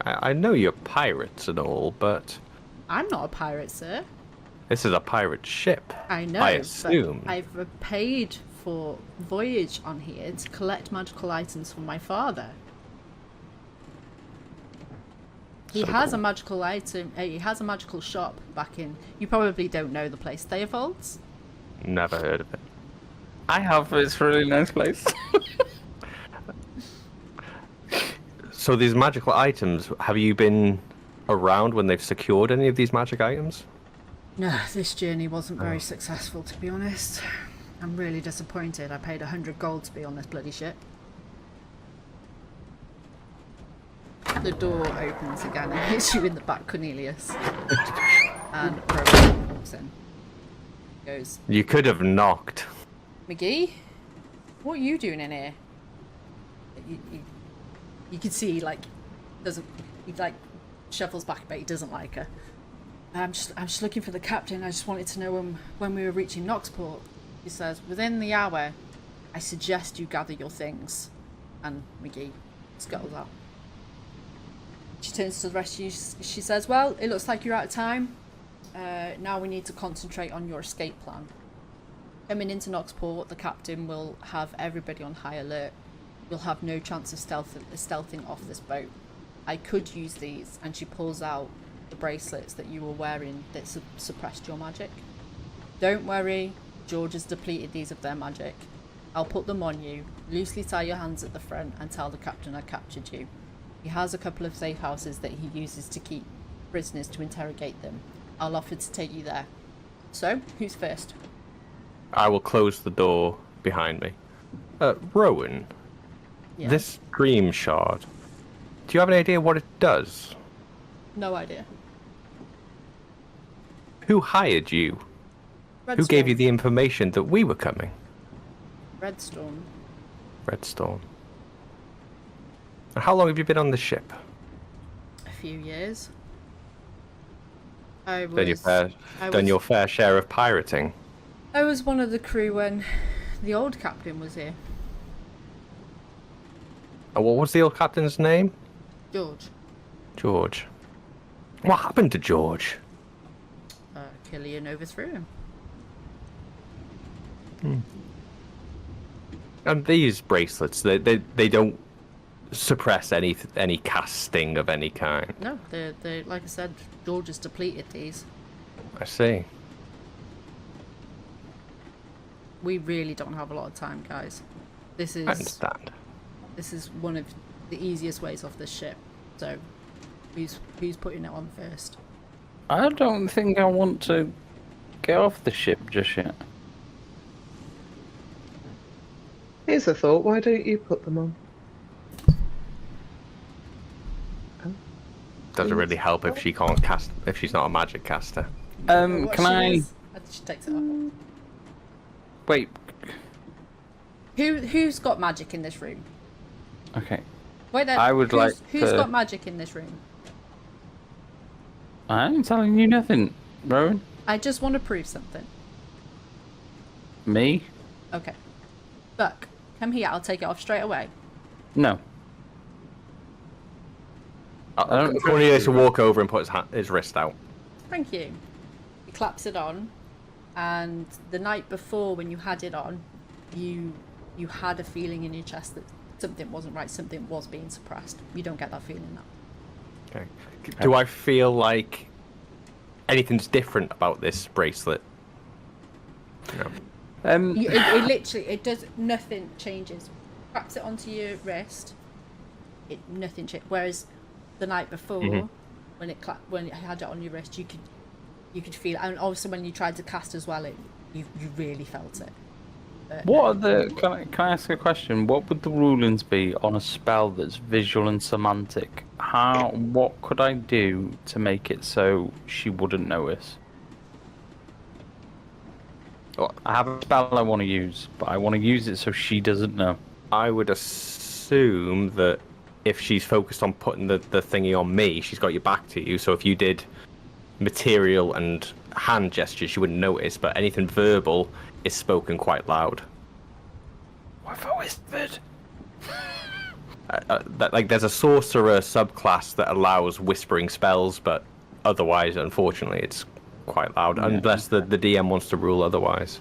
I know you're pirates and all, but I'm not a pirate, sir. This is a pirate ship. I know, I assume. but I've paid for voyage on here to collect magical items for my father. He So has cool. a magical item. He has a magical shop back in. You probably don't know the place. Theofolds? Never heard of it. I have. It's a really nice place. So these magical items, have you been around when they've secured any of these magic items? No, this journey wasn't very successful, to be honest. I'm really disappointed. I paid 100 gold to be on this bloody ship. The door opens again and hits you in the back, Cornelius. And Rowan walks in. Goes, You could have knocked. McGee? What are you doing in here? You can see, like, he, like, shuffles back a bit. He doesn't like her. I'm just looking for the captain. I just wanted to know when we were reaching Knoxport. He says, within the hour, I suggest you gather your things. And McGee scuttles out. She turns to the rest of you. She says, well, it looks like you're out of time. Now we need to concentrate on your escape plan. Coming into Knoxport, the captain will have everybody on high alert. You'll have no chance of stealthing off this boat. I could use these. And she pulls out the bracelets that you were wearing that suppressed your magic. Don't worry, George has depleted these of their magic. I'll put them on you, loosely tie your hands at the front and tell the captain I captured you. He has a couple of safe houses that he uses to keep prisoners to interrogate them. I'll offer to take you there. So, who's first? I will close the door behind me. Rowan, Yeah. this Dreamshard, do you have any idea what it does? No idea. Who hired you? Who gave you the information that we were coming? Redstorm. Redstorm. How long have you been on the ship? A few years. I Done was your fair share of pirating. I was one of the crew when the old captain was here. What was the old captain's name? George. George. What happened to George? Killian overthrew him. And these bracelets, they don't suppress any casting of any kind. No, they like I said, George has depleted these. I see. We really don't have a lot of time, guys. This I is understand. one of the easiest ways off this ship. So, who's putting it on first? I don't think I want to get off the ship just yet. Here's a thought. Why don't you put them on? Does it really help if she can't cast, if she's not a magic caster? What Can she I is- She takes it off. wait? Who's got magic in this room? Okay, Wait there. I would who's like Who's to- got magic in this room? I ain't telling you nothing, Rowan. I just want to prove something. Me? Okay. Buck, come here. I'll take it off straight away. No. I don't. Cornelius will walk over and put his wrist out. Thank you. He claps it on, and the night before when you had it on, you had a feeling in your chest that something wasn't right, something was being suppressed. You don't get that feeling now. Okay. Do I feel like anything's different about this bracelet? No. It literally, it does, nothing changes. Wraps it onto your wrist, nothing changes. Whereas the night before, when it had it on your wrist, you could feel it. And also when you tried to cast as well, you really felt it. But, What are the? Can I ask a question? What would the rulings be on a spell that's visual and semantic? What could I do to make it so she wouldn't notice? Well, I have a spell I want to use, but I want to use it so she doesn't know. I would assume that if she's focused on putting the thingy on me, she's got your back to you. So if you did material and hand gestures, she wouldn't notice. But anything verbal is spoken quite loud. What if I whispered? Like there's a sorcerer subclass that allows whispering spells, but otherwise, unfortunately, it's quite loud, unless the DM wants to rule otherwise.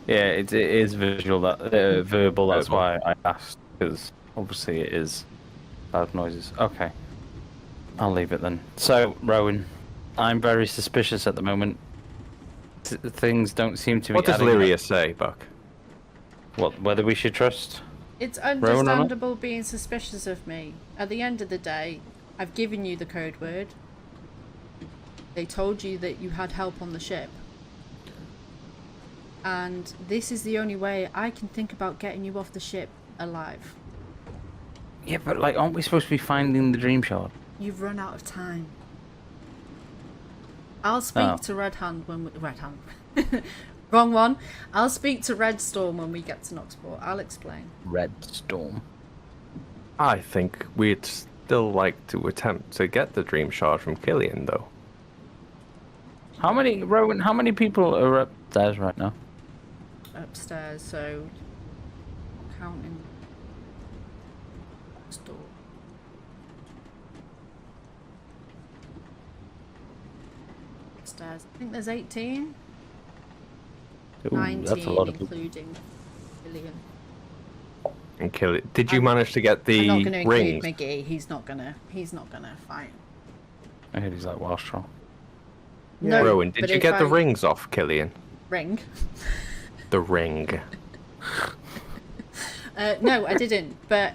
Yeah, it is visual that verbal. That's Verbal. why I asked, because obviously it is loud noises. Okay, I'll leave it then. So, Rowan, I'm very suspicious at the moment. Things don't seem to be. What does adding up. Lyria say, Buck? What? Whether we should trust? It's Rowan or not? understandable being suspicious of me. At the end of the day, I've given you the code word. They told you that you had help on the ship. And this is the only way I can think about getting you off the ship alive. Yeah, but like, aren't we supposed to be finding the Dreamshard? You've run out of time. I'll speak Oh. to Red Hand when we... Red Hand. Wrong one. I'll speak to Red Storm when we get to Knoxport. I'll explain. Red Storm. I think we'd still like to attempt to get the Dreamshard from Killian, though. How many, Rowan? How many people are upstairs right now? Upstairs, so... Counting... Store. Upstairs. I think there's 18. Ooh, 19, that's a lot of people. including Killian. And Killian, did you manage to get I'm the not going to include rings? McGee. He's not gonna fight. I heard he's like Welsh troll. No, Rowan, did but you if get the I- rings off Killian? Ring? The ring. No, I didn't. But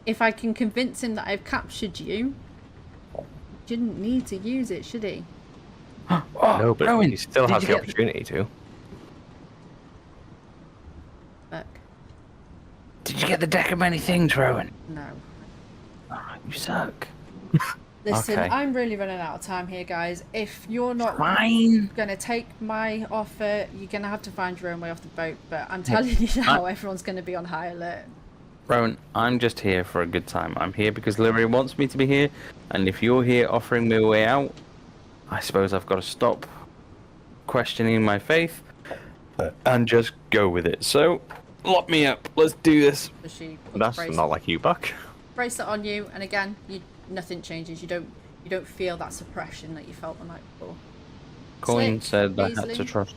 if I can convince him that I've captured you, shouldn't need to use it, should he? Oh, No, but Rowan, he still did has you the get- opportunity to. Fuck. Did you get the deck of many things, Rowan? No. Oh, you suck. Listen, Okay. I'm really running out of time here, guys. If you're not Fine. going to take my offer, you're going to have to find your own way off the boat. But I'm telling you now, everyone's going to be on high alert. Rowan, I'm just here for a good time. I'm here because Lyria wants me to be here, and if you're here offering me a way out, I suppose I've got to stop questioning my faith and just go with it. So, lock me up. Let's do this. So she puts That's bracelet, not like you, Buck. bracelet on you, and again, nothing changes. You don't feel that suppression that you felt the night before. Colin Slick, said I had Beasley. to trust.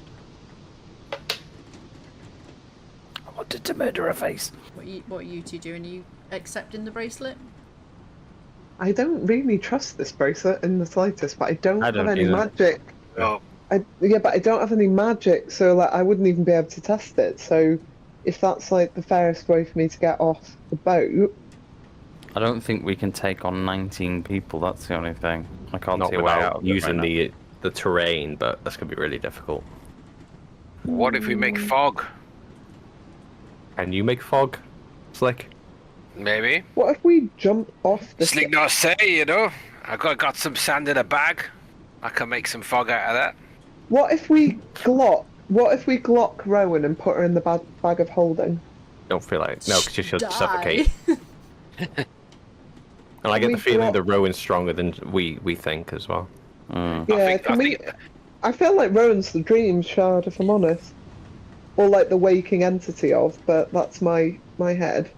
I wanted to murder her face. What are you two doing? Are you accepting the bracelet? I don't really trust this bracelet in the slightest, but I don't I have don't any either. magic. Oh, Yeah, but I don't have any magic, so like I wouldn't even be able to test it. So if that's like the fairest way for me to get off the boat, I don't think we can take on 19 people. That's the only thing. I can't Not see a way out without of it using right the terrain, but that's going to be really difficult. what if we make fog? Can you make fog, Slick? Maybe. what if we jump off the Slick ship? not say, you know. I got some sand in a bag. I can make some fog out of that. What if we Glock Rowan and put her in the bag of holding? Don't feel like no, because she'll Die. suffocate. And I get We the feeling got- that Rowan's stronger than we think as well. now. Yeah, I feel like Rowan's the Dreamshard, if I'm honest, or like the waking entity of. But that's my head.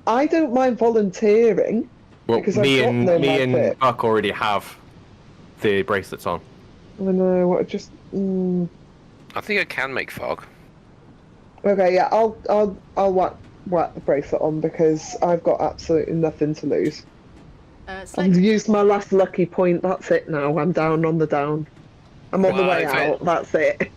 I don't mind volunteering. Well, Because me I've got and no me and magic. Buck already have the bracelets on. I know. What? Just. I think I can make fog. Okay, yeah, I'll whack the bracelet on because I've got absolutely nothing to lose. Slick, I've used my last lucky point. That's it now. I'm down on the down. I'm on the Well, way if out. That's it.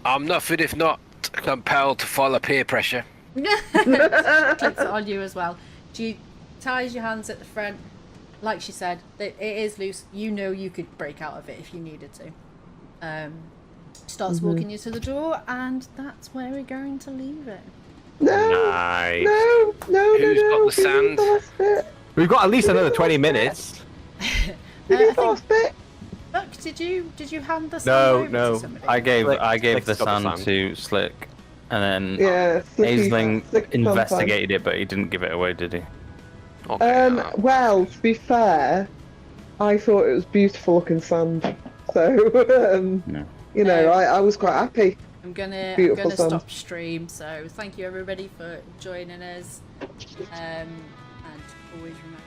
I'm nothing if not compelled to follow peer pressure. clips it on you as well. She ties your hands at the front. Like she said, it is loose. You know you could break out of it if you needed to. Starts walking you to the door, and that's where we're going to leave it. No, Nice. no. Who's got the We need sand? last bit. We've got at least another 20 minutes. We I need the think- last bit. Buck, did you hand the sand No, over no. to somebody? I gave Slick- the Slick's got the sand sand. to Slick, and then Yeah, Aisling Slick investigated it, but he didn't give it away, did he? Okay. Well, to be fair, I thought it was beautiful looking sand. So, No. you know, I was quite happy. I'm gonna Beautiful sand. stop stream. So thank you everybody for joining us, and always remember.